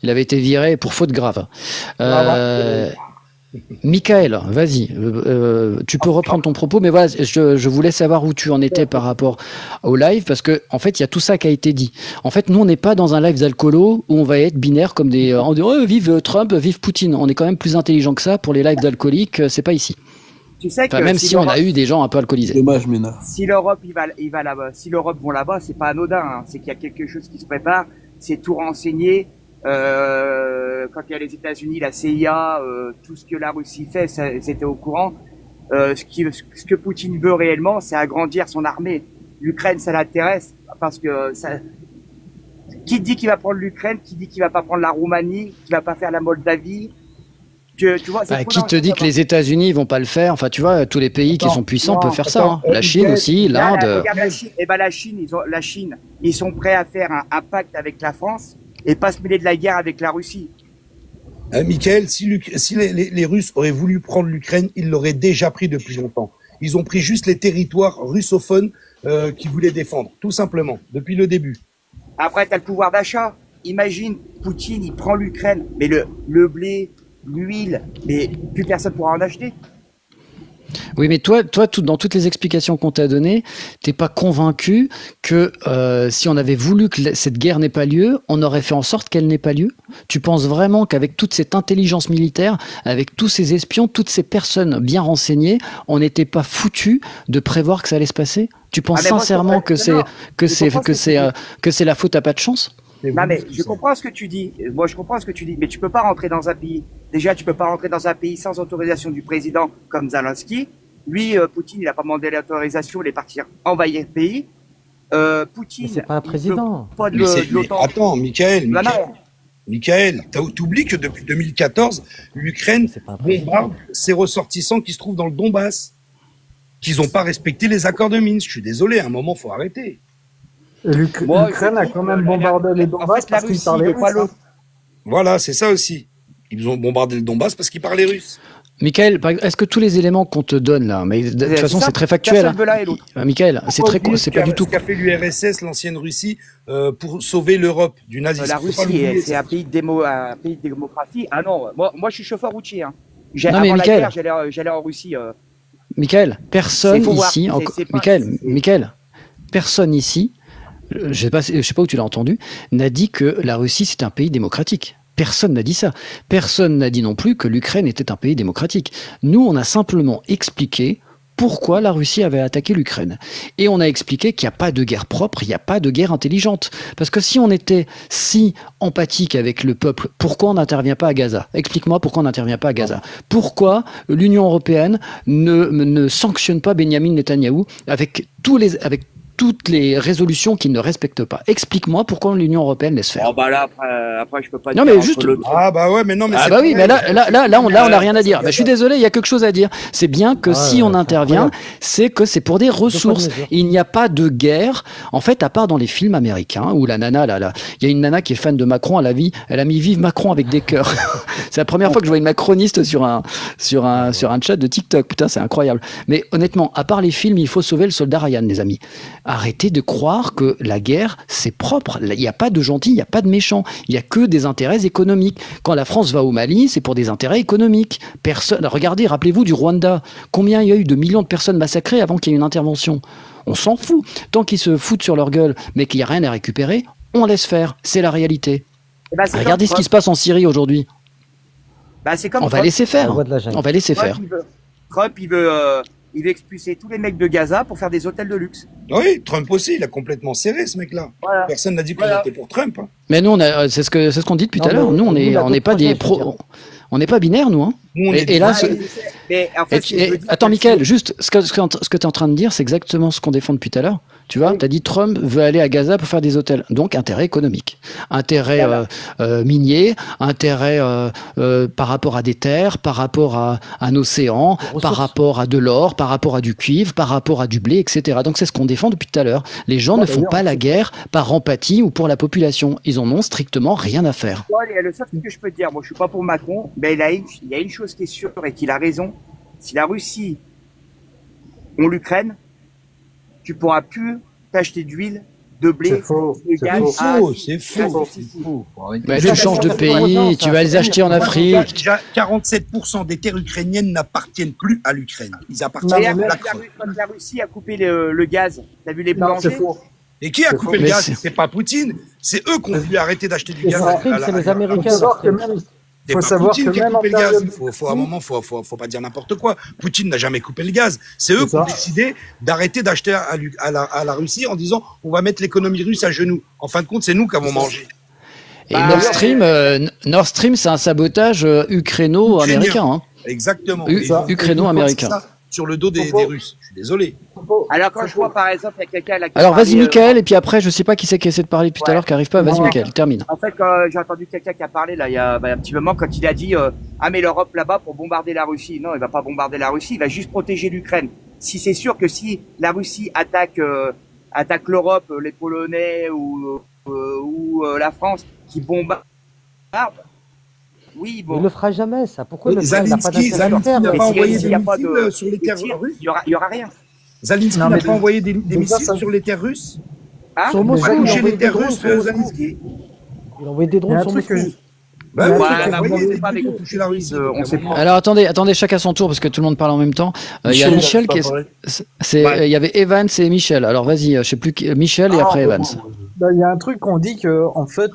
Il avait été viré pour faute grave. Michael, vas-y, tu peux reprendre ton propos, mais voilà, je voulais savoir où tu en étais par rapport au live, parce que en fait, il y a tout ça qui a été dit. En fait, nous, on n'est pas dans un live d'alcoolo où on va être binaire comme des, on dit vive Trump, vive Poutine. On est quand même plus intelligent que ça pour les lives d'alcooliques. C'est pas ici. Tu sais que même si on a eu des gens un peu alcoolisés. Dommage, Ménard. Si l'Europe il va là-bas, si l'Europe vont là-bas, c'est pas anodin. Hein. C'est qu'il y a quelque chose qui se prépare. C'est tout renseigné. Quand il y a les États-Unis, la CIA, tout ce que la Russie fait, c'était au courant. Ce que Poutine veut réellement, c'est agrandir son armée. L'Ukraine, ça l'intéresse parce que qui dit qu'il va prendre l'Ukraine, qui dit qu'il va pas prendre la Roumanie, qu'il va pas faire la Moldavie. Tu vois, Qui te dit que les États-Unis vont pas le faire? Enfin, tu vois, tous les pays qui sont puissants peuvent faire ça. Hein. La Chine aussi, l'Inde. Regarde la Chine. La Chine, ils sont prêts à faire un pacte avec la France et pas se mêler de la guerre avec la Russie. Michael, si les Russes auraient voulu prendre l'Ukraine, ils l'auraient déjà pris depuis longtemps. Ils ont pris juste les territoires russophones qu'ils voulaient défendre, tout simplement, depuis le début. Après, t'as le pouvoir d'achat. Imagine, Poutine, il prend l'Ukraine, mais le blé, l'huile, mais plus personne pourra en acheter. Oui, mais toi, dans toutes les explications qu'on t'a données, t'es pas convaincu que si on avait voulu que cette guerre n'ait pas lieu, on aurait fait en sorte qu'elle n'ait pas lieu? Tu penses vraiment qu'avec toute cette intelligence militaire, avec tous ces espions, toutes ces personnes bien renseignées, on n'était pas foutu de prévoir que ça allait se passer? Tu penses sincèrement que c'est la faute à pas de chance? Non, mais je comprends ce que tu dis. Moi, je comprends ce que tu dis, mais tu peux pas rentrer dans un pays. Déjà, tu peux pas rentrer dans un pays sans autorisation du président comme Zelensky. Lui, Poutine, il a pas demandé l'autorisation, il est parti envahir le pays. Poutine. C'est pas un président. Pas de l'OTAN. Attends, Michael, t'oublies que depuis 2014, l'Ukraine bombarde ses ressortissants qui se trouvent dans le Donbass, qu'ils ont pas respecté les accords de Minsk. Je suis désolé, à un moment, faut arrêter. L'Ukraine a quand même bombardé les Donbass parce qu'ils parlaient russe. Voilà, c'est ça aussi. Ils ont bombardé le Donbass parce qu'ils parlaient russe. Michael, est-ce que tous les éléments qu'on te donne là, mais de toute façon c'est très factuel. Michael, c'est pas du tout. Ce qu'a fait l'URSS, l'ancienne Russie, pour sauver l'Europe du nazisme. La Russie, c'est un pays de démocratie. Ah non, moi je suis chauffeur routier. Hein. Non mais Michael, j'allais en Russie. Michael, personne ici, Michael, personne ici. Je sais pas où tu l'as entendu, n'a dit que la Russie c'est un pays démocratique. Personne n'a dit ça. Personne n'a dit non plus que l'Ukraine était un pays démocratique. Nous, on a simplement expliqué pourquoi la Russie avait attaqué l'Ukraine. Et on a expliqué qu'il n'y a pas de guerre propre, il n'y a pas de guerre intelligente. Parce que si on était si empathique avec le peuple, pourquoi on n'intervient pas à Gaza? Explique-moi pourquoi on n'intervient pas à Gaza. Pourquoi l'Union européenne ne sanctionne pas Benyamin Netanyahou avec toutes les résolutions qu'il ne respecte pas. Explique-moi pourquoi l'Union européenne laisse faire. Oh bah là, après je peux pas dire. Non mais juste. Ah bah ouais, mais non mais. Ah bah oui, mais là on n'a rien à dire. Bah, je suis désolé, il y a quelque chose à dire. C'est bien que si on intervient, c'est que c'est pour des ressources. Il n'y a pas de guerre. En fait, à part dans les films américains où la nana là, il y a une nana qui est fan de Macron, elle a mis vive Macron avec des cœurs. C'est la première fois que je vois une macroniste sur un chat de TikTok. Putain, c'est incroyable. Mais honnêtement, à part les films, il faut sauver le soldat Ryan, les amis. Arrêtez de croire que la guerre, c'est propre. Il n'y a pas de gentils, il n'y a pas de méchants. Il n'y a que des intérêts économiques. Quand la France va au Mali, c'est pour des intérêts économiques. Regardez, rappelez-vous du Rwanda. Combien il y a eu de millions de personnes massacrées avant qu'il y ait une intervention? On s'en fout. Tant qu'ils se foutent sur leur gueule, mais qu'il n'y a rien à récupérer, on laisse faire. C'est la réalité. Regardez ce qui se passe en Syrie aujourd'hui. On va laisser faire. On va laisser faire. Trump, il veut expulser tous les mecs de Gaza pour faire des hôtels de luxe. Oui, Trump aussi, il a complètement serré ce mec-là. Voilà. Personne n'a dit qu'on était pour Trump. Hein. Mais nous, c'est ce qu'on dit depuis tout à l'heure. Nous, on n'est pas des pros. On n'est pas binaire, nous. Hein. Et là, attends, Michael, juste ce que tu es en train de dire, c'est exactement ce qu'on défend depuis tout à l'heure. Tu vois, tu as dit Trump veut aller à Gaza pour faire des hôtels. Donc, intérêt économique, intérêt minier, intérêt par rapport à des terres, par rapport à un océan, par rapport à de l'or, par rapport à du cuivre, par rapport à du blé, etc. Donc, c'est ce qu'on défend depuis tout à l'heure. Les gens ne font pas la guerre par empathie ou pour la population. Ils en ont strictement rien à faire. Le seul truc que je peux te dire, moi je suis pas pour Macron, mais il y a une chose qui est sûre et qu'il a raison. Si la Russie ont l'Ukraine, tu pourras plus t'acheter d'huile, de blé, de gaz. C'est faux. Mais tu changes de pays, tu vas les acheter en Afrique. Déjà, 47% des terres ukrainiennes n'appartiennent plus à l'Ukraine. Ils appartiennent à la Quand la Russie a coupé le gaz, t'as vu les boulangers? Et qui a coupé le gaz? C'est pas Poutine, c'est eux qui ont voulu arrêter d'acheter du gaz. C'est les Américains. Faut savoir Poutine qui a coupé le gaz. À un moment, faut pas dire n'importe quoi. Poutine n'a jamais coupé le gaz. C'est eux qui ont décidé d'arrêter d'acheter à la Russie en disant on va mettre l'économie russe à genoux. En fin de compte, c'est nous qui avons mangé. Et Bah, Nord Stream, c'est un sabotage ukraino-américain. Hein. Exactement. Ukraino-américain. Ça sur le dos des Russes. Je suis désolé. Alors quand je vois par exemple, il y a quelqu'un là qui Alors vas-y, parlait, Mickaël, et puis après, je sais pas qui c'est qui essaie de parler depuis tout à l'heure, qui arrive pas. Vas-y, Mickaël, termine. En fait, quand j'ai entendu quelqu'un qui a parlé là, il y a un petit moment, quand il a dit ah mais l'Europe là-bas pour bombarder la Russie. Non, il va pas bombarder la Russie, il va juste protéger l'Ukraine. Si c'est sûr que si la Russie attaque l'Europe, les Polonais ou la France qui bombardent, oui bon. Il le fera jamais, ça. Pourquoi le Zelensky n'a pas envoyé des missiles sur les terres russes. Il y aura rien. Zelensky n'a pas envoyé des missiles sur les terres russes. Hein Sur Moscou, Pas il a touché envoyé les des terres drones russes, sur Moscou. Zelensky. Il a envoyé des drones sur Moscou. Bah oui, Voilà, il a envoyé on des sait pas avec trucs pour toucher la Russie. on sait pas. Alors attendez, chacun son tour parce que tout le monde parle en même temps. Il y a Michel qui il y avait Evans et Michel. Alors vas-y, je sais plus Michel et après Evans. Bah, il y a un truc qu'on dit que en fait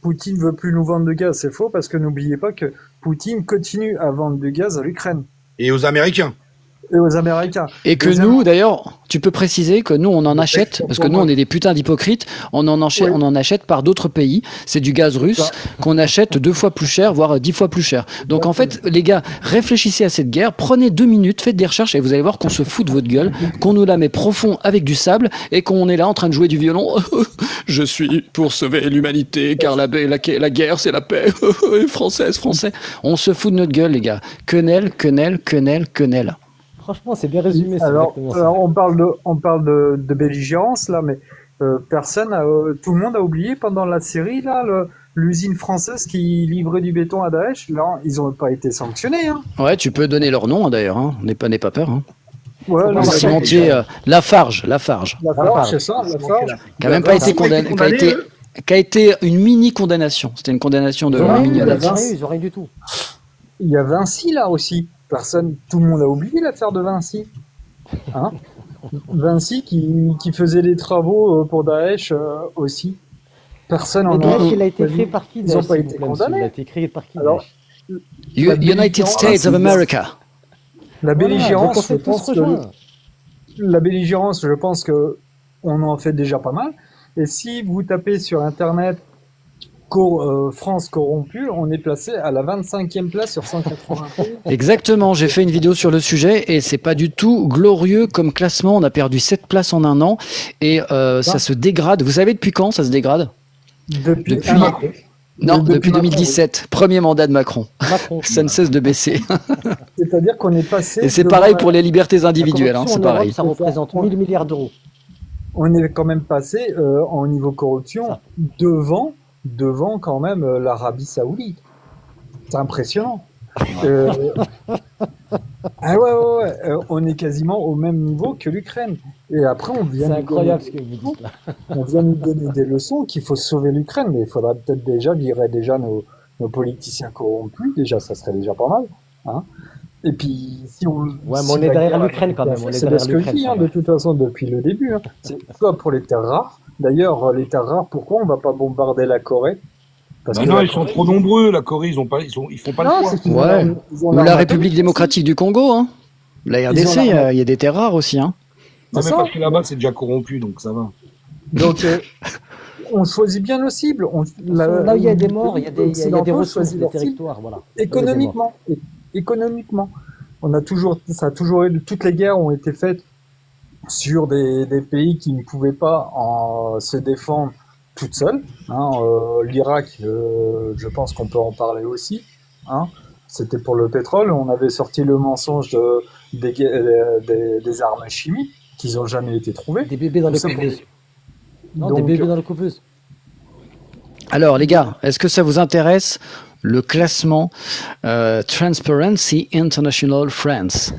Poutine veut plus nous vendre de gaz. C'est faux parce que n'oubliez pas que Poutine continue à vendre du gaz à l'Ukraine Et aux Américains. et aux Américains. Et que nous, d'ailleurs, tu peux préciser que nous, on en achète, parce que nous, on est des putains d'hypocrites, on en achète par d'autres pays. C'est du gaz russe qu'on achète 2 fois plus cher, voire 10 fois plus cher. Donc en fait, les gars, réfléchissez à cette guerre, prenez 2 minutes, faites des recherches et vous allez voir qu'on se fout de votre gueule, qu'on nous la met profond avec du sable et qu'on est là en train de jouer du violon. Je suis pour sauver l'humanité, car la guerre, c'est la paix. Français. On se fout de notre gueule, les gars. Quenelle. Franchement, c'est bien résumé. C'est Alors, exactement ça. on parle de belligérance là, mais tout le monde a oublié pendant la Syrie là l'usine française qui livrait du béton à Daesh. Là, ils n'ont pas été sanctionnés. Hein. Ouais, tu peux donner leur nom, d'ailleurs. Hein. N'aie pas peur. Hein. Ouais, non, Le cimentier, Lafarge. Lafarge, c'est ça, Lafarge. Qui a même pas été condamné, qui a été une mini condamnation. C'était une condamnation de 1 million. Ils ont rien du tout. Il y a Vinci là aussi. Tout le monde a oublié l'affaire de Vinci. Hein Vinci qui faisait les travaux pour Daesh aussi. Personne en a. Daesh, il a été créé par qui? Ils n'ont pas été condamnés. Il a été créé par qui? Alors, United States of America. La belligérance, je pense que on en fait déjà pas mal. Et si vous tapez sur Internet France corrompue, on est placé à la 25e place sur 180 pays. Exactement, j'ai fait une vidéo sur le sujet et c'est pas du tout glorieux comme classement. On a perdu 7 places en un an et ça se dégrade. Vous savez depuis quand ça se dégrade? Depuis 2017, premier mandat de Macron. Ça ne cesse de baisser. C'est-à-dire qu'on est passé. Et c'est pareil pour les libertés individuelles, hein, c'est pareil. Ça représente 1000 milliards d'euros. On est quand même passé en niveau corruption devant quand même l'Arabie Saoudite. C'est impressionnant. On est quasiment au même niveau que l'Ukraine. Et après, on vient nous donner des leçons qu'il faut sauver l'Ukraine, mais il faudrait peut-être virer nos politiciens corrompus. Déjà, ça serait déjà pas mal. Hein. Et puis, si on... Ouais, mais on est derrière l'Ukraine quand même. C'est ce que je dis, de toute façon, depuis le début. Hein. C'est soit pour les terres rares. D'ailleurs, les terres rares, pourquoi on va pas bombarder la Corée? Non, ils sont trop nombreux, la Corée, ils font pas le choix. Ouais. Ou la République démocratique du Congo, hein. La RDC, il y a des terres rares aussi, hein. Non, mais parce que là-bas, c'est déjà corrompu, donc ça va. Donc, on choisit bien nos cibles. Là où il y a des morts, il y a des ressources, des territoires, voilà. Économiquement. Ça a toujours eu, toutes les guerres ont été faites sur des pays qui ne pouvaient pas se défendre toutes seules. Hein, L'Irak, je pense qu'on peut en parler aussi. Hein. C'était pour le pétrole. On avait sorti le mensonge des armes chimiques qui n'ont jamais été trouvées. Des bébés dans les couveuses. Non, des bébés dans les couveuses. Alors les gars, est-ce que ça vous intéresse le classement Transparency International France?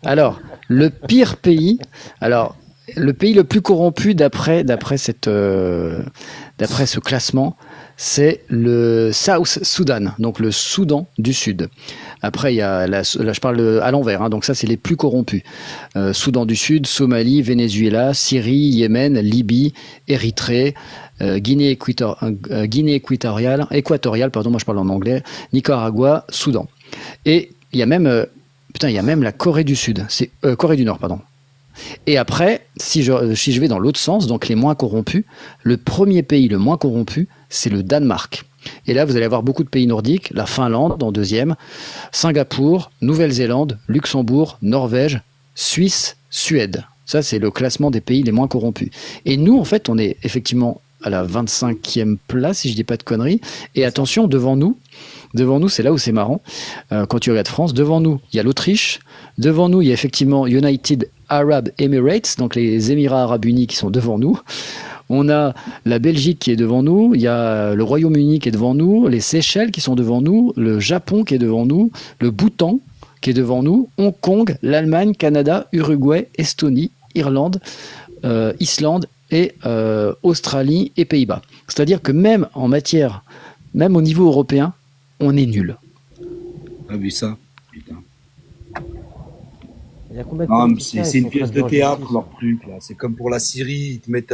Alors, le pire pays, le pays le plus corrompu d'après ce classement, c'est le South Sudan, donc le Soudan du Sud. Après, il y a là je parle à l'envers, hein, donc ça c'est les plus corrompus. Soudan du Sud, Somalie, Venezuela, Syrie, Yémen, Libye, Érythrée, Guinée équatoriale, moi je parle en anglais, Nicaragua, Soudan. Et il y a même la Corée du Sud, c'est Corée du Nord, pardon. Et après, si je vais dans l'autre sens, donc les moins corrompus, le premier pays le moins corrompu, c'est le Danemark. Et là, vous allez avoir beaucoup de pays nordiques, la Finlande en deuxième, Singapour, Nouvelle-Zélande, Luxembourg, Norvège, Suisse, Suède. Ça, c'est le classement des pays les moins corrompus. Et nous, en fait, on est effectivement à la 25e place, si je dis pas de conneries. Et attention, devant nous, c'est là où c'est marrant, quand tu regardes France, devant nous, il y a l'Autriche, devant nous, il y a effectivement United Arab Emirates, donc les Émirats Arabes Unis qui sont devant nous. On a la Belgique qui est devant nous, il y a le Royaume-Uni qui est devant nous, les Seychelles qui sont devant nous, le Japon qui est devant nous, le Bhoutan qui est devant nous, Hong Kong, l'Allemagne, Canada, Uruguay, Estonie, Irlande, Islande et Australie et Pays-Bas. C'est-à-dire que même en matière, même au niveau européen, on est nul. T'as vu ça? Putain. Il y a combien de Non, mais politiciens c'est qui une sont pièce de présidents en théâtre, justice? leur truc, là. C'est comme pour la Syrie, ils te mettent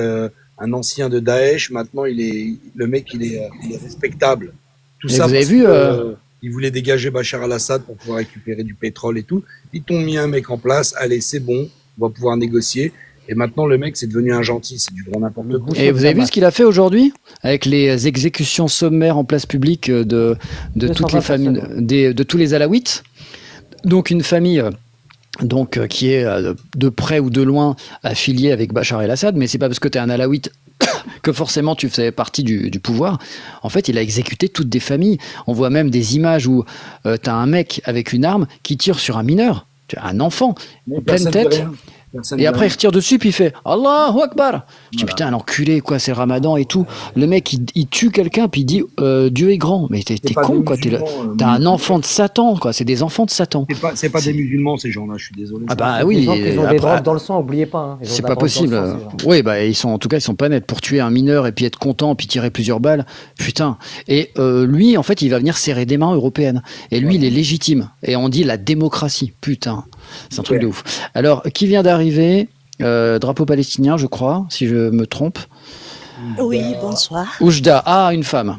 un ancien de Daesh, maintenant le mec il est respectable. Tout Et ça vous avez parce vu, que, ils voulaient dégager Bachar al-Assad pour pouvoir récupérer du pétrole et tout. Ils t'ont mis un mec en place, allez c'est bon, on va pouvoir négocier. Et maintenant le mec c'est devenu un gentil, c'est du grand n'importe Le quoi. boucher Et de vous avez vu Damas. ce qu'il a fait aujourd'hui avec les exécutions sommaires en place publique de toutes les 220 familles, personnes. de tous les Alaouites. Donc une famille qui est de près ou de loin affiliée avec Bachar el-Assad, mais c'est pas parce que tu es un Alaouite que forcément tu faisais partie du pouvoir. En fait, il a exécuté toutes des familles. On voit même des images où tu as un mec avec une arme qui tire sur un mineur, un enfant, Mais en pleine personne dit tête. rien. Personne Et dit après, il rien. retire dessus, puis il fait Allahu Akbar. Je dis Voilà. putain, l'enculé, quoi, c'est le ramadan et tout. Le mec, il tue quelqu'un, puis il dit Dieu est grand. Mais C'est t'es pas des con, quoi. musulmans. T'as un enfant de Satan, quoi. C'est des enfants de Satan. C'est pas des C'est- musulmans ces gens-là, je suis désolé. Ah bah Des oui, gens qui ont des après, drogues dans le sang, oubliez pas. Hein. Ils ont c'est de pas la drogue dans le possible. sang, ces gens. Oui, bah ils sont en tout cas ils sont pas nets pour tuer un mineur et puis être content puis tirer plusieurs balles. Putain. Et lui, en fait, il va venir serrer des mains européennes. Et lui, il est légitime. Et on dit la démocratie. Putain, c'est un truc de ouf. Alors, qui vient d'arriver drapeau palestinien, je crois, si je me trompe. Oui, bonsoir. Oujda, une femme,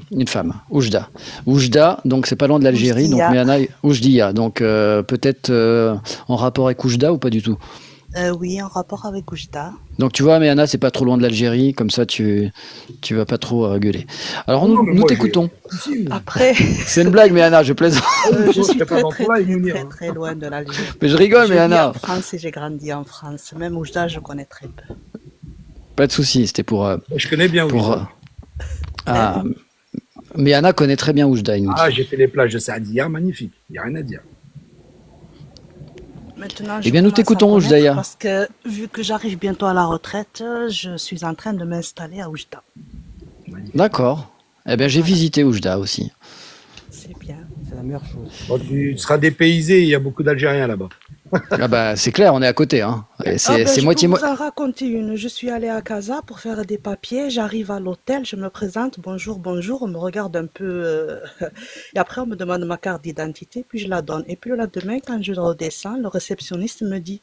Oujda. Oujda, donc c'est pas loin de l'Algérie, donc Oujdia. Méana Oujdia, donc peut-être en rapport avec Oujda ou pas du tout. Oui, en rapport avec Oujda. Donc tu vois, Méana, c'est pas trop loin de l'Algérie, comme ça tu vas pas trop gueuler. Alors Non, mais nous moi, t'écoutons. Si, Après, C'est une blague, Méana, je plaisante. je je suis serais pas très dans très ton live, très Mounir, très hein. très loin de l'Algérie. Mais je rigole, Je vis Méana. en France et j'ai grandi en France. Même Oujda, je connais très peu. Pas de souci, c'était pour Je connais bien Oujda. ah, Méana connaît très bien Oujda, il nous dit. Ah, j'ai fait les plages de Saadia, magnifique. Il n'y a rien à dire. Maintenant, Eh bien, nous commence à t'écoutons, connaître Oujdaïa. parce que vu que j'arrive bientôt à la retraite, je suis en train de m'installer à Oujda. Magnifique. D'accord. Eh bien, j'ai visité Oujda aussi. C'est bien. C'est la meilleure chose. Bon, tu seras dépaysé, il y a beaucoup d'Algériens là-bas. Ah bah c'est clair, on est à côté, hein. Et c'est Je moitié peux moitié. vous en raconter une. Je suis allée à Casa pour faire des papiers. J'arrive à l'hôtel, je me présente, bonjour, bonjour. On me regarde un peu. Et après, on me demande ma carte d'identité, puis je la donne. Et puis le lendemain, quand je redescends, le réceptionniste me dit,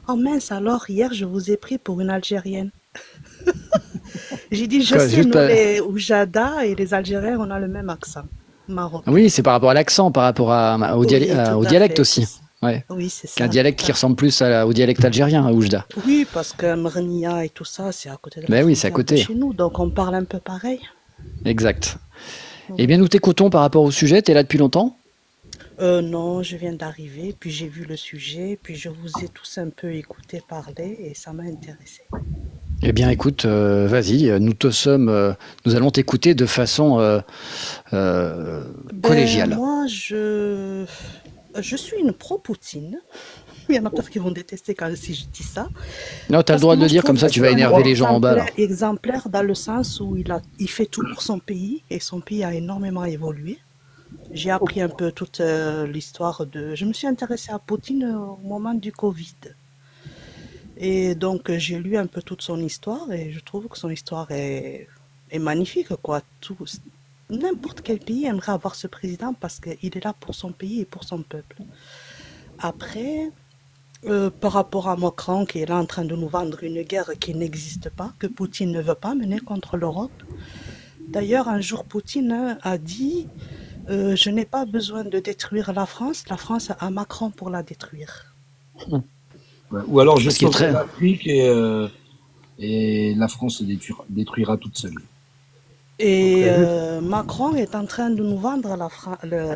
oh mince, alors hier, je vous ai pris pour une Algérienne. J'ai dit, je Quoi, sais, juste nous, pas- les Oujada et les Algériens, on a le même accent. Marocain. Oui, c'est par rapport à l'accent, par rapport au, Oui, tout au à dialecte fait, aussi. c'est ça. Ouais. Oui, c'est C'est un ça. dialecte qui ressemble plus au dialecte algérien, à Oujda. Oui, parce que Mrnia et tout ça, c'est à côté de la Ben oui, c'est à frontière de côté. chez nous, donc on parle un peu pareil. Exact. Eh bien, nous t'écoutons par rapport au sujet. T'es là depuis longtemps? Non, je viens d'arriver, puis j'ai vu le sujet, puis je vous ai tous un peu écouté parler et ça m'a intéressé. Eh bien, écoute, vas-y, nous allons t'écouter de façon collégiale. Moi, je suis une pro-Poutine. Il y en a peut-être qui vont détester si je dis ça. Non, t'as le Parce droit que de moi, le je dire, trouve comme ça que tu vas c'est un énerver les gens en bas, là. exemplaire dans le sens où il fait tout pour son pays et son pays a énormément évolué. J'ai appris un peu toute l'histoire de... Je me suis intéressée à Poutine au moment du Covid. Et donc, j'ai lu un peu toute son histoire et je trouve que son histoire est magnifique, quoi. N'importe quel pays aimerait avoir ce président parce qu'il est là pour son pays et pour son peuple. Après, par rapport à Macron qui est là en train de nous vendre une guerre qui n'existe pas, que Poutine ne veut pas mener contre l'Europe. D'ailleurs, un jour, Poutine a dit je n'ai pas besoin de détruire la France a Macron pour la détruire. Ouais. Ou alors je Parce qu'il est sauverai très- l'Afrique et la France se détruira toute seule. Et Ok. Macron est en train de nous vendre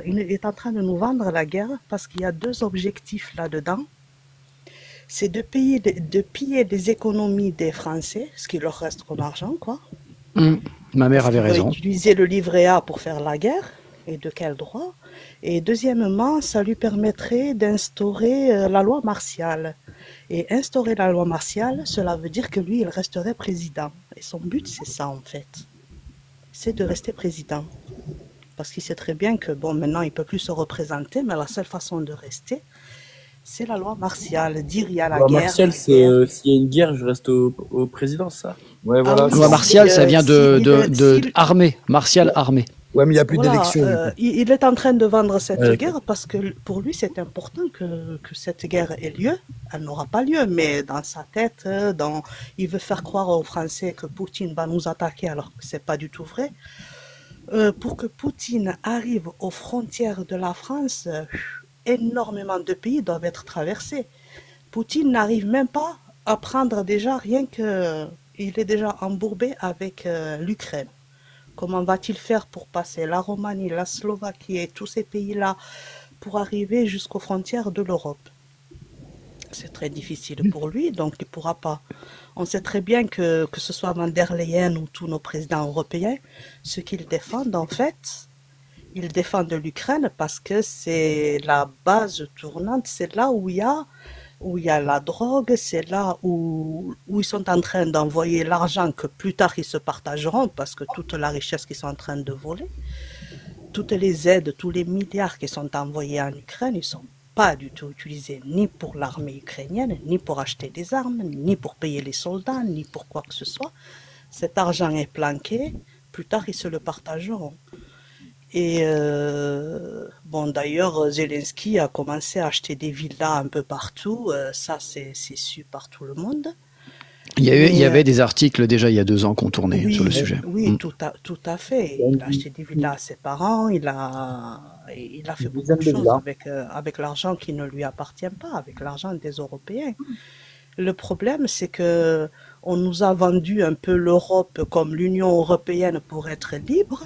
il est en train de nous vendre la guerre parce qu'il y a deux objectifs là-dedans. C'est de piller des économies des Français, ce qui leur reste comme argent, quoi. Ma mère Parce avait qu'il va raison. utiliser le livret A pour faire la guerre, et de quel droit? Et deuxièmement, ça lui permettrait d'instaurer la loi martiale. Et instaurer la loi martiale, cela veut dire que lui, il resterait président. Et son but, c'est ça, en fait. C'est de rester président. Parce qu'il sait très bien que, bon, maintenant, il ne peut plus se représenter, mais la seule façon de rester, c'est la loi martiale. Dire il y a la Loi guerre, martiale, la c'est guerre. s'il y a une guerre, je reste au président, ça. Ouais, Ah voilà. oui, Loi martiale, ça vient de s'il armée, martiale armée. Ouais, mais il n'y a plus Voilà, d'élection. du coup. il est en train de vendre cette Ouais, ok. guerre parce que pour lui, c'est important que cette guerre ait lieu. Elle n'aura pas lieu, mais dans sa tête, il veut faire croire aux Français que Poutine va nous attaquer alors que c'est pas du tout vrai. Pour que Poutine arrive aux frontières de la France, énormément de pays doivent être traversés. Poutine n'arrive même pas à prendre déjà rien que... Il est déjà embourbé avec l'Ukraine. Comment va-t-il faire pour passer la Roumanie, la Slovaquie et tous ces pays-là pour arriver jusqu'aux frontières de l'Europe? C'est très difficile pour lui, donc il ne pourra pas. On sait très bien que ce soit Van der Leyen ou tous nos présidents européens, ce qu'ils défendent en fait, ils défendent l'Ukraine parce que c'est la base tournante, c'est là où il y a la drogue, c'est là où ils sont en train d'envoyer l'argent que plus tard ils se partageront parce que toute la richesse qu'ils sont en train de voler, toutes les aides, tous les milliards qui sont envoyés en Ukraine, ils ne sont pas du tout utilisés ni pour l'armée ukrainienne, ni pour acheter des armes, ni pour payer les soldats, ni pour quoi que ce soit. Cet argent est planqué, plus tard ils se le partageront. Et bon, d'ailleurs, Zelensky a commencé à acheter des villas un peu partout. Ça, c'est su par tout le monde. Il y Mais avait des articles déjà il y a 2 ans qu'on tournait sur le oui, sujet. oui, tout à fait. Il a acheté des villas à ses parents. Il a fait Une beaucoup dizaine de de choses villas. avec l'argent qui ne lui appartient pas, avec l'argent des Européens. Le problème, c'est que on nous a vendu un peu l'Europe comme l'Union européenne pour être libre.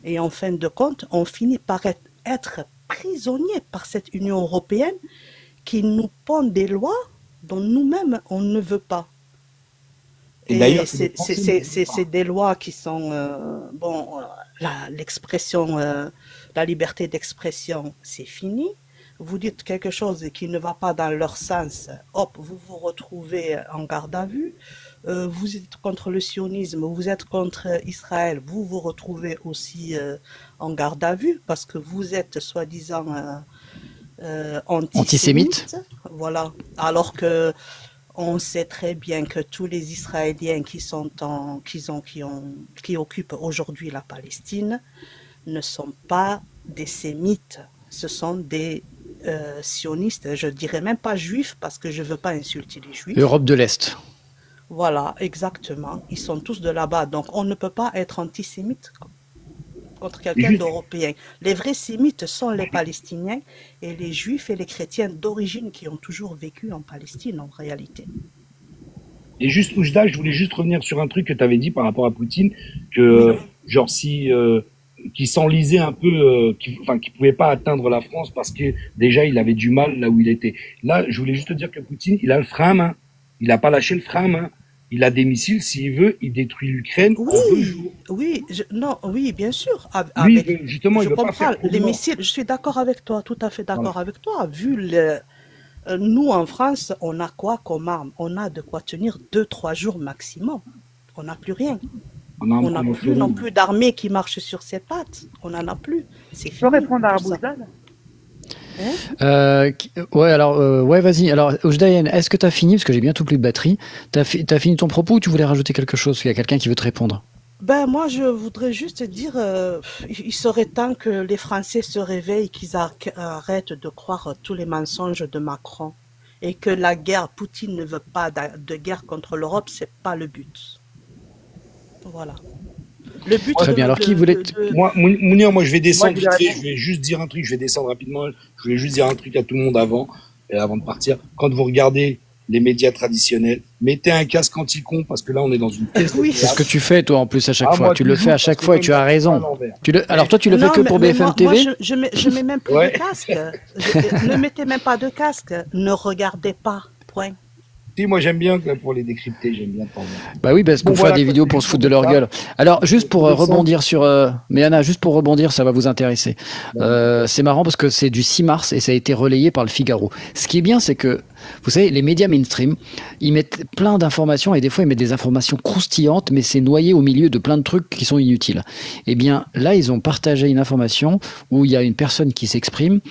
Et en fin de compte, on finit par être prisonnier par cette Union européenne qui nous pond des lois dont nous-mêmes, on ne veut pas. Et Et d'ailleurs, c'est des Français. c'est des lois qui sont... bon, l'expression, la liberté d'expression, c'est fini. Vous dites quelque chose qui ne va pas dans leur sens, hop, vous vous retrouvez en garde à vue. Vous êtes contre le sionisme, vous êtes contre Israël, vous vous retrouvez aussi en garde à vue parce que vous êtes soi-disant Antisémite. antisémite. Voilà. Alors que on sait très bien que tous les Israéliens qui occupent aujourd'hui la Palestine ne sont pas des sémites, ce sont des sionistes. Je dirais même pas juifs parce que je veux pas insulter les juifs. Europe de l'Est. Voilà, exactement. Ils sont tous de là-bas. Donc, on ne peut pas être antisémite contre quelqu'un Juste, d'européen. Les vrais sémites sont les Palestiniens et les juifs et les chrétiens d'origine qui ont toujours vécu en Palestine, en réalité. et juste, Oujda, je voulais juste revenir sur un truc que tu avais dit par rapport à Poutine, que, genre, qui s'enlisait un peu, qui pouvait pas atteindre la France parce que déjà, il avait du mal là où il était. Là, je voulais juste te dire que Poutine, il a le frein à main. Il a pas lâché le frein à main. Il a des missiles, s'il veut, il détruit l'Ukraine en 2 jours. Oui, bien sûr. Lui, justement, il Je veut pas comprends. faire trop de Les morts. missiles, je suis d'accord avec toi, tout à fait d'accord Voilà. avec toi. Nous, en France, on a quoi comme arme? On a de quoi tenir 2-3 jours maximum. On n'a plus rien. On n'a plus non plus d'armée qui marche sur ses pattes. On n'en a plus. C'est Je peux fini. répondre à tout ça. Abouzdad? Ouais, alors, ouais, vas-y. Alors, Oujdayen, est-ce que tu as fini? Parce que j'ai bientôt plus de batterie. T'as fini ton propos ou tu voulais rajouter quelque chose? Parce qu'il y a quelqu'un qui veut te répondre. Ben, moi, je voudrais juste dire, il serait temps que les Français se réveillent, qu'ils arrêtent de croire tous les mensonges de Macron. Et que la guerre, Poutine ne veut pas de guerre contre l'Europe, c'est pas le but. Voilà. Le but Très bien. Alors, qui voulait Moi, Mounir, moi, je vais descendre Moi, je vite dirais- fait. Je vais juste dire un truc. Je vais descendre rapidement. Je voulais juste dire un truc à tout le monde avant de partir. Quand vous regardez les médias traditionnels. Mettez un casque anti-con parce que là, on est dans une pièce. Oui. C'est ce que tu fais, toi, en plus, à chaque fois. Moi, Tu le fais à toujours, chaque parce fois et que tu as moi, raison. à l'envers. Alors, toi, tu le fais Non, que pour BFM moi, TV? je mets même plus Ouais. de casque. Ne mettez même pas de casque. Ne regardez pas. Point. Si, moi, j'aime bien pour les décrypter, j'aime bien de temps en temps. Bah oui, parce qu'on Bon, fait voilà, des quoi, vidéos c'est pour juste se foutre de pour leur ça. gueule. Alors, juste pour Je sens- rebondir sur... Mais Anna, juste pour rebondir, ça va vous intéresser. C'est marrant parce que c'est du 6 mars et ça a été relayé par le Figaro. Ce qui est bien, c'est que, vous savez, les médias mainstream, ils mettent plein d'informations et des fois, ils mettent des informations croustillantes, mais c'est noyé au milieu de plein de trucs qui sont inutiles. Eh bien, là, ils ont partagé une information où il y a une personne qui s'exprime,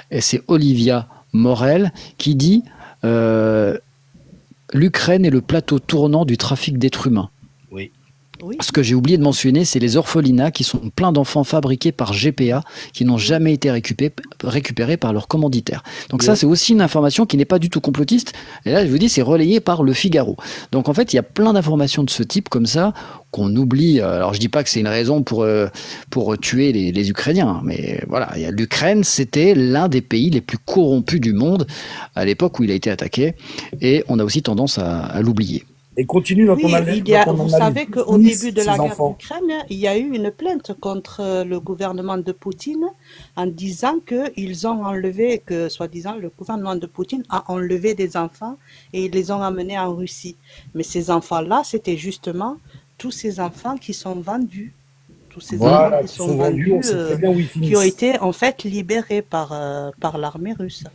et c'est Olivia Morel, qui dit... l'Ukraine est le plateau tournant du trafic d'êtres humains. Oui. Oui. Ce que j'ai oublié de mentionner, c'est les orphelinats qui sont pleins d'enfants fabriqués par GPA qui n'ont jamais été récupérés par leurs commanditaires. Donc ça, c'est aussi une information qui n'est pas du tout complotiste. Et là, je vous dis, c'est relayé par le Figaro. Donc en fait, il y a plein d'informations de ce type comme ça qu'on oublie. Alors je dis pas que c'est une raison pour tuer les Ukrainiens, mais voilà, l'Ukraine, c'était l'un des pays les plus corrompus du monde à l'époque où il a été attaqué, et on a aussi tendance à l'oublier. Et continue dans ton Oui, analyse. vous savez qu'au début de la guerre d'Ukraine, d'Ukraine, il y a eu une plainte contre le gouvernement de Poutine en disant qu'ils ont enlevé, que soi-disant le gouvernement de Poutine a enlevé des enfants et ils les ont amenés en Russie. Mais ces enfants-là, c'était justement tous ces enfants qui sont vendus. Tous ces enfants qui sont vendus, on sait très bien où ils qui ont finissent. été en fait libérés par l'armée russe.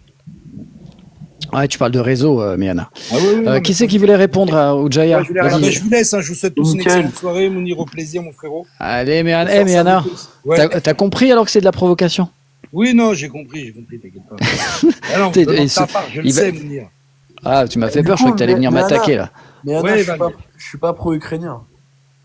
Ouais, tu parles de réseau, Miana. Ah oui, non, qui c'est qui voulait répondre à Oudjaya? Ah, ben, je vous laisse, hein, je vous souhaite tous une excellente soirée, Mounir, au plaisir, mon frérot. Allez, Miana, Ouais. t'as compris alors que c'est de la provocation? Oui, non, j'ai compris, t'inquiète pas. Ah non, T'es- de il ta se- part, je le il va- sais, Mounir. Ah, tu m'as fait peur, je croyais que t'allais venir m'attaquer là. Mais Anna, Ouais, je suis pas pro-ukrainien.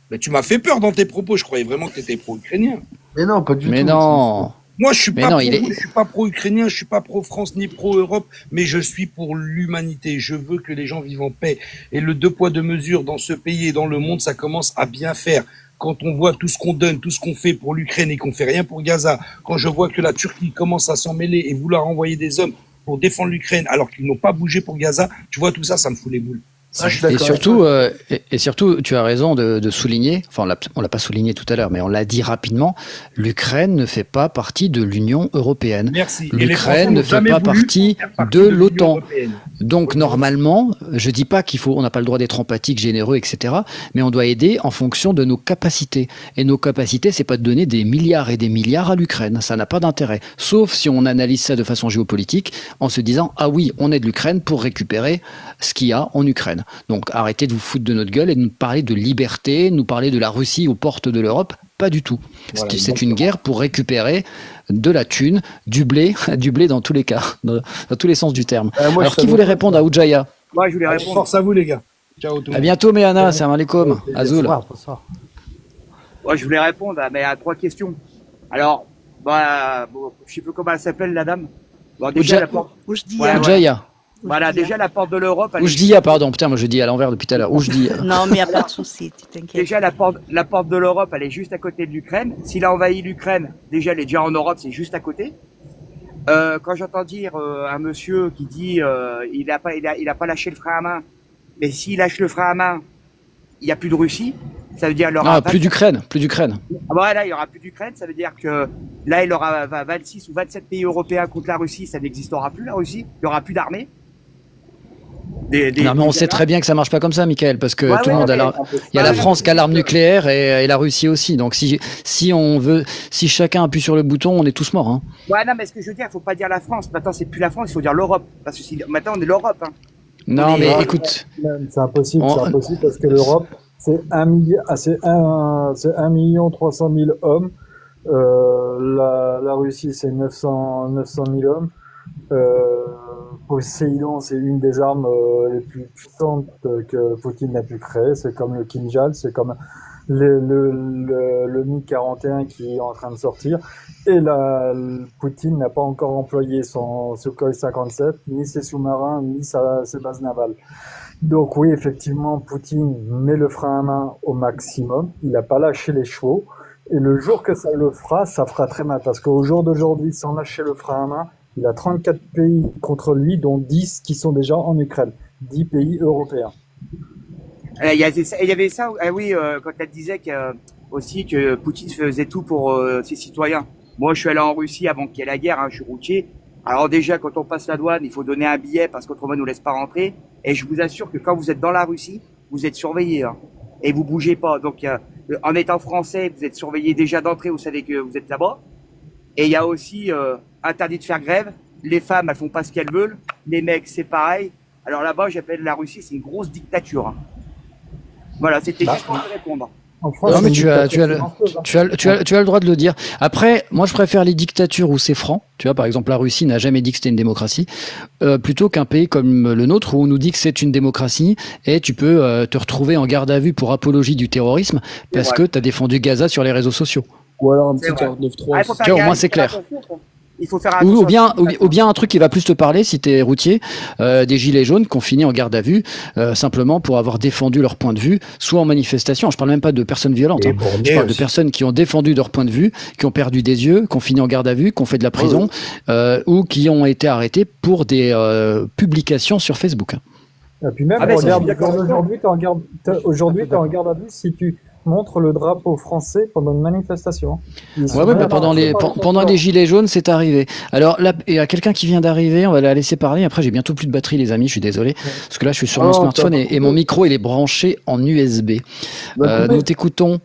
Mais tu m'as fait peur dans tes propos, je croyais vraiment que tu étais pro-ukrainien. Mais non, pas du tout. Mais non. Moi, je suis Mais pas non, pro, il est- je suis pas pro-ukrainien, je suis pas pro-France ni pro-Europe, mais je suis pour l'humanité. Je veux que les gens vivent en paix. Et le 2 poids 2 mesures dans ce pays et dans le monde, ça commence à bien faire. Quand on voit tout ce qu'on donne, tout ce qu'on fait pour l'Ukraine et qu'on fait rien pour Gaza, quand je vois que la Turquie commence à s'en mêler et vouloir envoyer des hommes pour défendre l'Ukraine alors qu'ils n'ont pas bougé pour Gaza, tu vois tout ça, ça me fout les boules. Ah, je suis Et d'accord. surtout, et surtout, tu as raison de souligner, enfin on l'a pas souligné tout à l'heure, mais on l'a dit rapidement, l'Ukraine ne fait pas partie de l'Union européenne. Merci. Et les Français L'Ukraine ne n'ont fait jamais pas voulu partie faire partie de l'Union l'OTAN. européenne. Donc normalement, je dis pas on n'a pas le droit d'être empathique, généreux, etc. Mais on doit aider en fonction de nos capacités. Et nos capacités, c'est pas de donner des milliards et des milliards à l'Ukraine. Ça n'a pas d'intérêt. Sauf si on analyse ça de façon géopolitique, en se disant ah oui, on aide l'Ukraine pour récupérer ce qu'il y a en Ukraine. Donc arrêtez de vous foutre de notre gueule et de nous parler de liberté, nous parler de la Russie aux portes de l'Europe. Pas du tout. Voilà, C'est une guerre pour récupérer de la thune, du blé dans tous les cas, dans tous les sens du terme. Moi, Alors je qui voulait répondre à Oudjaya? Moi, je voulais Allez, répondre. force à vous, les gars. Ciao, tout le À monde. bientôt, Méana, salam alaikum, Azul. Ouais, je voulais répondre à 3 questions. Alors, je sais plus comment elle s'appelle, la dame. Bon, déjà, Oudja- la porte. Oujdia. Oudjaya. Voilà, déjà, la porte de l'Europe. elle est- Oujdia, pardon, putain, moi je dis à l'envers depuis tout à l'heure. Oujdia. Non, mais il n'y a pas de souci, tu t'inquiètes. Déjà, la porte de l'Europe, elle est juste à côté de l'Ukraine. S'il a envahi l'Ukraine, déjà, elle est déjà en Europe, c'est juste à côté. Quand j'entends dire un monsieur qui dit il a pas lâché le frein à main, mais s'il lâche le frein à main, il y a plus de Russie. Ça veut dire il aura Ah, plus d'Ukraine. Ah bah là, il y aura plus d'Ukraine. Ça veut dire que là, il aura 26 ou 27 pays européens contre la Russie. Ça n'existera plus la Russie. Il y aura plus d'armée. Non, mais on sait très bien que ça marche pas comme ça, Michael, parce que Ouais, tout le ouais, monde a mais l'arme. on peut Il y a pas- la France qui a l'arme nucléaire et la Russie aussi. Donc si chacun appuie sur le bouton, on est tous morts. Hein. Ouais, non, mais ce que je veux dire, il faut pas dire la France. Maintenant, c'est plus la France, il faut dire l'Europe. Parce que maintenant, on est l'Europe. Hein. Non, mais Ouais. écoute. C'est impossible, On- c'est impossible parce que l'Europe, c'est 1 million 300 000 hommes. La Russie, c'est 900 000 hommes. Poséidon, c'est une des armes les plus puissantes que Poutine n'a pu créer. C'est comme le Kinjal, c'est comme le Mi-41 qui est en train de sortir. Et Poutine n'a pas encore employé son Sukhoi 57, ni ses sous-marins, ni ses bases navales. Donc oui, effectivement, Poutine met le frein à main au maximum. Il n'a pas lâché les chevaux. Et le jour que ça le fera, ça fera très mal. Parce qu'au jour d'aujourd'hui, sans lâcher le frein à main, il a 34 pays contre lui, dont 10 qui sont déjà en Ukraine. 10 pays européens. Il y avait ça, ah oui, quand elle disait aussi que Poutine faisait tout pour ses citoyens. Moi, je suis allé en Russie avant qu'il y ait la guerre, hein, je suis routier. Alors déjà, quand on passe la douane, il faut donner un billet parce qu'autrement, on nous laisse pas rentrer. Et je vous assure que quand vous êtes dans la Russie, vous êtes surveillé, hein, et vous bougez pas. Donc, en étant français, vous êtes surveillé déjà d'entrée, vous savez que vous êtes là-bas. Et il y a aussi interdit de faire grève. Les femmes, elles font pas ce qu'elles veulent. Les mecs, c'est pareil. Alors là-bas, j'appelle la Russie, c'est une grosse dictature, hein. Voilà, c'était juste pour te répondre. En France, Non, c'est mais une tu as dictature le, silencieuse, hein. tu as le droit de le dire. Après, moi, je préfère les dictatures où c'est franc. Tu vois, par exemple, la Russie n'a jamais dit que c'était une démocratie, plutôt qu'un pays comme le nôtre où on nous dit que c'est une démocratie et tu peux te retrouver en garde à vue pour apologie du terrorisme parce que tu as défendu Gaza sur les réseaux sociaux. Ou alors un petit C'est vrai. 49.3 Ah, il faut aussi. faire Tu vois, au moins, gaffe, c'est clair. il faut faire Ou, attention. ou bien un truc qui va plus te parler si t'es routier, des gilets jaunes qui ont fini en garde à vue simplement pour avoir défendu leur point de vue, soit en manifestation. Je parle même pas de personnes violentes, Et hein. Je bornés parle de aussi. personnes qui ont défendu leur point de vue, qui ont perdu des yeux, qui ont fini en garde à vue, qui ont fait de la prison, ou qui ont été arrêtés pour des publications sur Facebook. Et puis même, Ah ben, ça, je regarde, suis d'accord avec toi. aujourd'hui, t'es en garde à vue si tu montres le drapeau français pendant une manifestation. Ils Ouais, sont ouais, même bah pendant les pas pendant les gilets jaunes, c'est arrivé. Alors là, il y a quelqu'un qui vient d'arriver, on va la laisser parler. Après, j'ai bientôt plus de batterie, les amis, je suis désolé, parce que là, je suis sur mon smartphone et mon micro, il est branché en USB. Nous t'écoutons.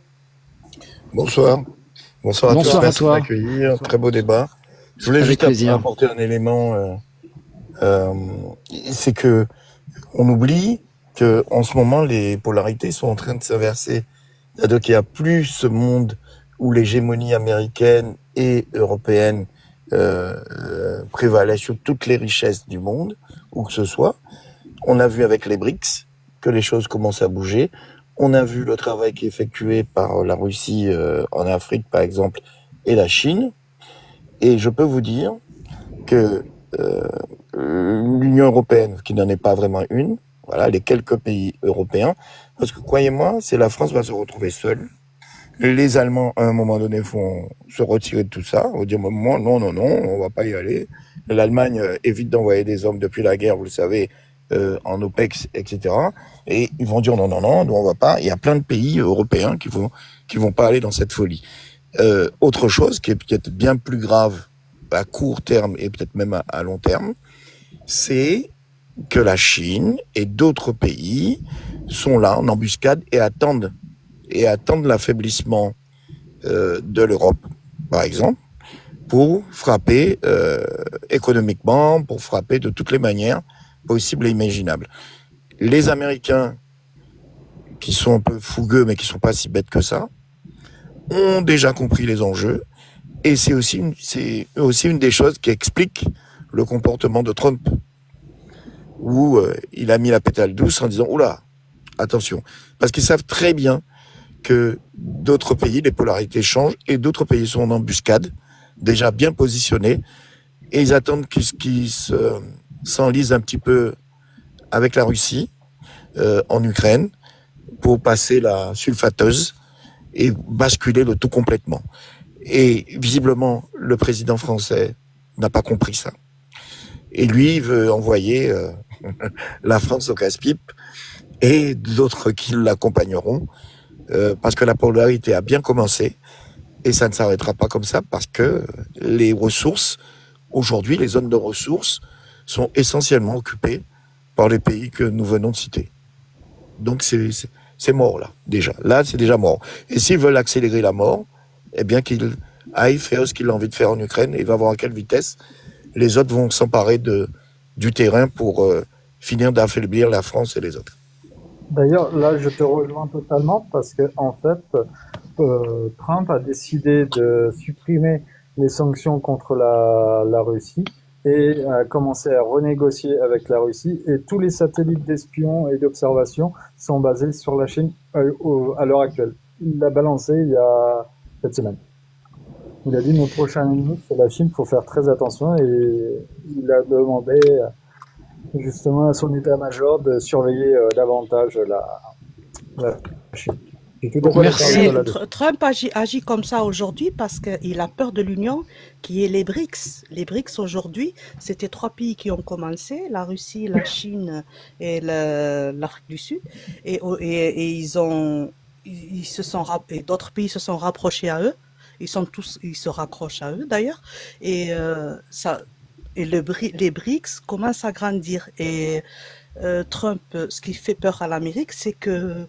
Bonsoir. Bonsoir à tous. Bonsoir à Merci de toi. m'accueillir. Très beau débat. Je voulais Avec juste plaisir. apporter un élément. C'est que on oublie que en ce moment les polarités sont en train de s'inverser. C'est-à-dire qu'il n'y a plus ce monde où l'hégémonie américaine et européenne prévalait sur toutes les richesses du monde, où que ce soit. On a vu avec les BRICS que les choses commencent à bouger. On a vu le travail qui est effectué par la Russie en Afrique, par exemple, et la Chine. Et je peux vous dire que l'Union européenne, qui n'en est pas vraiment une, voilà, les quelques pays européens, parce que croyez-moi, si la France va se retrouver seule, les Allemands, à un moment donné, vont se retirer de tout ça, vont dire, moi, non, on va pas y aller. L'Allemagne évite d'envoyer des hommes depuis la guerre, vous le savez, en OPEX, etc. Et ils vont dire, non, nous, on va pas. Il y a plein de pays européens qui vont pas aller dans cette folie. Autre chose qui est peut-être bien plus grave à court terme et peut-être même à long terme, c'est que la Chine et d'autres pays sont là en embuscade et attendent l'affaiblissement de l'Europe, par exemple, pour frapper économiquement, pour frapper de toutes les manières possibles et imaginables. Les Américains, qui sont un peu fougueux mais qui sont pas si bêtes que ça, ont déjà compris les enjeux, et c'est aussi une des choses qui explique le comportement de Trump, où il a mis la pétale douce en disant « Oula, attention », parce qu'ils savent très bien que d'autres pays, les polarités changent, et d'autres pays sont en embuscade, déjà bien positionnés, et ils attendent qu'ils s'enlisent un petit peu avec la Russie, en Ukraine, pour passer la sulfateuse et basculer le tout complètement. Et visiblement, le président français n'a pas compris ça. Et lui, il veut envoyer la France au casse-pipe et d'autres qui l'accompagneront, parce que la polarité a bien commencé et ça ne s'arrêtera pas comme ça, parce que les ressources, aujourd'hui, les zones de ressources sont essentiellement occupées par les pays que nous venons de citer. Donc c'est mort là, déjà. Là, c'est déjà mort. Et s'ils veulent accélérer la mort, eh bien qu'ils aillent faire ce qu'il a envie de faire en Ukraine, et il va voir à quelle vitesse les autres vont s'emparer du terrain pour finir d'affaiblir la France et les autres. D'ailleurs, là, je te rejoins totalement parce que, en fait, Trump a décidé de supprimer les sanctions contre la Russie et a commencé à renégocier avec la Russie. Et tous les satellites d'espions et d'observation sont basés sur la Chine à l'heure actuelle. Il l'a balancé il y a cette semaine. Il a dit nos prochains ennemis, c'est la Chine, il faut faire très attention. Et il a demandé justement à son état-major de surveiller davantage la Chine. Je suis tout à fait d'accord avec Et toi là-dessus. Trump agit comme ça aujourd'hui parce qu'il a peur de l'Union qui est les BRICS. Les BRICS aujourd'hui, c'était 3 pays qui ont commencé, la Russie, la Chine et l'Afrique du Sud. Et ils se sont, et d'autres pays se sont rapprochés à eux. Ils se raccrochent à eux d'ailleurs. Et, les BRICS commencent à grandir. Et Trump, ce qui fait peur à l'Amérique, c'est que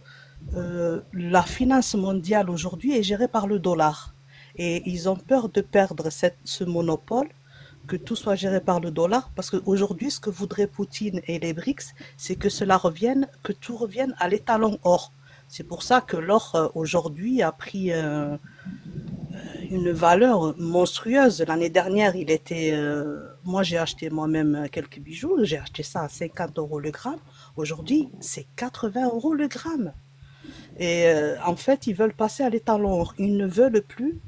la finance mondiale aujourd'hui est gérée par le dollar. Et ils ont peur de perdre ce monopole, que tout soit géré par le dollar, parce qu'aujourd'hui, ce que voudraient Poutine et les BRICS, c'est que que tout revienne à l'étalon or. C'est pour ça que l'or aujourd'hui a pris une valeur monstrueuse. L'année dernière, moi j'ai acheté moi-même quelques bijoux, j'ai acheté ça à 50 € le gramme. Aujourd'hui, c'est 80 € le gramme. Et en fait, ils veulent passer à l'étalon or. Ils ne veulent plus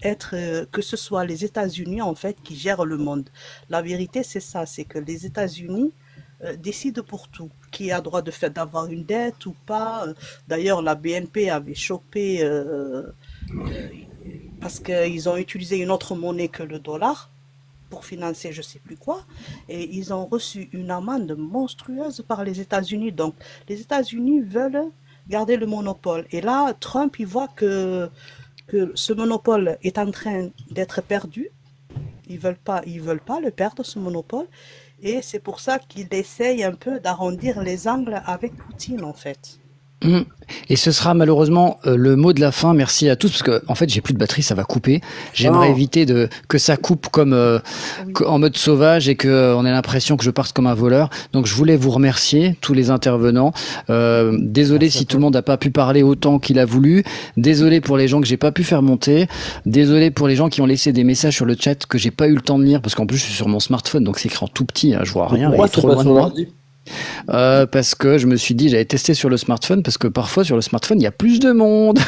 que ce soit les États-Unis en fait qui gèrent le monde. La vérité, c'est ça, c'est que les États-Unis décident pour tout. Qui a droit d'avoir une dette ou pas. D'ailleurs, la BNP avait chopé parce qu'ils ont utilisé une autre monnaie que le dollar pour financer je sais plus quoi, et ils ont reçu une amende monstrueuse par les États-Unis. Donc, les États-Unis veulent garder le monopole. Et là, Trump, il voit que ce monopole est en train d'être perdu. Ils veulent pas le perdre, ce monopole. Et c'est pour ça qu'il essaye un peu d'arrondir les angles avec Poutine, en fait. Et ce sera malheureusement le mot de la fin. Merci à tous, parce que en fait j'ai plus de batterie, ça va couper. J'aimerais éviter que ça coupe comme en mode sauvage et que on ait l'impression que je parte comme un voleur. Donc je voulais vous remercier tous les intervenants. Désolé si tout le monde n'a pas pu parler autant qu'il a voulu. Désolé pour les gens que j'ai pas pu faire monter. Désolé pour les gens qui ont laissé des messages sur le chat que j'ai pas eu le temps de lire, parce qu'en plus je suis sur mon smartphone, donc c'est écrit en tout petit, hein, je vois rien. Pourquoi il est trop pas loin de sur moi. l'ordi? Parce que je me suis dit, j'avais testé sur le smartphone, parce que parfois sur le smartphone il y a plus de monde.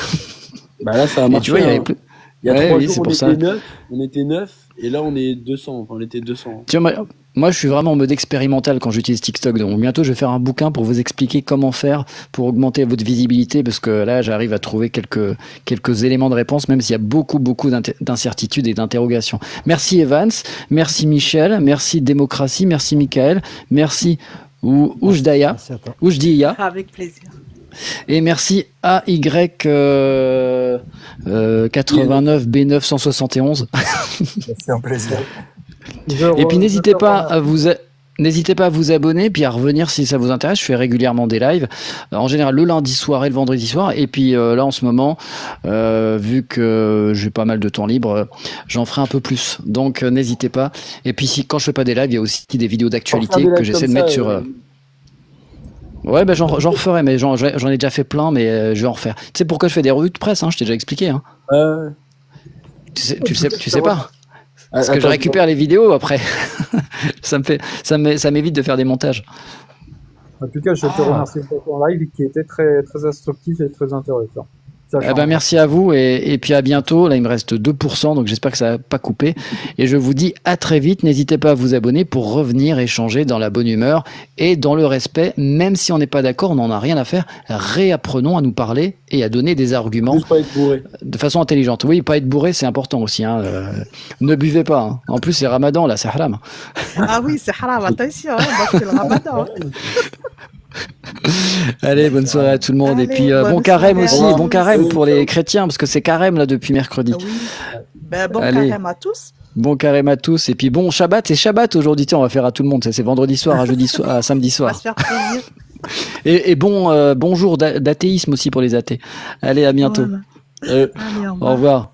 Bah là ça a Et marché. tu vois, il y avait Hein. plus. Il y a Ouais, 3 oui, jours c'est on pour était ça. 9, et là on est 200, enfin on était 200. Tiens, moi je suis vraiment en mode expérimental quand j'utilise TikTok, donc bientôt je vais faire un bouquin pour vous expliquer comment faire pour augmenter votre visibilité, parce que là j'arrive à trouver quelques éléments de réponse, même s'il y a beaucoup d'incertitudes et d'interrogations. Merci Evans, merci Michel, merci Démocratie, merci Michael, merci Oujdia, Avec plaisir. et merci AY89B971. C'est un plaisir. Et puis n'hésitez pas à vous abonner, puis à revenir si ça vous intéresse. Je fais régulièrement des lives, en général le lundi soir et le vendredi soir. Et puis là en ce moment, vu que j'ai pas mal de temps libre, j'en ferai un peu plus. Donc n'hésitez pas. Et puis quand je fais pas des lives, il y a aussi des vidéos d'actualité que j'essaie de mettre sur. Ouais, ben j'en referai, mais j'en ai déjà fait plein, mais je vais en refaire. Tu sais pourquoi je fais des revues de presse, hein, je t'ai déjà expliqué. Hein. Tu sais pas. Parce que je récupère les vidéos après. ça m'évite de faire des montages. En tout cas, je te remercie pour ton live qui était très, très instructif et très intéressant. Merci à vous et puis à bientôt. Là, il me reste 2%, donc j'espère que ça va pas couper. Et je vous dis à très vite. N'hésitez pas à vous abonner pour revenir échanger dans la bonne humeur et dans le respect. Même si on n'est pas d'accord, on n'en a rien à faire. Réapprenons à nous parler et à donner des arguments de façon intelligente. Oui, pas être bourré, c'est important aussi. Hein. Ne buvez pas. Hein. En plus, c'est Ramadan, là, c'est haram. Ah oui, c'est haram, attention, c'est le ramadan. Allez, bonne soirée à tout le monde. Allez, et puis bon bonne carême soirée aussi, à bon tous. carême pour les chrétiens, parce que c'est carême là depuis mercredi. Oui. Bon Allez. carême à tous. Bon carême à tous. Et puis bon Shabbat, c'est Shabbat aujourd'hui. Tiens, on va faire à tout le monde. Ça, c'est vendredi soir, à jeudi soir, à samedi On va soir. se faire plaisir. Et bonjour d'athéisme aussi pour les athées. Allez, à bientôt. Voilà. Allez, au revoir. Au revoir.